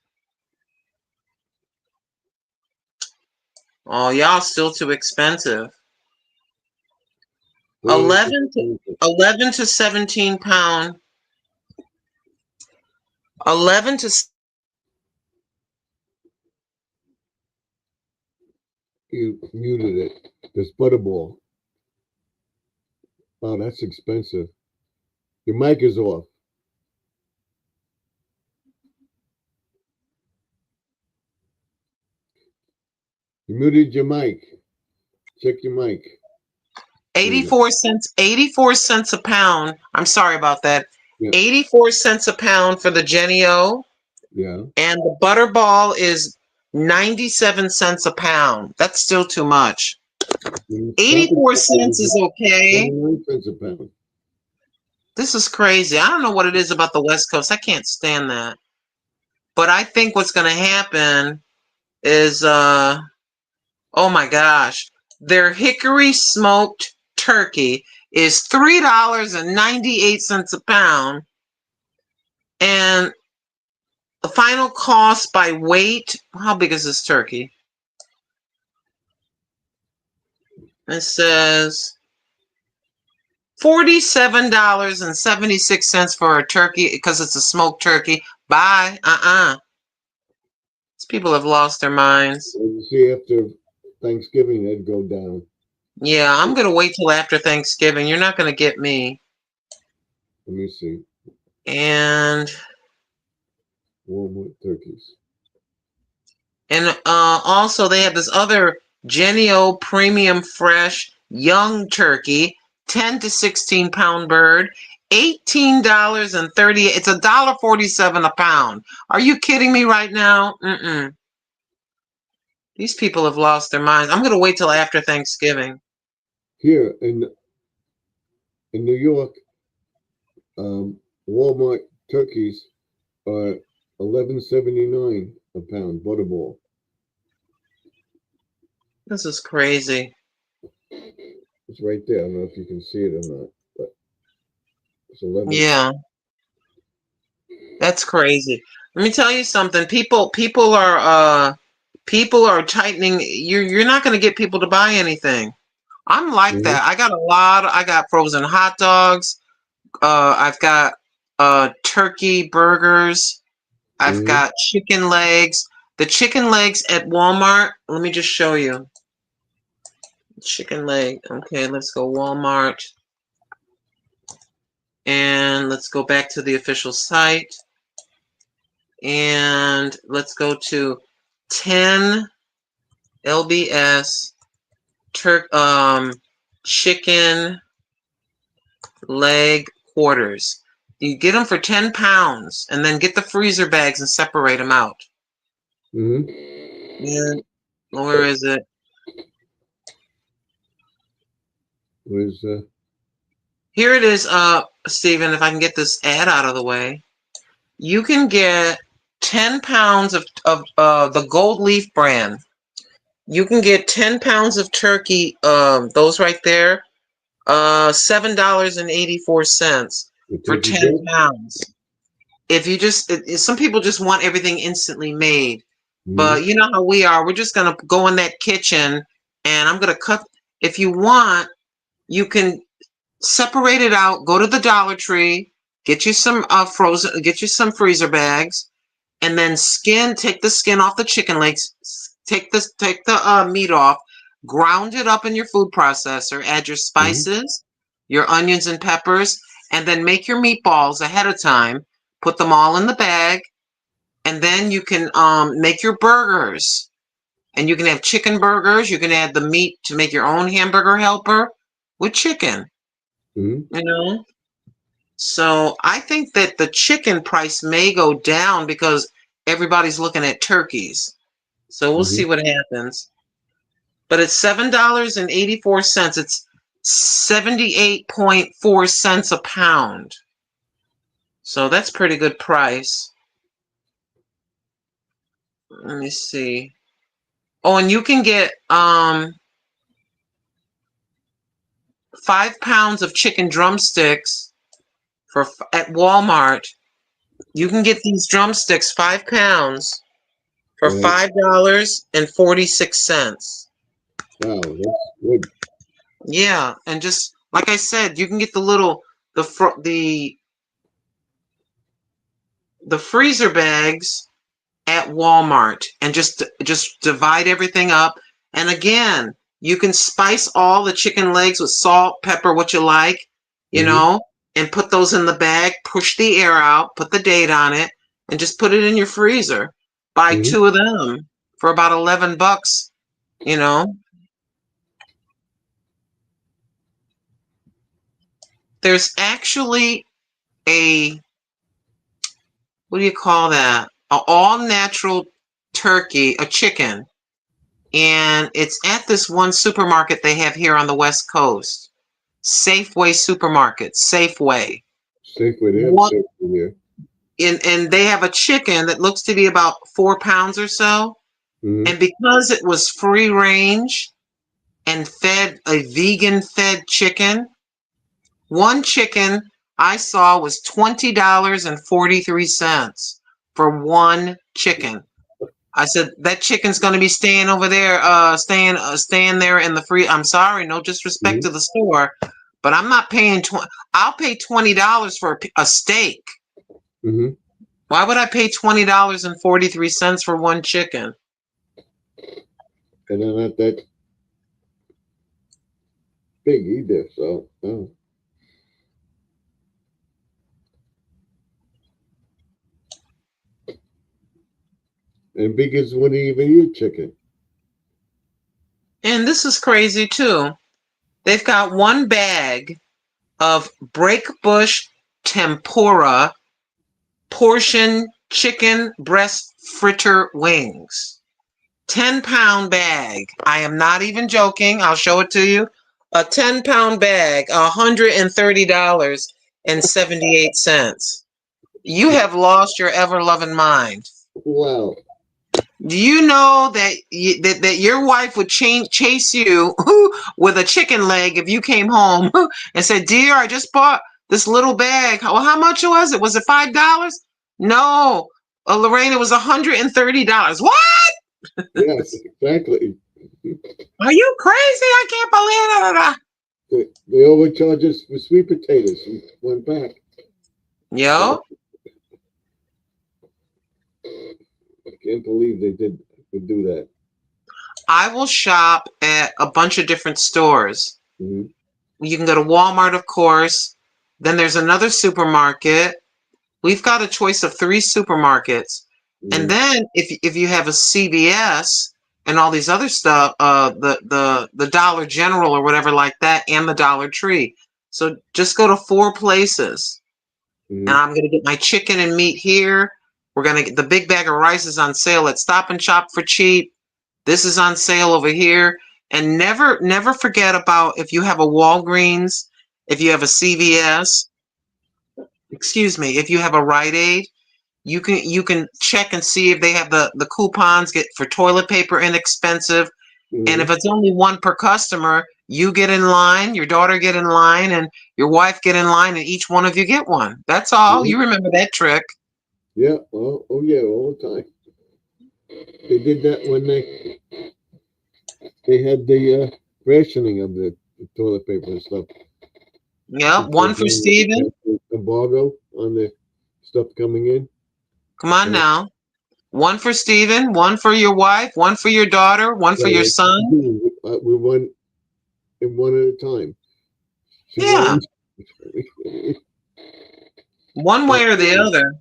Oh, y'all still too expensive. where is 11 to it? 11 to 17 pound. 11 to You muted it. This Butterball. Oh, that's expensive. Your mic is off. You muted your mic. Check your mic. There you go. 84 cents, 84 cents a pound. I'm sorry about that. Yeah, 84 cents a pound for the Genio, yeah. and the Butterball is 97 cents a pound. That's still too much. Stop and 84 Shop cents is is okay. 99 cents a pound. This is crazy. I don't know what it is about the West Coast. I can't stand that. But I think what's going to happen is oh my gosh, their hickory smoked turkey is $3.98 a pound, and the final cost by weight. How big is this turkey? It says $47.76 for a turkey because it's a smoked turkey. Bye. These people have lost their minds. And you see, after Thanksgiving, they'd go down. Yeah, I'm gonna wait till after Thanksgiving. You're not gonna get me. Let me see. And Walmart turkeys. also they have this other Genio Premium Fresh Young Turkey, 10 to 16 pound bird, $18.30. It's $1.47 a pound. Are you kidding me right now? These people have lost their minds. I'm gonna wait till after Thanksgiving. Here in New York, um, Walmart turkeys are $11.79 a pound, Butterball. This is crazy. It's right there. I don't know if you can see it or not, but it's 11. Yeah, that's crazy. Let me tell you something. People are tightening. You're not going to get people to buy anything. I'm like that. I got frozen hot dogs. I've got turkey burgers. I've got chicken legs. The chicken legs at Walmart. Let me just show you. Chicken leg. Okay, let's go Walmart. And let's go back to the official site. And let's go to 10 LBS chicken leg quarters. You get them for 10 pounds and then get the freezer bags and separate them out. Yeah. Where is it? Where's Here it is, Stephen, if I can get this ad out of the way. You can get 10 pounds of the Gold Leaf brand. You can get 10 pounds of turkey, those right there, $7.84 for 10 pounds. If you just, some people just want everything instantly made, but you know how we are. We're just going to go in that kitchen and I'm going to cut. If you want, you can separate it out, go to the Dollar Tree, get you some get you some freezer bags, and then take the skin off the chicken legs, take the meat off, ground it up in your food processor, add your spices, your onions and peppers, and then make your meatballs ahead of time, put them all in the bag, and then you can make your burgers. And you can have chicken burgers, you can add the meat to make your own hamburger helper with chicken. You know, so I think that the chicken price may go down because everybody's looking at turkeys. So we'll see what happens. But it's $7.84. It's 78.4 cents a pound. So that's pretty good price. Let me see. Oh, and you can get 5 pounds of chicken drumsticks at Walmart. You can get these drumsticks, 5 pounds, for $5.46. Wow, that's good. Yeah, and just like I said, you can get the freezer bags at Walmart and just divide everything up. And again, you can spice all the chicken legs with salt, pepper, what you like, you know, and put those in the bag, push the air out, put the date on it, and just put it in your freezer. Buy 2 of them for about $11, you know. There's actually a, what do you call that? An all-natural turkey, a chicken. And it's at this one supermarket they have here on the West Coast. Safeway supermarket, Safeway. Safeway, they have Safeway here. And they have a chicken that looks to be about 4 pounds or so. And because it was free range and fed a vegan fed chicken, one chicken I saw was $20.43 for one chicken. I said, that chicken's going to be staying over there, staying there in the free. I'm sorry, no disrespect to the store, but I'm not paying I'll pay $20 for a steak. Why would I pay $20.43 for one chicken? And they're not that big either, so. And biggest wouldn't even eat chicken. And this is crazy too. They've got one bag of Breakbush tempura portion chicken breast fritter wings. 10-pound bag. I am not even joking. I'll show it to you. A 10-pound bag, $130.78. You have lost your ever-loving mind. Wow. Do you know that that your wife would chase you with a chicken leg if you came home and said, "Dear, I just bought this little bag. How much was it? Was it $5?" No, Lorraine, it was $130. What? Yes, exactly. Are you crazy? I can't believe it. They overcharged us for sweet potatoes and went back. Yo, I can't believe they would do that. I will shop at a bunch of different stores. Hmm. You can go to Walmart, of course. Then there's another supermarket. We've got a choice of 3 supermarkets. And then if you have a CVS and all these other stuff, the Dollar General or whatever like that, and the Dollar Tree. So just go to 4 places. And I'm gonna get my chicken and meat here. We're gonna get the big bag of rice is on sale at Stop and Shop for cheap. This is on sale over here. And never forget about if you have a Walgreens, if you have a CVS, excuse me, if you have a Rite Aid, you can check and see if they have the coupons get for toilet paper inexpensive. And if it's only 1 per customer, you get in line, your daughter get in line, and your wife get in line, and each one of you get one. That's all. You remember that trick. Yeah. Oh yeah, all the time. They did that when they had the rationing of the toilet paper and stuff. Yeah, 1 for Steven. Embargo on the stuff coming in. Come on now. 1 for Steven, 1 for your wife, 1 for your daughter, 1 for your son. We went in one at a time. Yeah. One way or the other.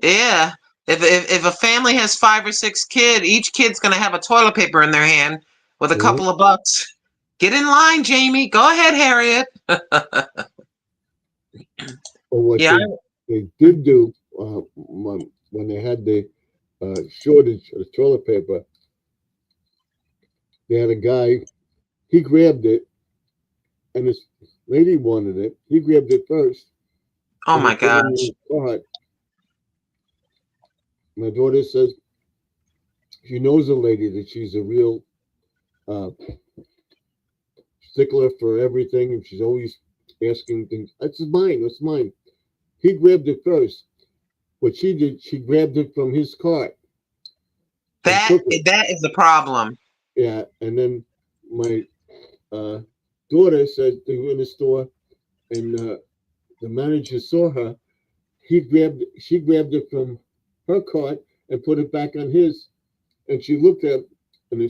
Yeah. If a family has 5 or 6 kids, each kid's gonna have a toilet paper in their hand with a couple of bucks. Get in line, Jamie. Go ahead, Harriet. Or what Yeah. they did do when they had the shortage of toilet paper, they had a guy, he grabbed it, and this lady wanted it. He grabbed it first. Oh my gosh. My daughter says she knows the lady, that she's a real stickler for everything, and she's always asking things. That's mine. That's mine. He grabbed it first. What she did, she grabbed it from his cart. That is the problem. Yeah, and then my daughter said they were in the store, and the manager saw her. She grabbed it from her cart and put it back on his, and she looked at, and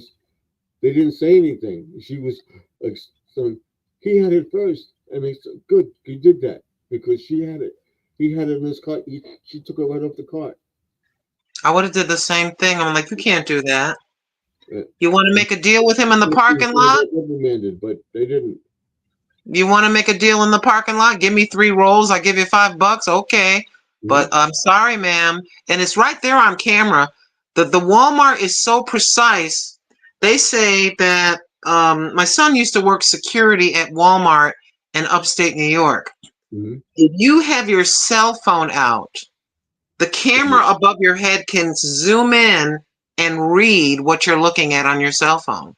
they didn't say anything. She was like, "So he had it first," and they said, "Good, he did that because she had it. He had it in his cart. She took it right off the cart." I would have did the same thing. I'm like, you can't do that. You want to make a deal with him in the parking lot? Recommended, but they didn't. You want to make a deal in the parking lot? Give me 3 rolls. I give you $5. Okay. But I'm sorry, ma'am. And it's right there on camera. The Walmart is so precise. They say that my son used to work security at Walmart in upstate New York. If you have your cell phone out, the camera above your head can zoom in and read what you're looking at on your cell phone.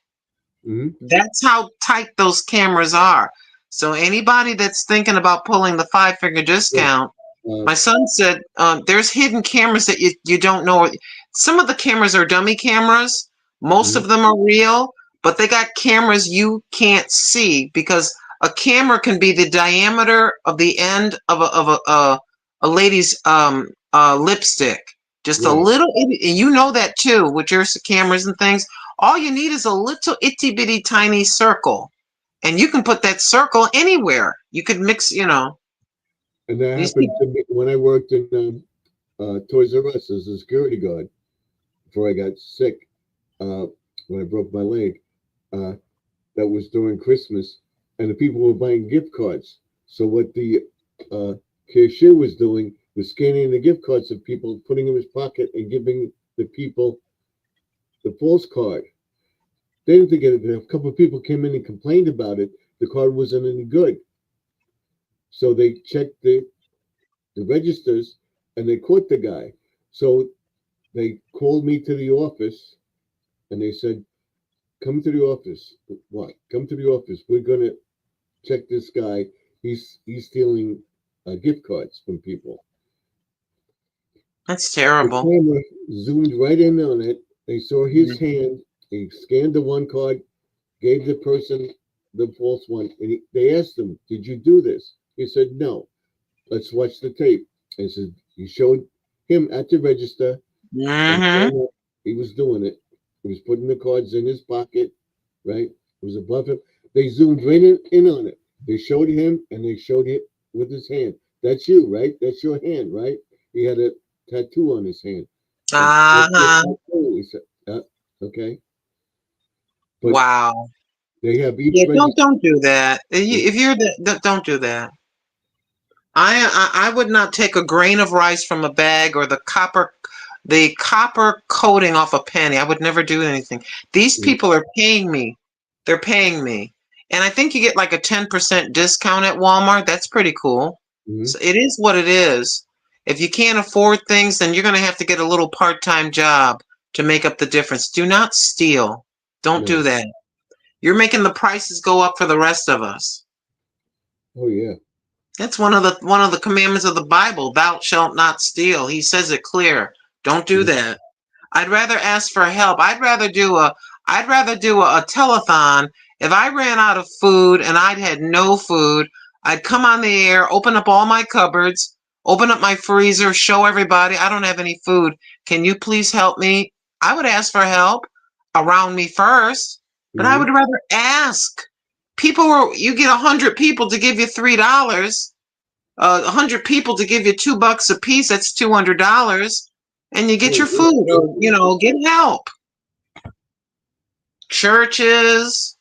That's how tight those cameras are. So anybody that's thinking about pulling the 5-figure discount, my son said there's hidden cameras that you don't know. Some of the cameras are dummy cameras. Most of them are real, but they got cameras you can't see, because a camera can be the diameter of the end of a lady's lipstick. Just a little, and you know that too with your cameras and things. All you need is a little itty bitty tiny circle, and you can put that circle anywhere. You could mix, you know. And that happened to me when I worked in Toys R Us as a security guard before I got sick, when I broke my leg. That was during Christmas, and the people were buying gift cards. So what the cashier was doing was scanning the gift cards of people, putting them in his pocket, and giving the people the false card. They didn't think anything. A couple of people came in and complained about it. The card wasn't any good. So they checked the registers, and they caught the guy. So they called me to the office, and they said, "Come to the office." What? Come to the office. We're gonna check this guy. He's stealing gift cards from people. That's The terrible. camera zoomed right in on it. They saw his hand. He scanned the one card, gave the person the false one, and they asked him, "Did you do this?" He said, "No." Let's watch the tape. And said he showed him at the register. And Hmm. sure enough, he was doing it. He was putting the cards in his pocket, right? It was above him. They zoomed right in on it. They showed him, and they showed it with his hand. That's you, right? That's your hand, right? He had a tattoo on his hand. And that's your Uh-huh. tattoo. He said, okay. But Wow. they have each Yeah, register. don't do that. If you're don't do that. I would not take a grain of rice from a bag or the copper coating off a penny. I would never do anything. These people are paying me. They're paying me. And I think you get like a 10% discount at Walmart. That's pretty cool. Mhm. So it is what it is. If you can't afford things, then you're going to have to get a little part-time job to make up the difference. Do not steal. Don't do No. that. You're making the prices go up for the rest of us. Oh yeah. That's one of the commandments of the Bible. Thou shalt not steal. He says it clear. Don't do Mhm. that. I'd rather ask for help. I'd rather do a telethon. If I ran out of food and I'd had no food, I'd come on the air, open up all my cupboards, open up my freezer, show everybody I don't have any food. Can you please help me? I would ask for help around me first, but I Mhm. would rather ask. You get 100 people to give you $3, 100 people to give you $2 a piece. That's $200, and you get your Oh, food, or get help. Churches.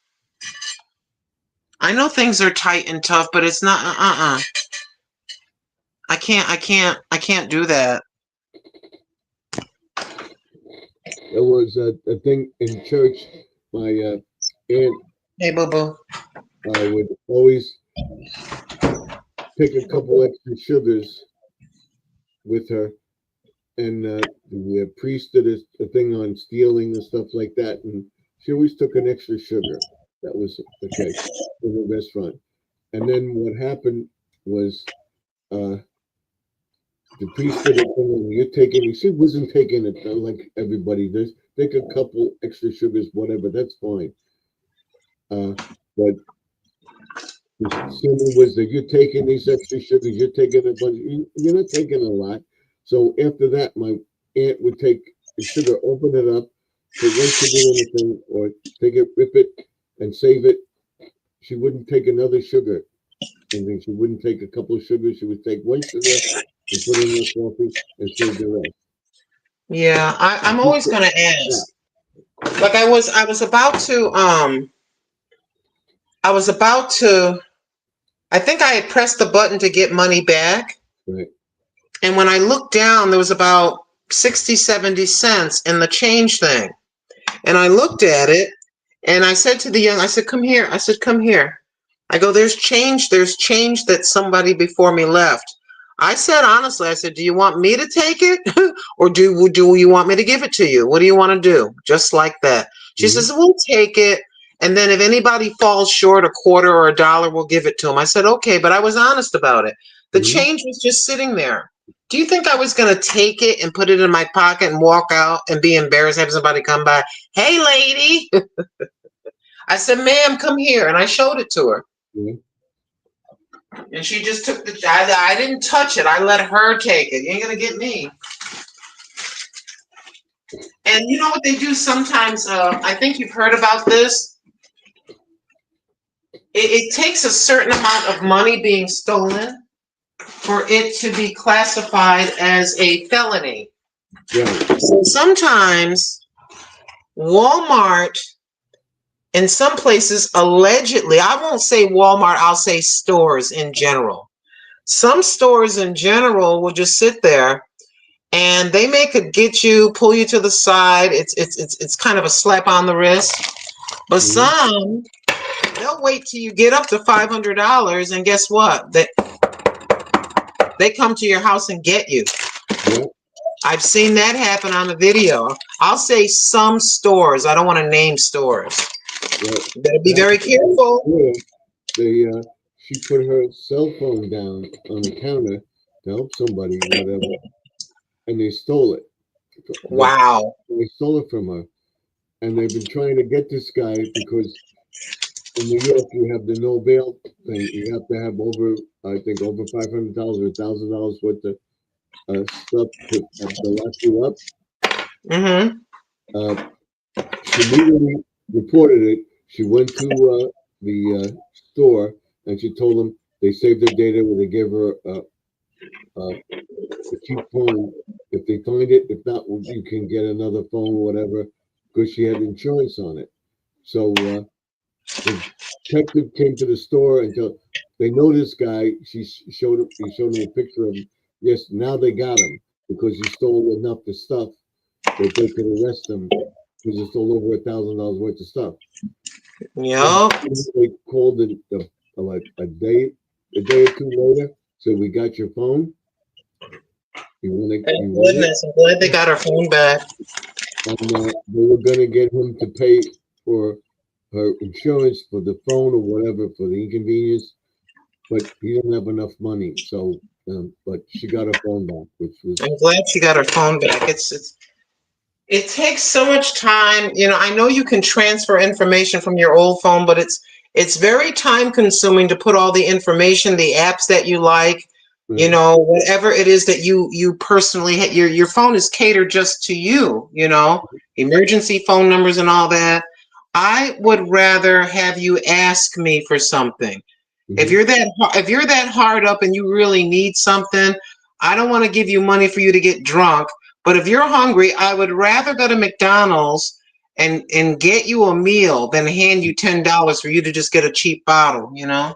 I know things are tight and tough, but it's not. I can't do that. There was a thing in church. My aunt Hey, boo boo. would always pick a couple extra sugars with her, and the priest did a thing on stealing and stuff like that, and she always took an extra sugar. That was okay in the restaurant. And then what happened was the priest did a thing, and you're taking. She wasn't taking it like everybody does. Take a couple extra sugars, whatever. That's fine. But the sermon was that you're taking these extra sugars, you're taking a bunch, you're not taking a lot. So after that, my aunt would take the sugar, open it up, put one sugar in the thing, or take it, rip it, and save it. She wouldn't take another sugar. And then she wouldn't take a couple of sugars. She would take one sugar and put in the coffee and save the rest. Yeah, I'm always gonna ask. Like I was about to I think I had pressed the button to get money back. Right. And when I looked down, there was about 60, 70 cents in the change thing. And I looked at it and I said to I said, come here. I said, come here. I go, there's change that somebody before me left. I said, honestly, I said, do you want me to take it? Or do you want me to give it to you? What do you want to do? Just like that. She says, we'll take it. And then if anybody falls short a quarter or $1, we'll give it to them. I said, okay, but I was honest about it. The change was just sitting there. Do you think I was going to take it and put it in my pocket and walk out and be embarrassed, have somebody come by? Hey, lady. I said, ma'am, come here. And I showed it to her. And she just took I didn't touch it. I let her take it. You ain't going to get me. And you know what they do sometimes? I think you've heard about this. It takes a certain amount of money being stolen for it to be classified as a felony. Right. So sometimes Walmart, in some places, allegedly, I won't say Walmart, I'll say stores in general. Some stores in general will just sit there and they may could pull you to the side. It's kind of a slap on the wrist. But some, they'll wait till you get up to $500, and guess what? They come to your house and get you. I've seen that happen on the video. I'll say some stores. I don't want to name stores. Well, You better be very careful. She put her cell phone down on the counter to help somebody, whatever, and they stole it. Wow. They stole it from her, and they've been trying to get this guy because in New York you have the no bail thing. You have to have over $500 or $1,000 worth of stuff to lock you up. Mm-hmm. She immediately reported it. She went to the store and she told them they saved her data when they gave her a cheap phone. If they find it, if not, you can get another phone or whatever, because she had insurance on it. So the detective came to the store until they know this guy. He showed him a picture of him. Yes, now they got him because he stole enough of stuff that they could arrest him because he stole over $1,000 worth of stuff. Yep. They called like a day or two later. So we got your phone. Thank goodness. I'm glad they got her phone back. And they were going to get him to pay for her insurance for the phone or whatever for the inconvenience, but he didn't have enough money. So, but she got her phone back, which was. I'm glad she got her phone back. It takes so much time. You know, I know you can transfer information from your old phone, but it's very time consuming to put all the information, the apps that you like, you know, whatever it is that you personally your phone is catered just to you, you know, emergency phone numbers and all that. I would rather have you ask me for something. If you're that hard up and you really need something, I don't want to give you money for you to get drunk. But if you're hungry, I would rather go to McDonald's and get you a meal than hand you $10 for you to just get a cheap bottle, you know?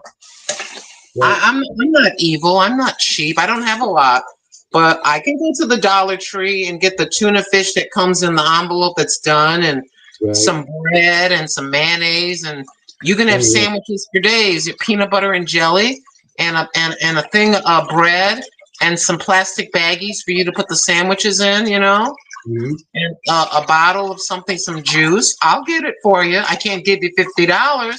Right. I'm not evil. I'm not cheap. I don't have a lot. But I can go to the Dollar Tree and get the tuna fish that comes in the envelope that's done, and some bread and some mayonnaise, and you can have sandwiches for days. Peanut butter and jelly and a thing of bread and some plastic baggies for you to put the sandwiches in, you know, and a bottle of something, some juice. I'll get it for you. I can't give you $50,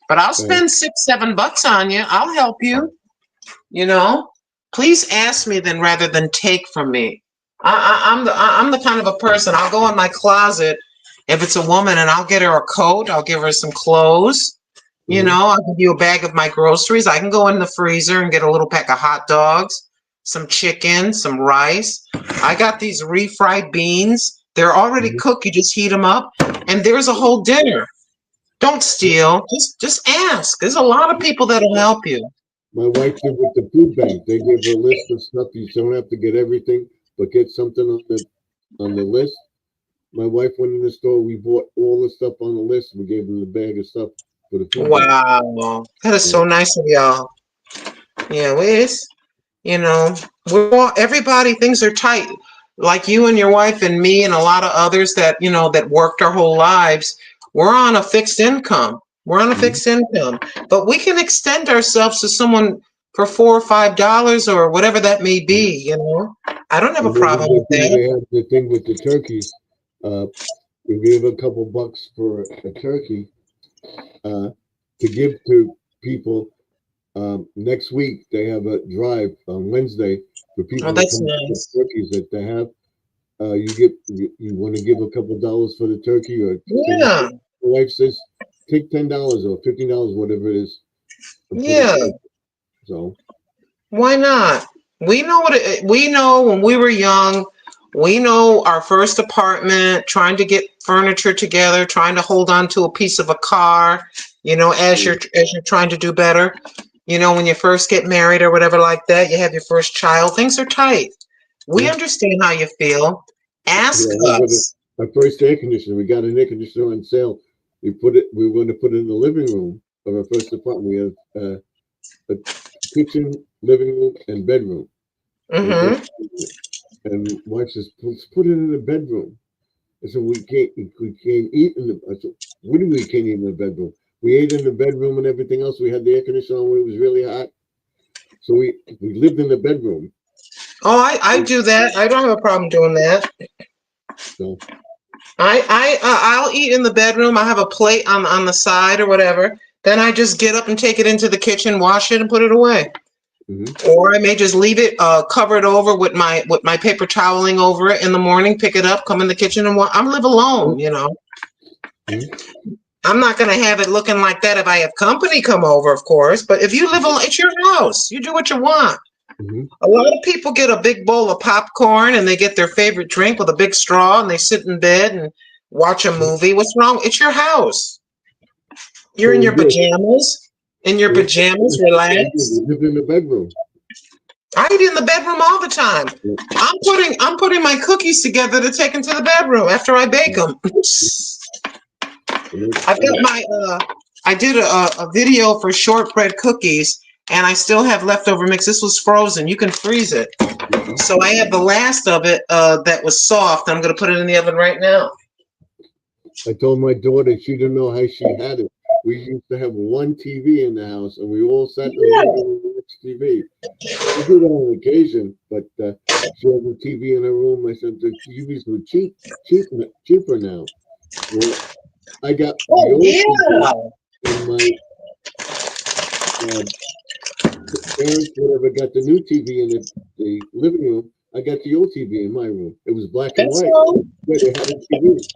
but I'll spend $6-7 on you. I'll help you, you know. Please ask me then rather than take from me. I'm the kind of a person, I'll go in my closet if it's a woman and I'll get her a coat, I'll give her some clothes, you know, I'll give you a bag of my groceries. I can go in the freezer and get a little pack of hot dogs, some chicken, some rice. I got these refried beans. They're already cooked. You just heat them up and there's a whole dinner. Don't steal. Just ask. There's a lot of people that'll help you. My wife did with the food bank. They give a list of stuff. You don't have to get everything, but get something on the list. My wife went in the store. We bought all the stuff on the list. We gave them the bag of stuff for the food bank. Wow, that is so nice of y'all. Yeah, it's, you know, everybody, things are tight. Like you and your wife and me and a lot of others that, you know, that worked our whole lives. We're on a fixed income. We're on a fixed income, but we can extend ourselves to someone for $4 or $5 or whatever that may be. You know, I don't have a problem with that. They have the thing with the turkeys. We give a couple bucks for a turkey to give to people. Next week they have a drive on Wednesday for people. Oh, that's nice. Turkeys that they have. You want to give a couple dollars for the turkey, or yeah. My wife says take $10 or $15, whatever it is. Yeah. So why not? We know we know when we were young. We know our first apartment, trying to get furniture together, trying to hold on to a piece of a car, you know, as you're trying to do better. You know, when you first get married or whatever like that, you have your first child, things are tight. We understand how you feel. Ask us. My first air conditioner, we got an air conditioner on sale. We were going to put it in the living room of our first apartment. We have a kitchen, living room, and bedroom. And wife says, let's put it in the bedroom. I said, we can't eat in the. I said, what do you mean we can't eat in the bedroom? We ate in the bedroom and everything else. We had the air conditioner on when it was really hot. So we lived in the bedroom. Oh, I do that. I don't have a problem doing that. So, I'll eat in the bedroom. I have a plate on the side or whatever. Then I just get up and take it into the kitchen, wash it, and put it away. mhm. Or I may just leave it covered over with my paper toweling over it in the morning. Pick it up, come in the kitchen, and I live alone. You know, Mhm. I'm not gonna have it looking like that if I have company come over, of course. But if you live alone, it's your house. You do what you want. Mhm. A lot of people get a big bowl of popcorn and they get their favorite drink with a big straw and they sit in bed and watch a movie. What's wrong? It's your house. You're So in we your did. pajamas. In your We pajamas, we relax. lived in the bedroom. I eat in the bedroom all the time. Yeah. I'm putting my cookies together to take into the bedroom after I bake them. And I've got my I did a video for shortbread cookies and I still have leftover mix. This was frozen. You can freeze it. Mhm. So I have the last of it that was soft. I'm going to put it in the oven right now. I told my daughter she didn't know how she had it. We used to have one TV in the house, and we all sat in the Yeah. living room and watched TV. We do that on occasion, but she has a TV in her room. I said the TVs were cheaper now. Well, I got the Oh, old yeah. TV, and my parents, whatever, got the new TV in the living room. I got the old TV in my room. It was black and That's white. all. Yeah, they had a TV.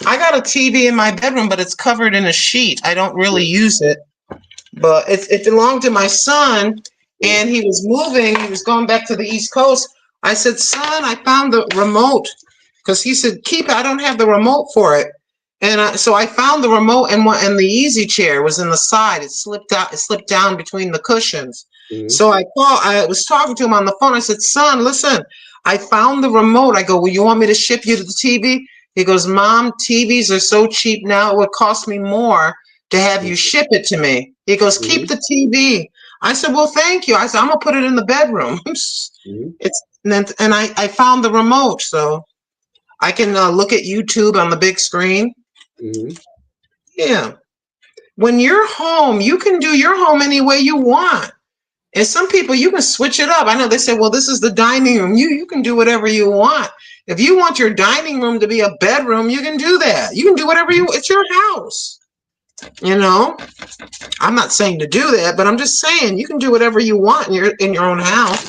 I got a TV in my bedroom, but it's covered in a sheet. I don't really use it. But it belonged to my son, and he was moving. He was going back to the East Coast. I said, son, I found the remote. Because he said, keep it. I don't have the remote for it. And so I found the remote, and the easy chair was in the side. It slipped out. It slipped down between the cushions. Mhm. So I was talking to him on the phone. I said, son, listen, I found the remote. I go, well, you want me to ship you to the TV? He goes, Mom, TVs are so cheap now. It would cost me more to have you ship it to me. He goes, keep Mhm. the TV. I said, well, thank you. I said, I'm gonna put it in the bedroom. Mhm. It's and I found the remote, so I can look at YouTube on the big screen. Mhm. Yeah. When you're home, you can do your home any way you want. And some people, you can switch it up. I know they say, well, this is the dining room. You can do whatever you want. If you want your dining room to be a bedroom, you can do that. You can do whatever you. It's your house. You know. I'm not saying to do that, but I'm just saying you can do whatever you want in your own house.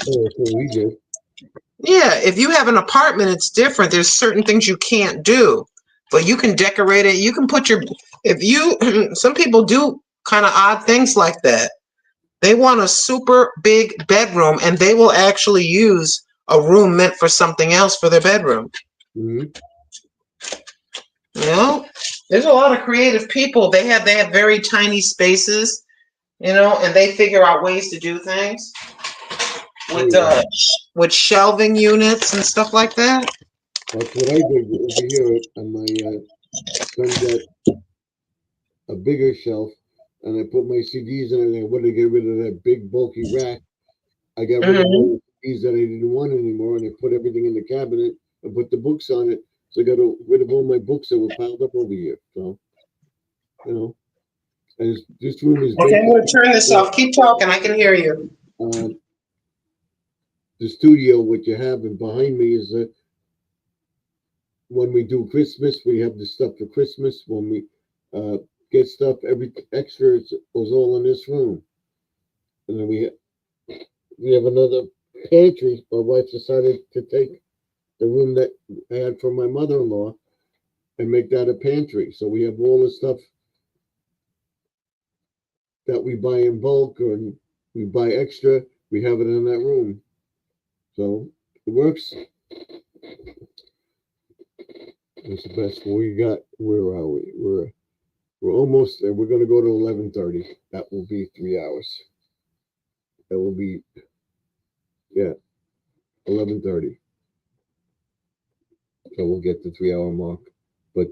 Oh, that's what we did. Yeah, if you have an apartment, it's different. There's certain things you can't do, but you can decorate it. You can put your if you some people do kind of odd things like that. They want a super big bedroom and they will actually use a room meant for something else for their bedroom. Mhm. You know, there's a lot of creative people. They have very tiny spaces, you know, and they figure out ways to do things with shelving units and stuff like that. That's what I did over here. And my son got a bigger shelf, and I put my CDs in it. And I wanted to get rid of that big bulky rack. I got rid of all the CDs that I didn't want anymore, and I put everything in the cabinet and put the books on it. So I got rid of all my books that were piled up over here. So, you know, and this room is Okay, I'm basically going to turn this off. Keep talking. I can hear you. uh, the studio. What you have, and behind me is when we do Christmas, we have the stuff for Christmas. When we get stuff, every extra was all in this room. And then we have another pantry. My wife decided to take the room that I had for my mother-in-law and make that a pantry. So we have all the stuff that we buy in bulk or we buy extra. We have it in that room. So it works. It's the best we got. Where are we? We're almost there. We're gonna go to 11:30. That will be 3 hours. That will be 11:30. So we'll get the 3 hour mark. But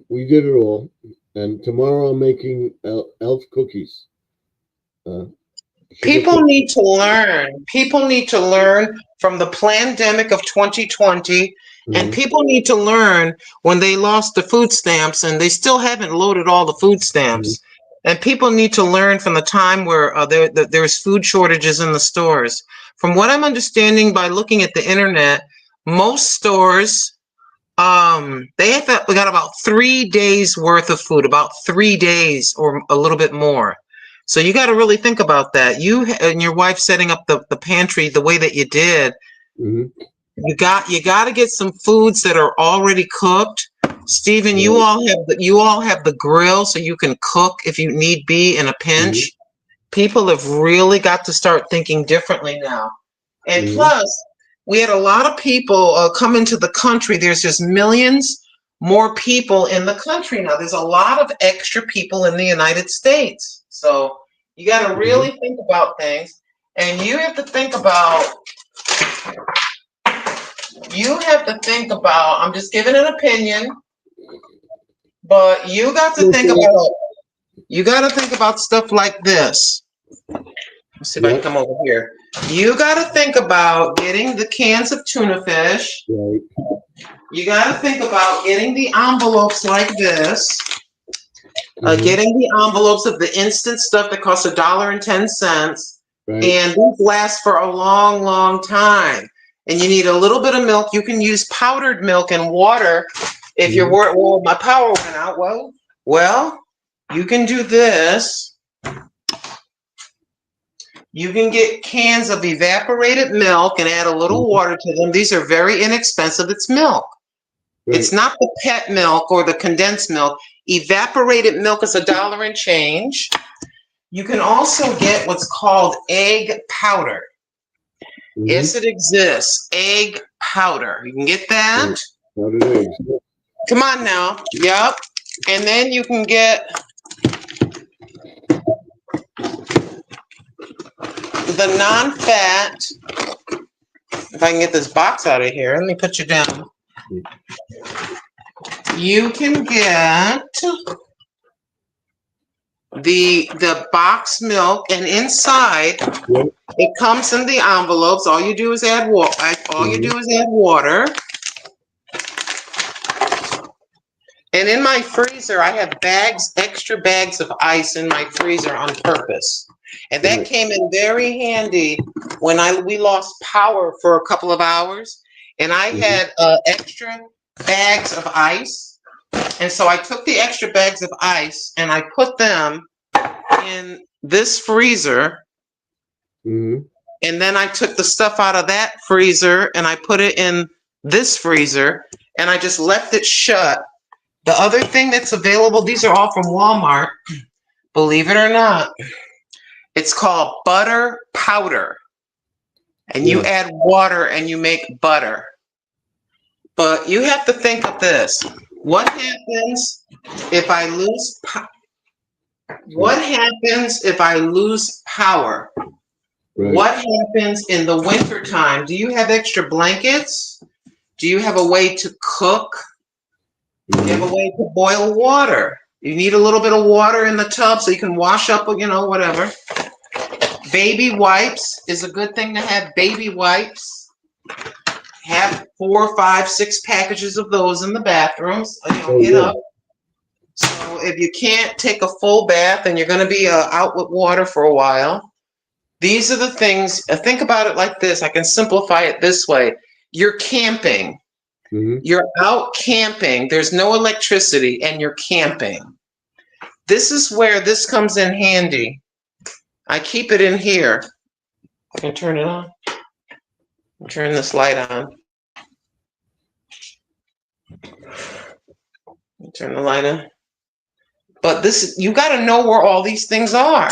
we did it all. And tomorrow I'm making elf cookies. People need to learn. People need to learn from the pandemic of 2020. And Mhm. people need to learn when they lost the food stamps and they still haven't loaded all the food stamps. And people need to learn from the time where there's food shortages in the stores. from what I'm understanding by looking at the internet, most stores, we got about 3 days worth of food, about 3 days or a little bit more. So you got to really think about that. You and your wife setting up the pantry the way that you did. Mm-hmm. You got to get some foods that are already cooked. Stephen, you all have the grill, so you can cook if you need be in a pinch. Mm-hmm. People have really got to start thinking differently now. And Mhm. plus, we had a lot of people come into the country. There's just millions more people in the country now. There's a lot of extra people in the United States. So you got to really think about things. And you have to think about, I'm just giving an opinion, but you got to think about stuff like this. Let's see if I can come over here. You got to think about getting the cans of tuna fish. Right. You got to think about getting the envelopes like this. Getting the envelopes of the instant stuff that costs $1.10. Right. And these last for a long, long time. And you need a little bit of milk. You can use powdered milk and water if you're worried, well, my power went out. Well, you can do this. You can get cans of evaporated milk and add a little water to them. These are very inexpensive. It's milk. Right. It's not the pet milk or the condensed milk. Evaporated milk is $1 and change. You can also get what's called egg powder. Yes, it exists. Egg powder. You can get that. Powdered eggs. Come on now. Yep. And then you can get the non-fat. If I can get this box out of here, let me put you down. You can get the box milk, and inside it comes in the envelopes. All you do is add water. And in my freezer, I have extra bags of ice in my freezer on purpose. And that came in very handy when we lost power for a couple of hours. And I had extra bags of ice. And so I took the extra bags of ice and I put them in this freezer. And then I took the stuff out of that freezer and I put it in this freezer. And I just left it shut. The other thing that's available, these are all from Walmart, believe it or not. It's called butter powder. And you add water and you make butter. But you have to think of this. What happens if I lose power? Right. What happens in the wintertime? Do you have extra blankets? Do you have a way to cook? Do you have a way to boil water? You need a little bit of water in the tub so you can wash up, whatever. Baby wipes is a good thing to have. Baby wipes. Have 4, 5, 6 packages of those in the bathrooms. Get up. So if you can't take a full bath and you're going to be out with water for a while, these are the things. Think about it like this. I can simplify it this way. You're camping. You're out camping. There's no electricity and you're camping. This is where this comes in handy. I keep it in here. I can turn it on. Turn this light on. Turn the light on. But you got to know where all these things are.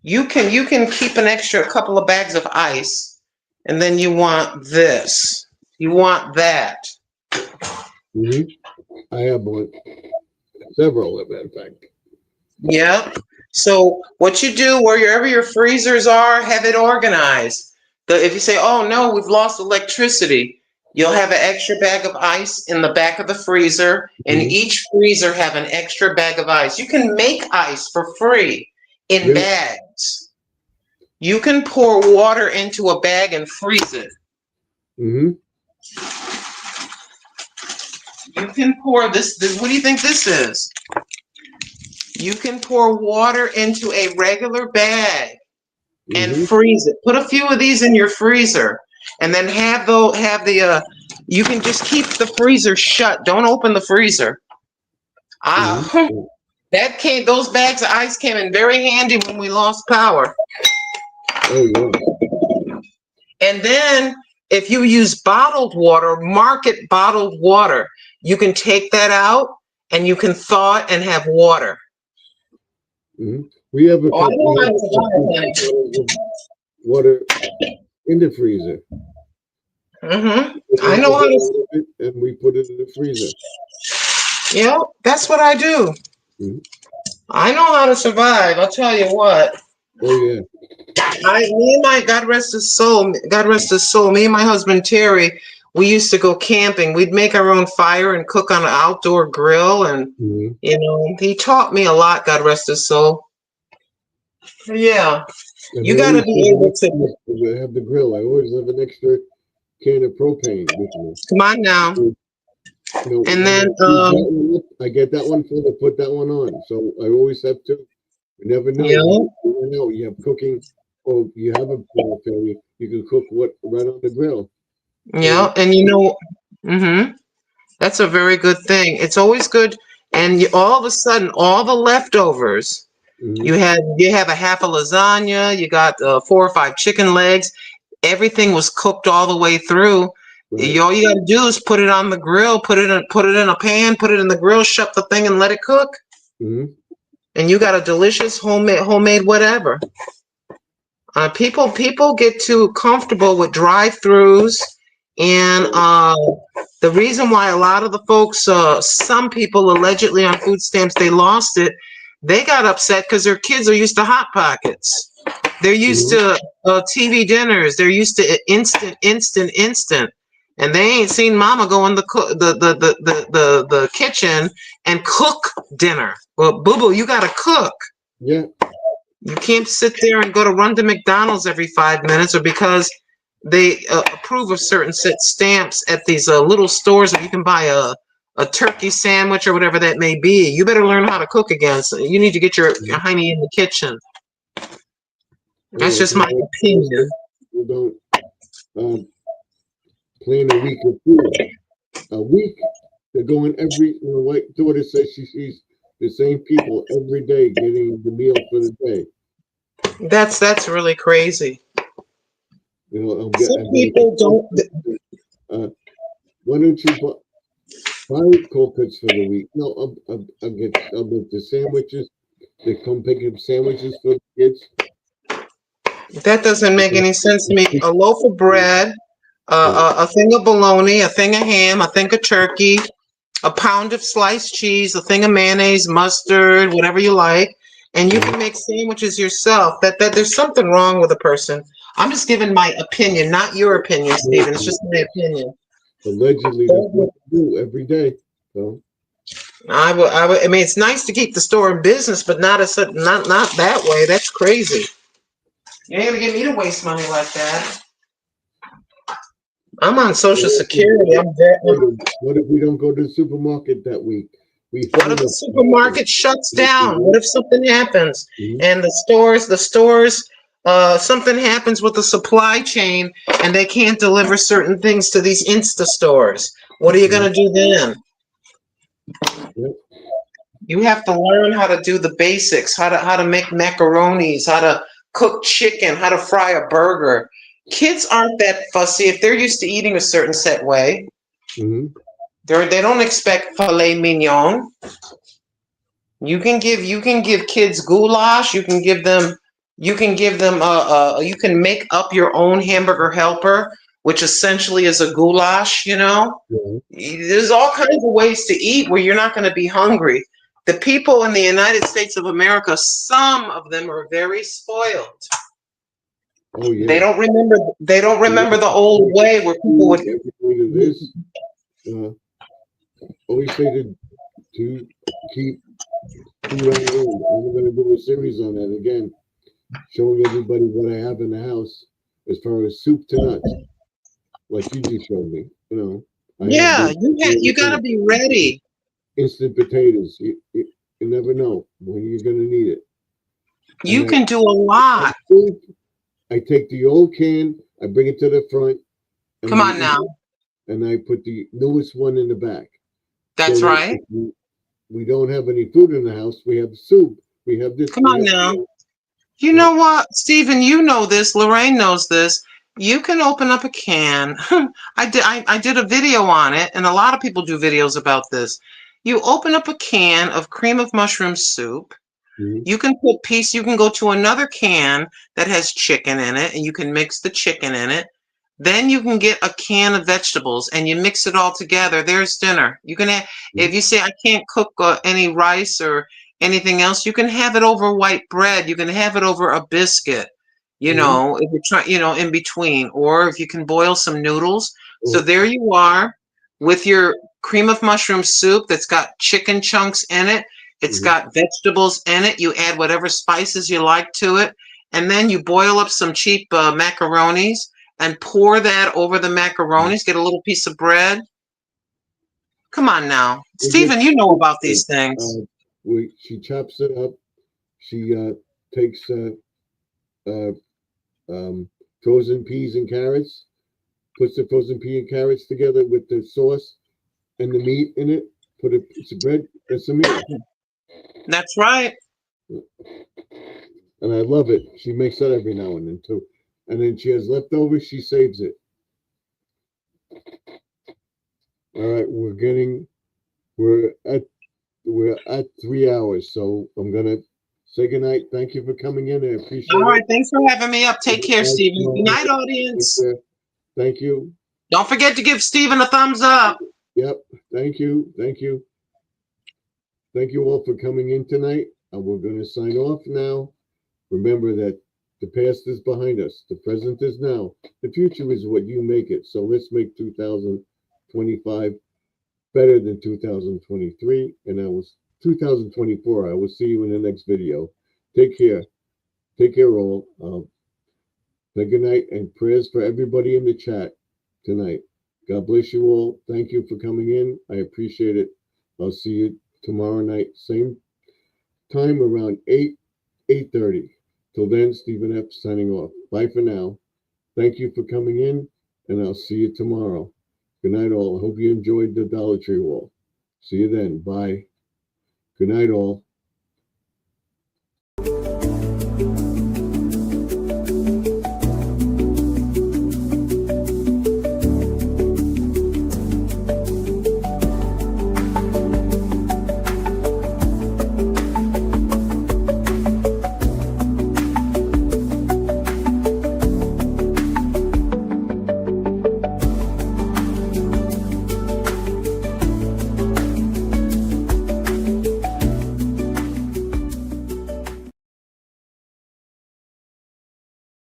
You can keep an extra couple of bags of ice, and then you want this. You want that. I have several of them, in fact. Yep. So what you do, wherever your freezers are, have it organized. If you say, oh no, we've lost electricity, you'll have an extra bag of ice in the back of the freezer, and each freezer have an extra bag of ice. You can make ice for free in bags. You can pour water into a bag and freeze it. You can pour this. What do you think this is? You can pour water into a regular bag and Mhm. freeze it. Put a few of these in your freezer, and then you can just keep the freezer shut. Don't open the freezer. Mhm. Those bags of ice came in very handy when we lost power. Oh, yeah. And then if you use bottled water, market bottled water, you can take that out and you can thaw it and have water. Mhm. We have a Oh, I couple, know we how have to a couple survive, honey. bottles of water in the freezer. I know how to. And we put it in the freezer. Yeah, that's what I do. Mhm. I know how to survive. I'll tell you what. Oh, yeah. God rest his soul. God rest his soul. Me and my husband Terry, we used to go camping. We'd make our own fire and cook on an outdoor grill, and Mhm. he taught me a lot. God rest his soul. Yeah, And you I got to always be able to. have the grill. I always have an extra can of propane with me. Come on now. You know, And when then, I use that one up, I get that one full to put that one on. So I always have two. You never know. yeah, You never know. You have cooking, or you have a grill failure. You can cook what right on the grill. yeah, and that's a very good thing. It's always good, and all of a sudden, all the leftovers. Mhm. You have a half a lasagna. You got 4 or 5 chicken legs. Everything was cooked all the way through. Right. All you got to do is put it on the grill, put it in a pan, put it in the grill, shut the thing, and let it cook. Mhm. And you got a delicious homemade whatever. People get too comfortable with drive-throughs, and the reason why a lot of the folks, some people allegedly on food stamps, they lost it. They got upset because their kids are used to Hot Pockets. They're used Mhm. to TV dinners. They're used to instant, and they ain't seen Mama go in the kitchen and cook dinner. Well, boo boo, you gotta cook. Yeah. You can't sit there and go to run to McDonald's every 5 minutes, or because they approve of certain set stamps at these little stores that you can buy a turkey sandwich or whatever that may be. You better learn how to cook again. So you need to get your honey in the kitchen. That's Oh, just my opinion. people don't plan a week of food. A week. They're going every. My white daughter says she sees the same people every day getting the meal for the day. That's really crazy. You know, Some people don't. Why don't you buy cold cuts for the week? No, I'll get the sandwiches. They come pick up sandwiches for the kids. That doesn't make any sense to me. A loaf of bread, a thing of bologna, a thing of ham, a thing of turkey, a pound of sliced cheese, a thing of mayonnaise, mustard, whatever you like, and you can make sandwiches yourself. That there's something wrong with a person. I'm just giving my opinion, not your opinion, Stephen. It's just my opinion. Allegedly, that's what they do every day. So I mean, it's nice to keep the store in business, but not that way. That's crazy. You ain't gonna get me to waste money like that. I'm on Social Security. what if we don't go to the supermarket that week? What if the supermarket shuts down? What if something happens and the stores, something happens with the supply chain and they can't deliver certain things to these Insta stores? What are you gonna do then? Yep. You have to learn how to do the basics, how to make macaronis, how to cook chicken, how to fry a burger. Kids aren't that fussy if they're used to eating a certain set way. Mm-hmm. They don't expect filet mignon. You can give kids goulash. You can give them you can make up your own hamburger helper, which essentially is a goulash. There's all kinds of ways to eat where you're not going to be hungry. The people in the United States of America, some of them are very spoiled. Oh yeah. They don't remember the old way where people would. This, always say to keep food on hand. I'm going to do a series on that again, showing everybody what I have in the house as far as soup to nuts, like you just showed me. Yeah, you got to be ready. Instant potatoes. You never know when you're going to need it. You can do a lot. I take the old can, I bring it to the front. and Come I on eat now. it, And I put the newest one in the back. That's So that right. if we don't have any food in the house, we have soup, we have this, Come we on have now. that. You Right. know what, Stephen, you know this, Lorraine knows this. You can open up a can. I did a video on it, and a lot of people do videos about this. You open up a can of cream of mushroom soup. Mhm. You can go to another can that has chicken in it, and you can mix the chicken in it. Then you can get a can of vegetables and you mix it all together. There's dinner. You can have, if you say I can't cook any rice or anything else, you can have it over white bread. You can have it over a biscuit. You Mhm. know, if you're trying, in between, or if you can boil some noodles. So Oh, there you are with your cream of mushroom soup that's got chicken chunks in it. It's mhm. got vegetables in it. You add whatever spices you like to it, and then you boil up some cheap macaronis and pour that over the macaronis. Get a little piece of bread. Come on now, It gets Stephen, you know about these things. she chops it up. She takes uh, frozen peas and carrots, puts the frozen pea and carrots together with the sauce and the meat in it. Put a piece of bread. That's a meal, That's right. and I love it. She makes that every now and then too. And then she has leftovers. She saves it. All right, we're at 3 hours, so I'm gonna say goodnight. Thank you for coming in. I All appreciate right, it. thanks for having me up. Take care, Bye, Stephen. Good tomorrow. night, Take audience. care. Thank you. Don't forget to give Stephen a thumbs up. Yep. Thank you. Thank you. Thank you all for coming in tonight. And we're going to sign off now. Remember that the past is behind us. The present is now. The future is what you make it. So let's make 2025 better than 2023. And 2024. I will see you in the next video. Take care. Take care, all. Say good night and prayers for everybody in the chat tonight. God bless you all. Thank you for coming in. I appreciate it. I'll see you tomorrow night, same time around 8:30. Till then, Stephen F. signing off. Bye for now. Thank you for coming in, and I'll see you tomorrow. Good night, all. I hope you enjoyed the Dollar Tree Wall. See you then. Bye. Good night, all.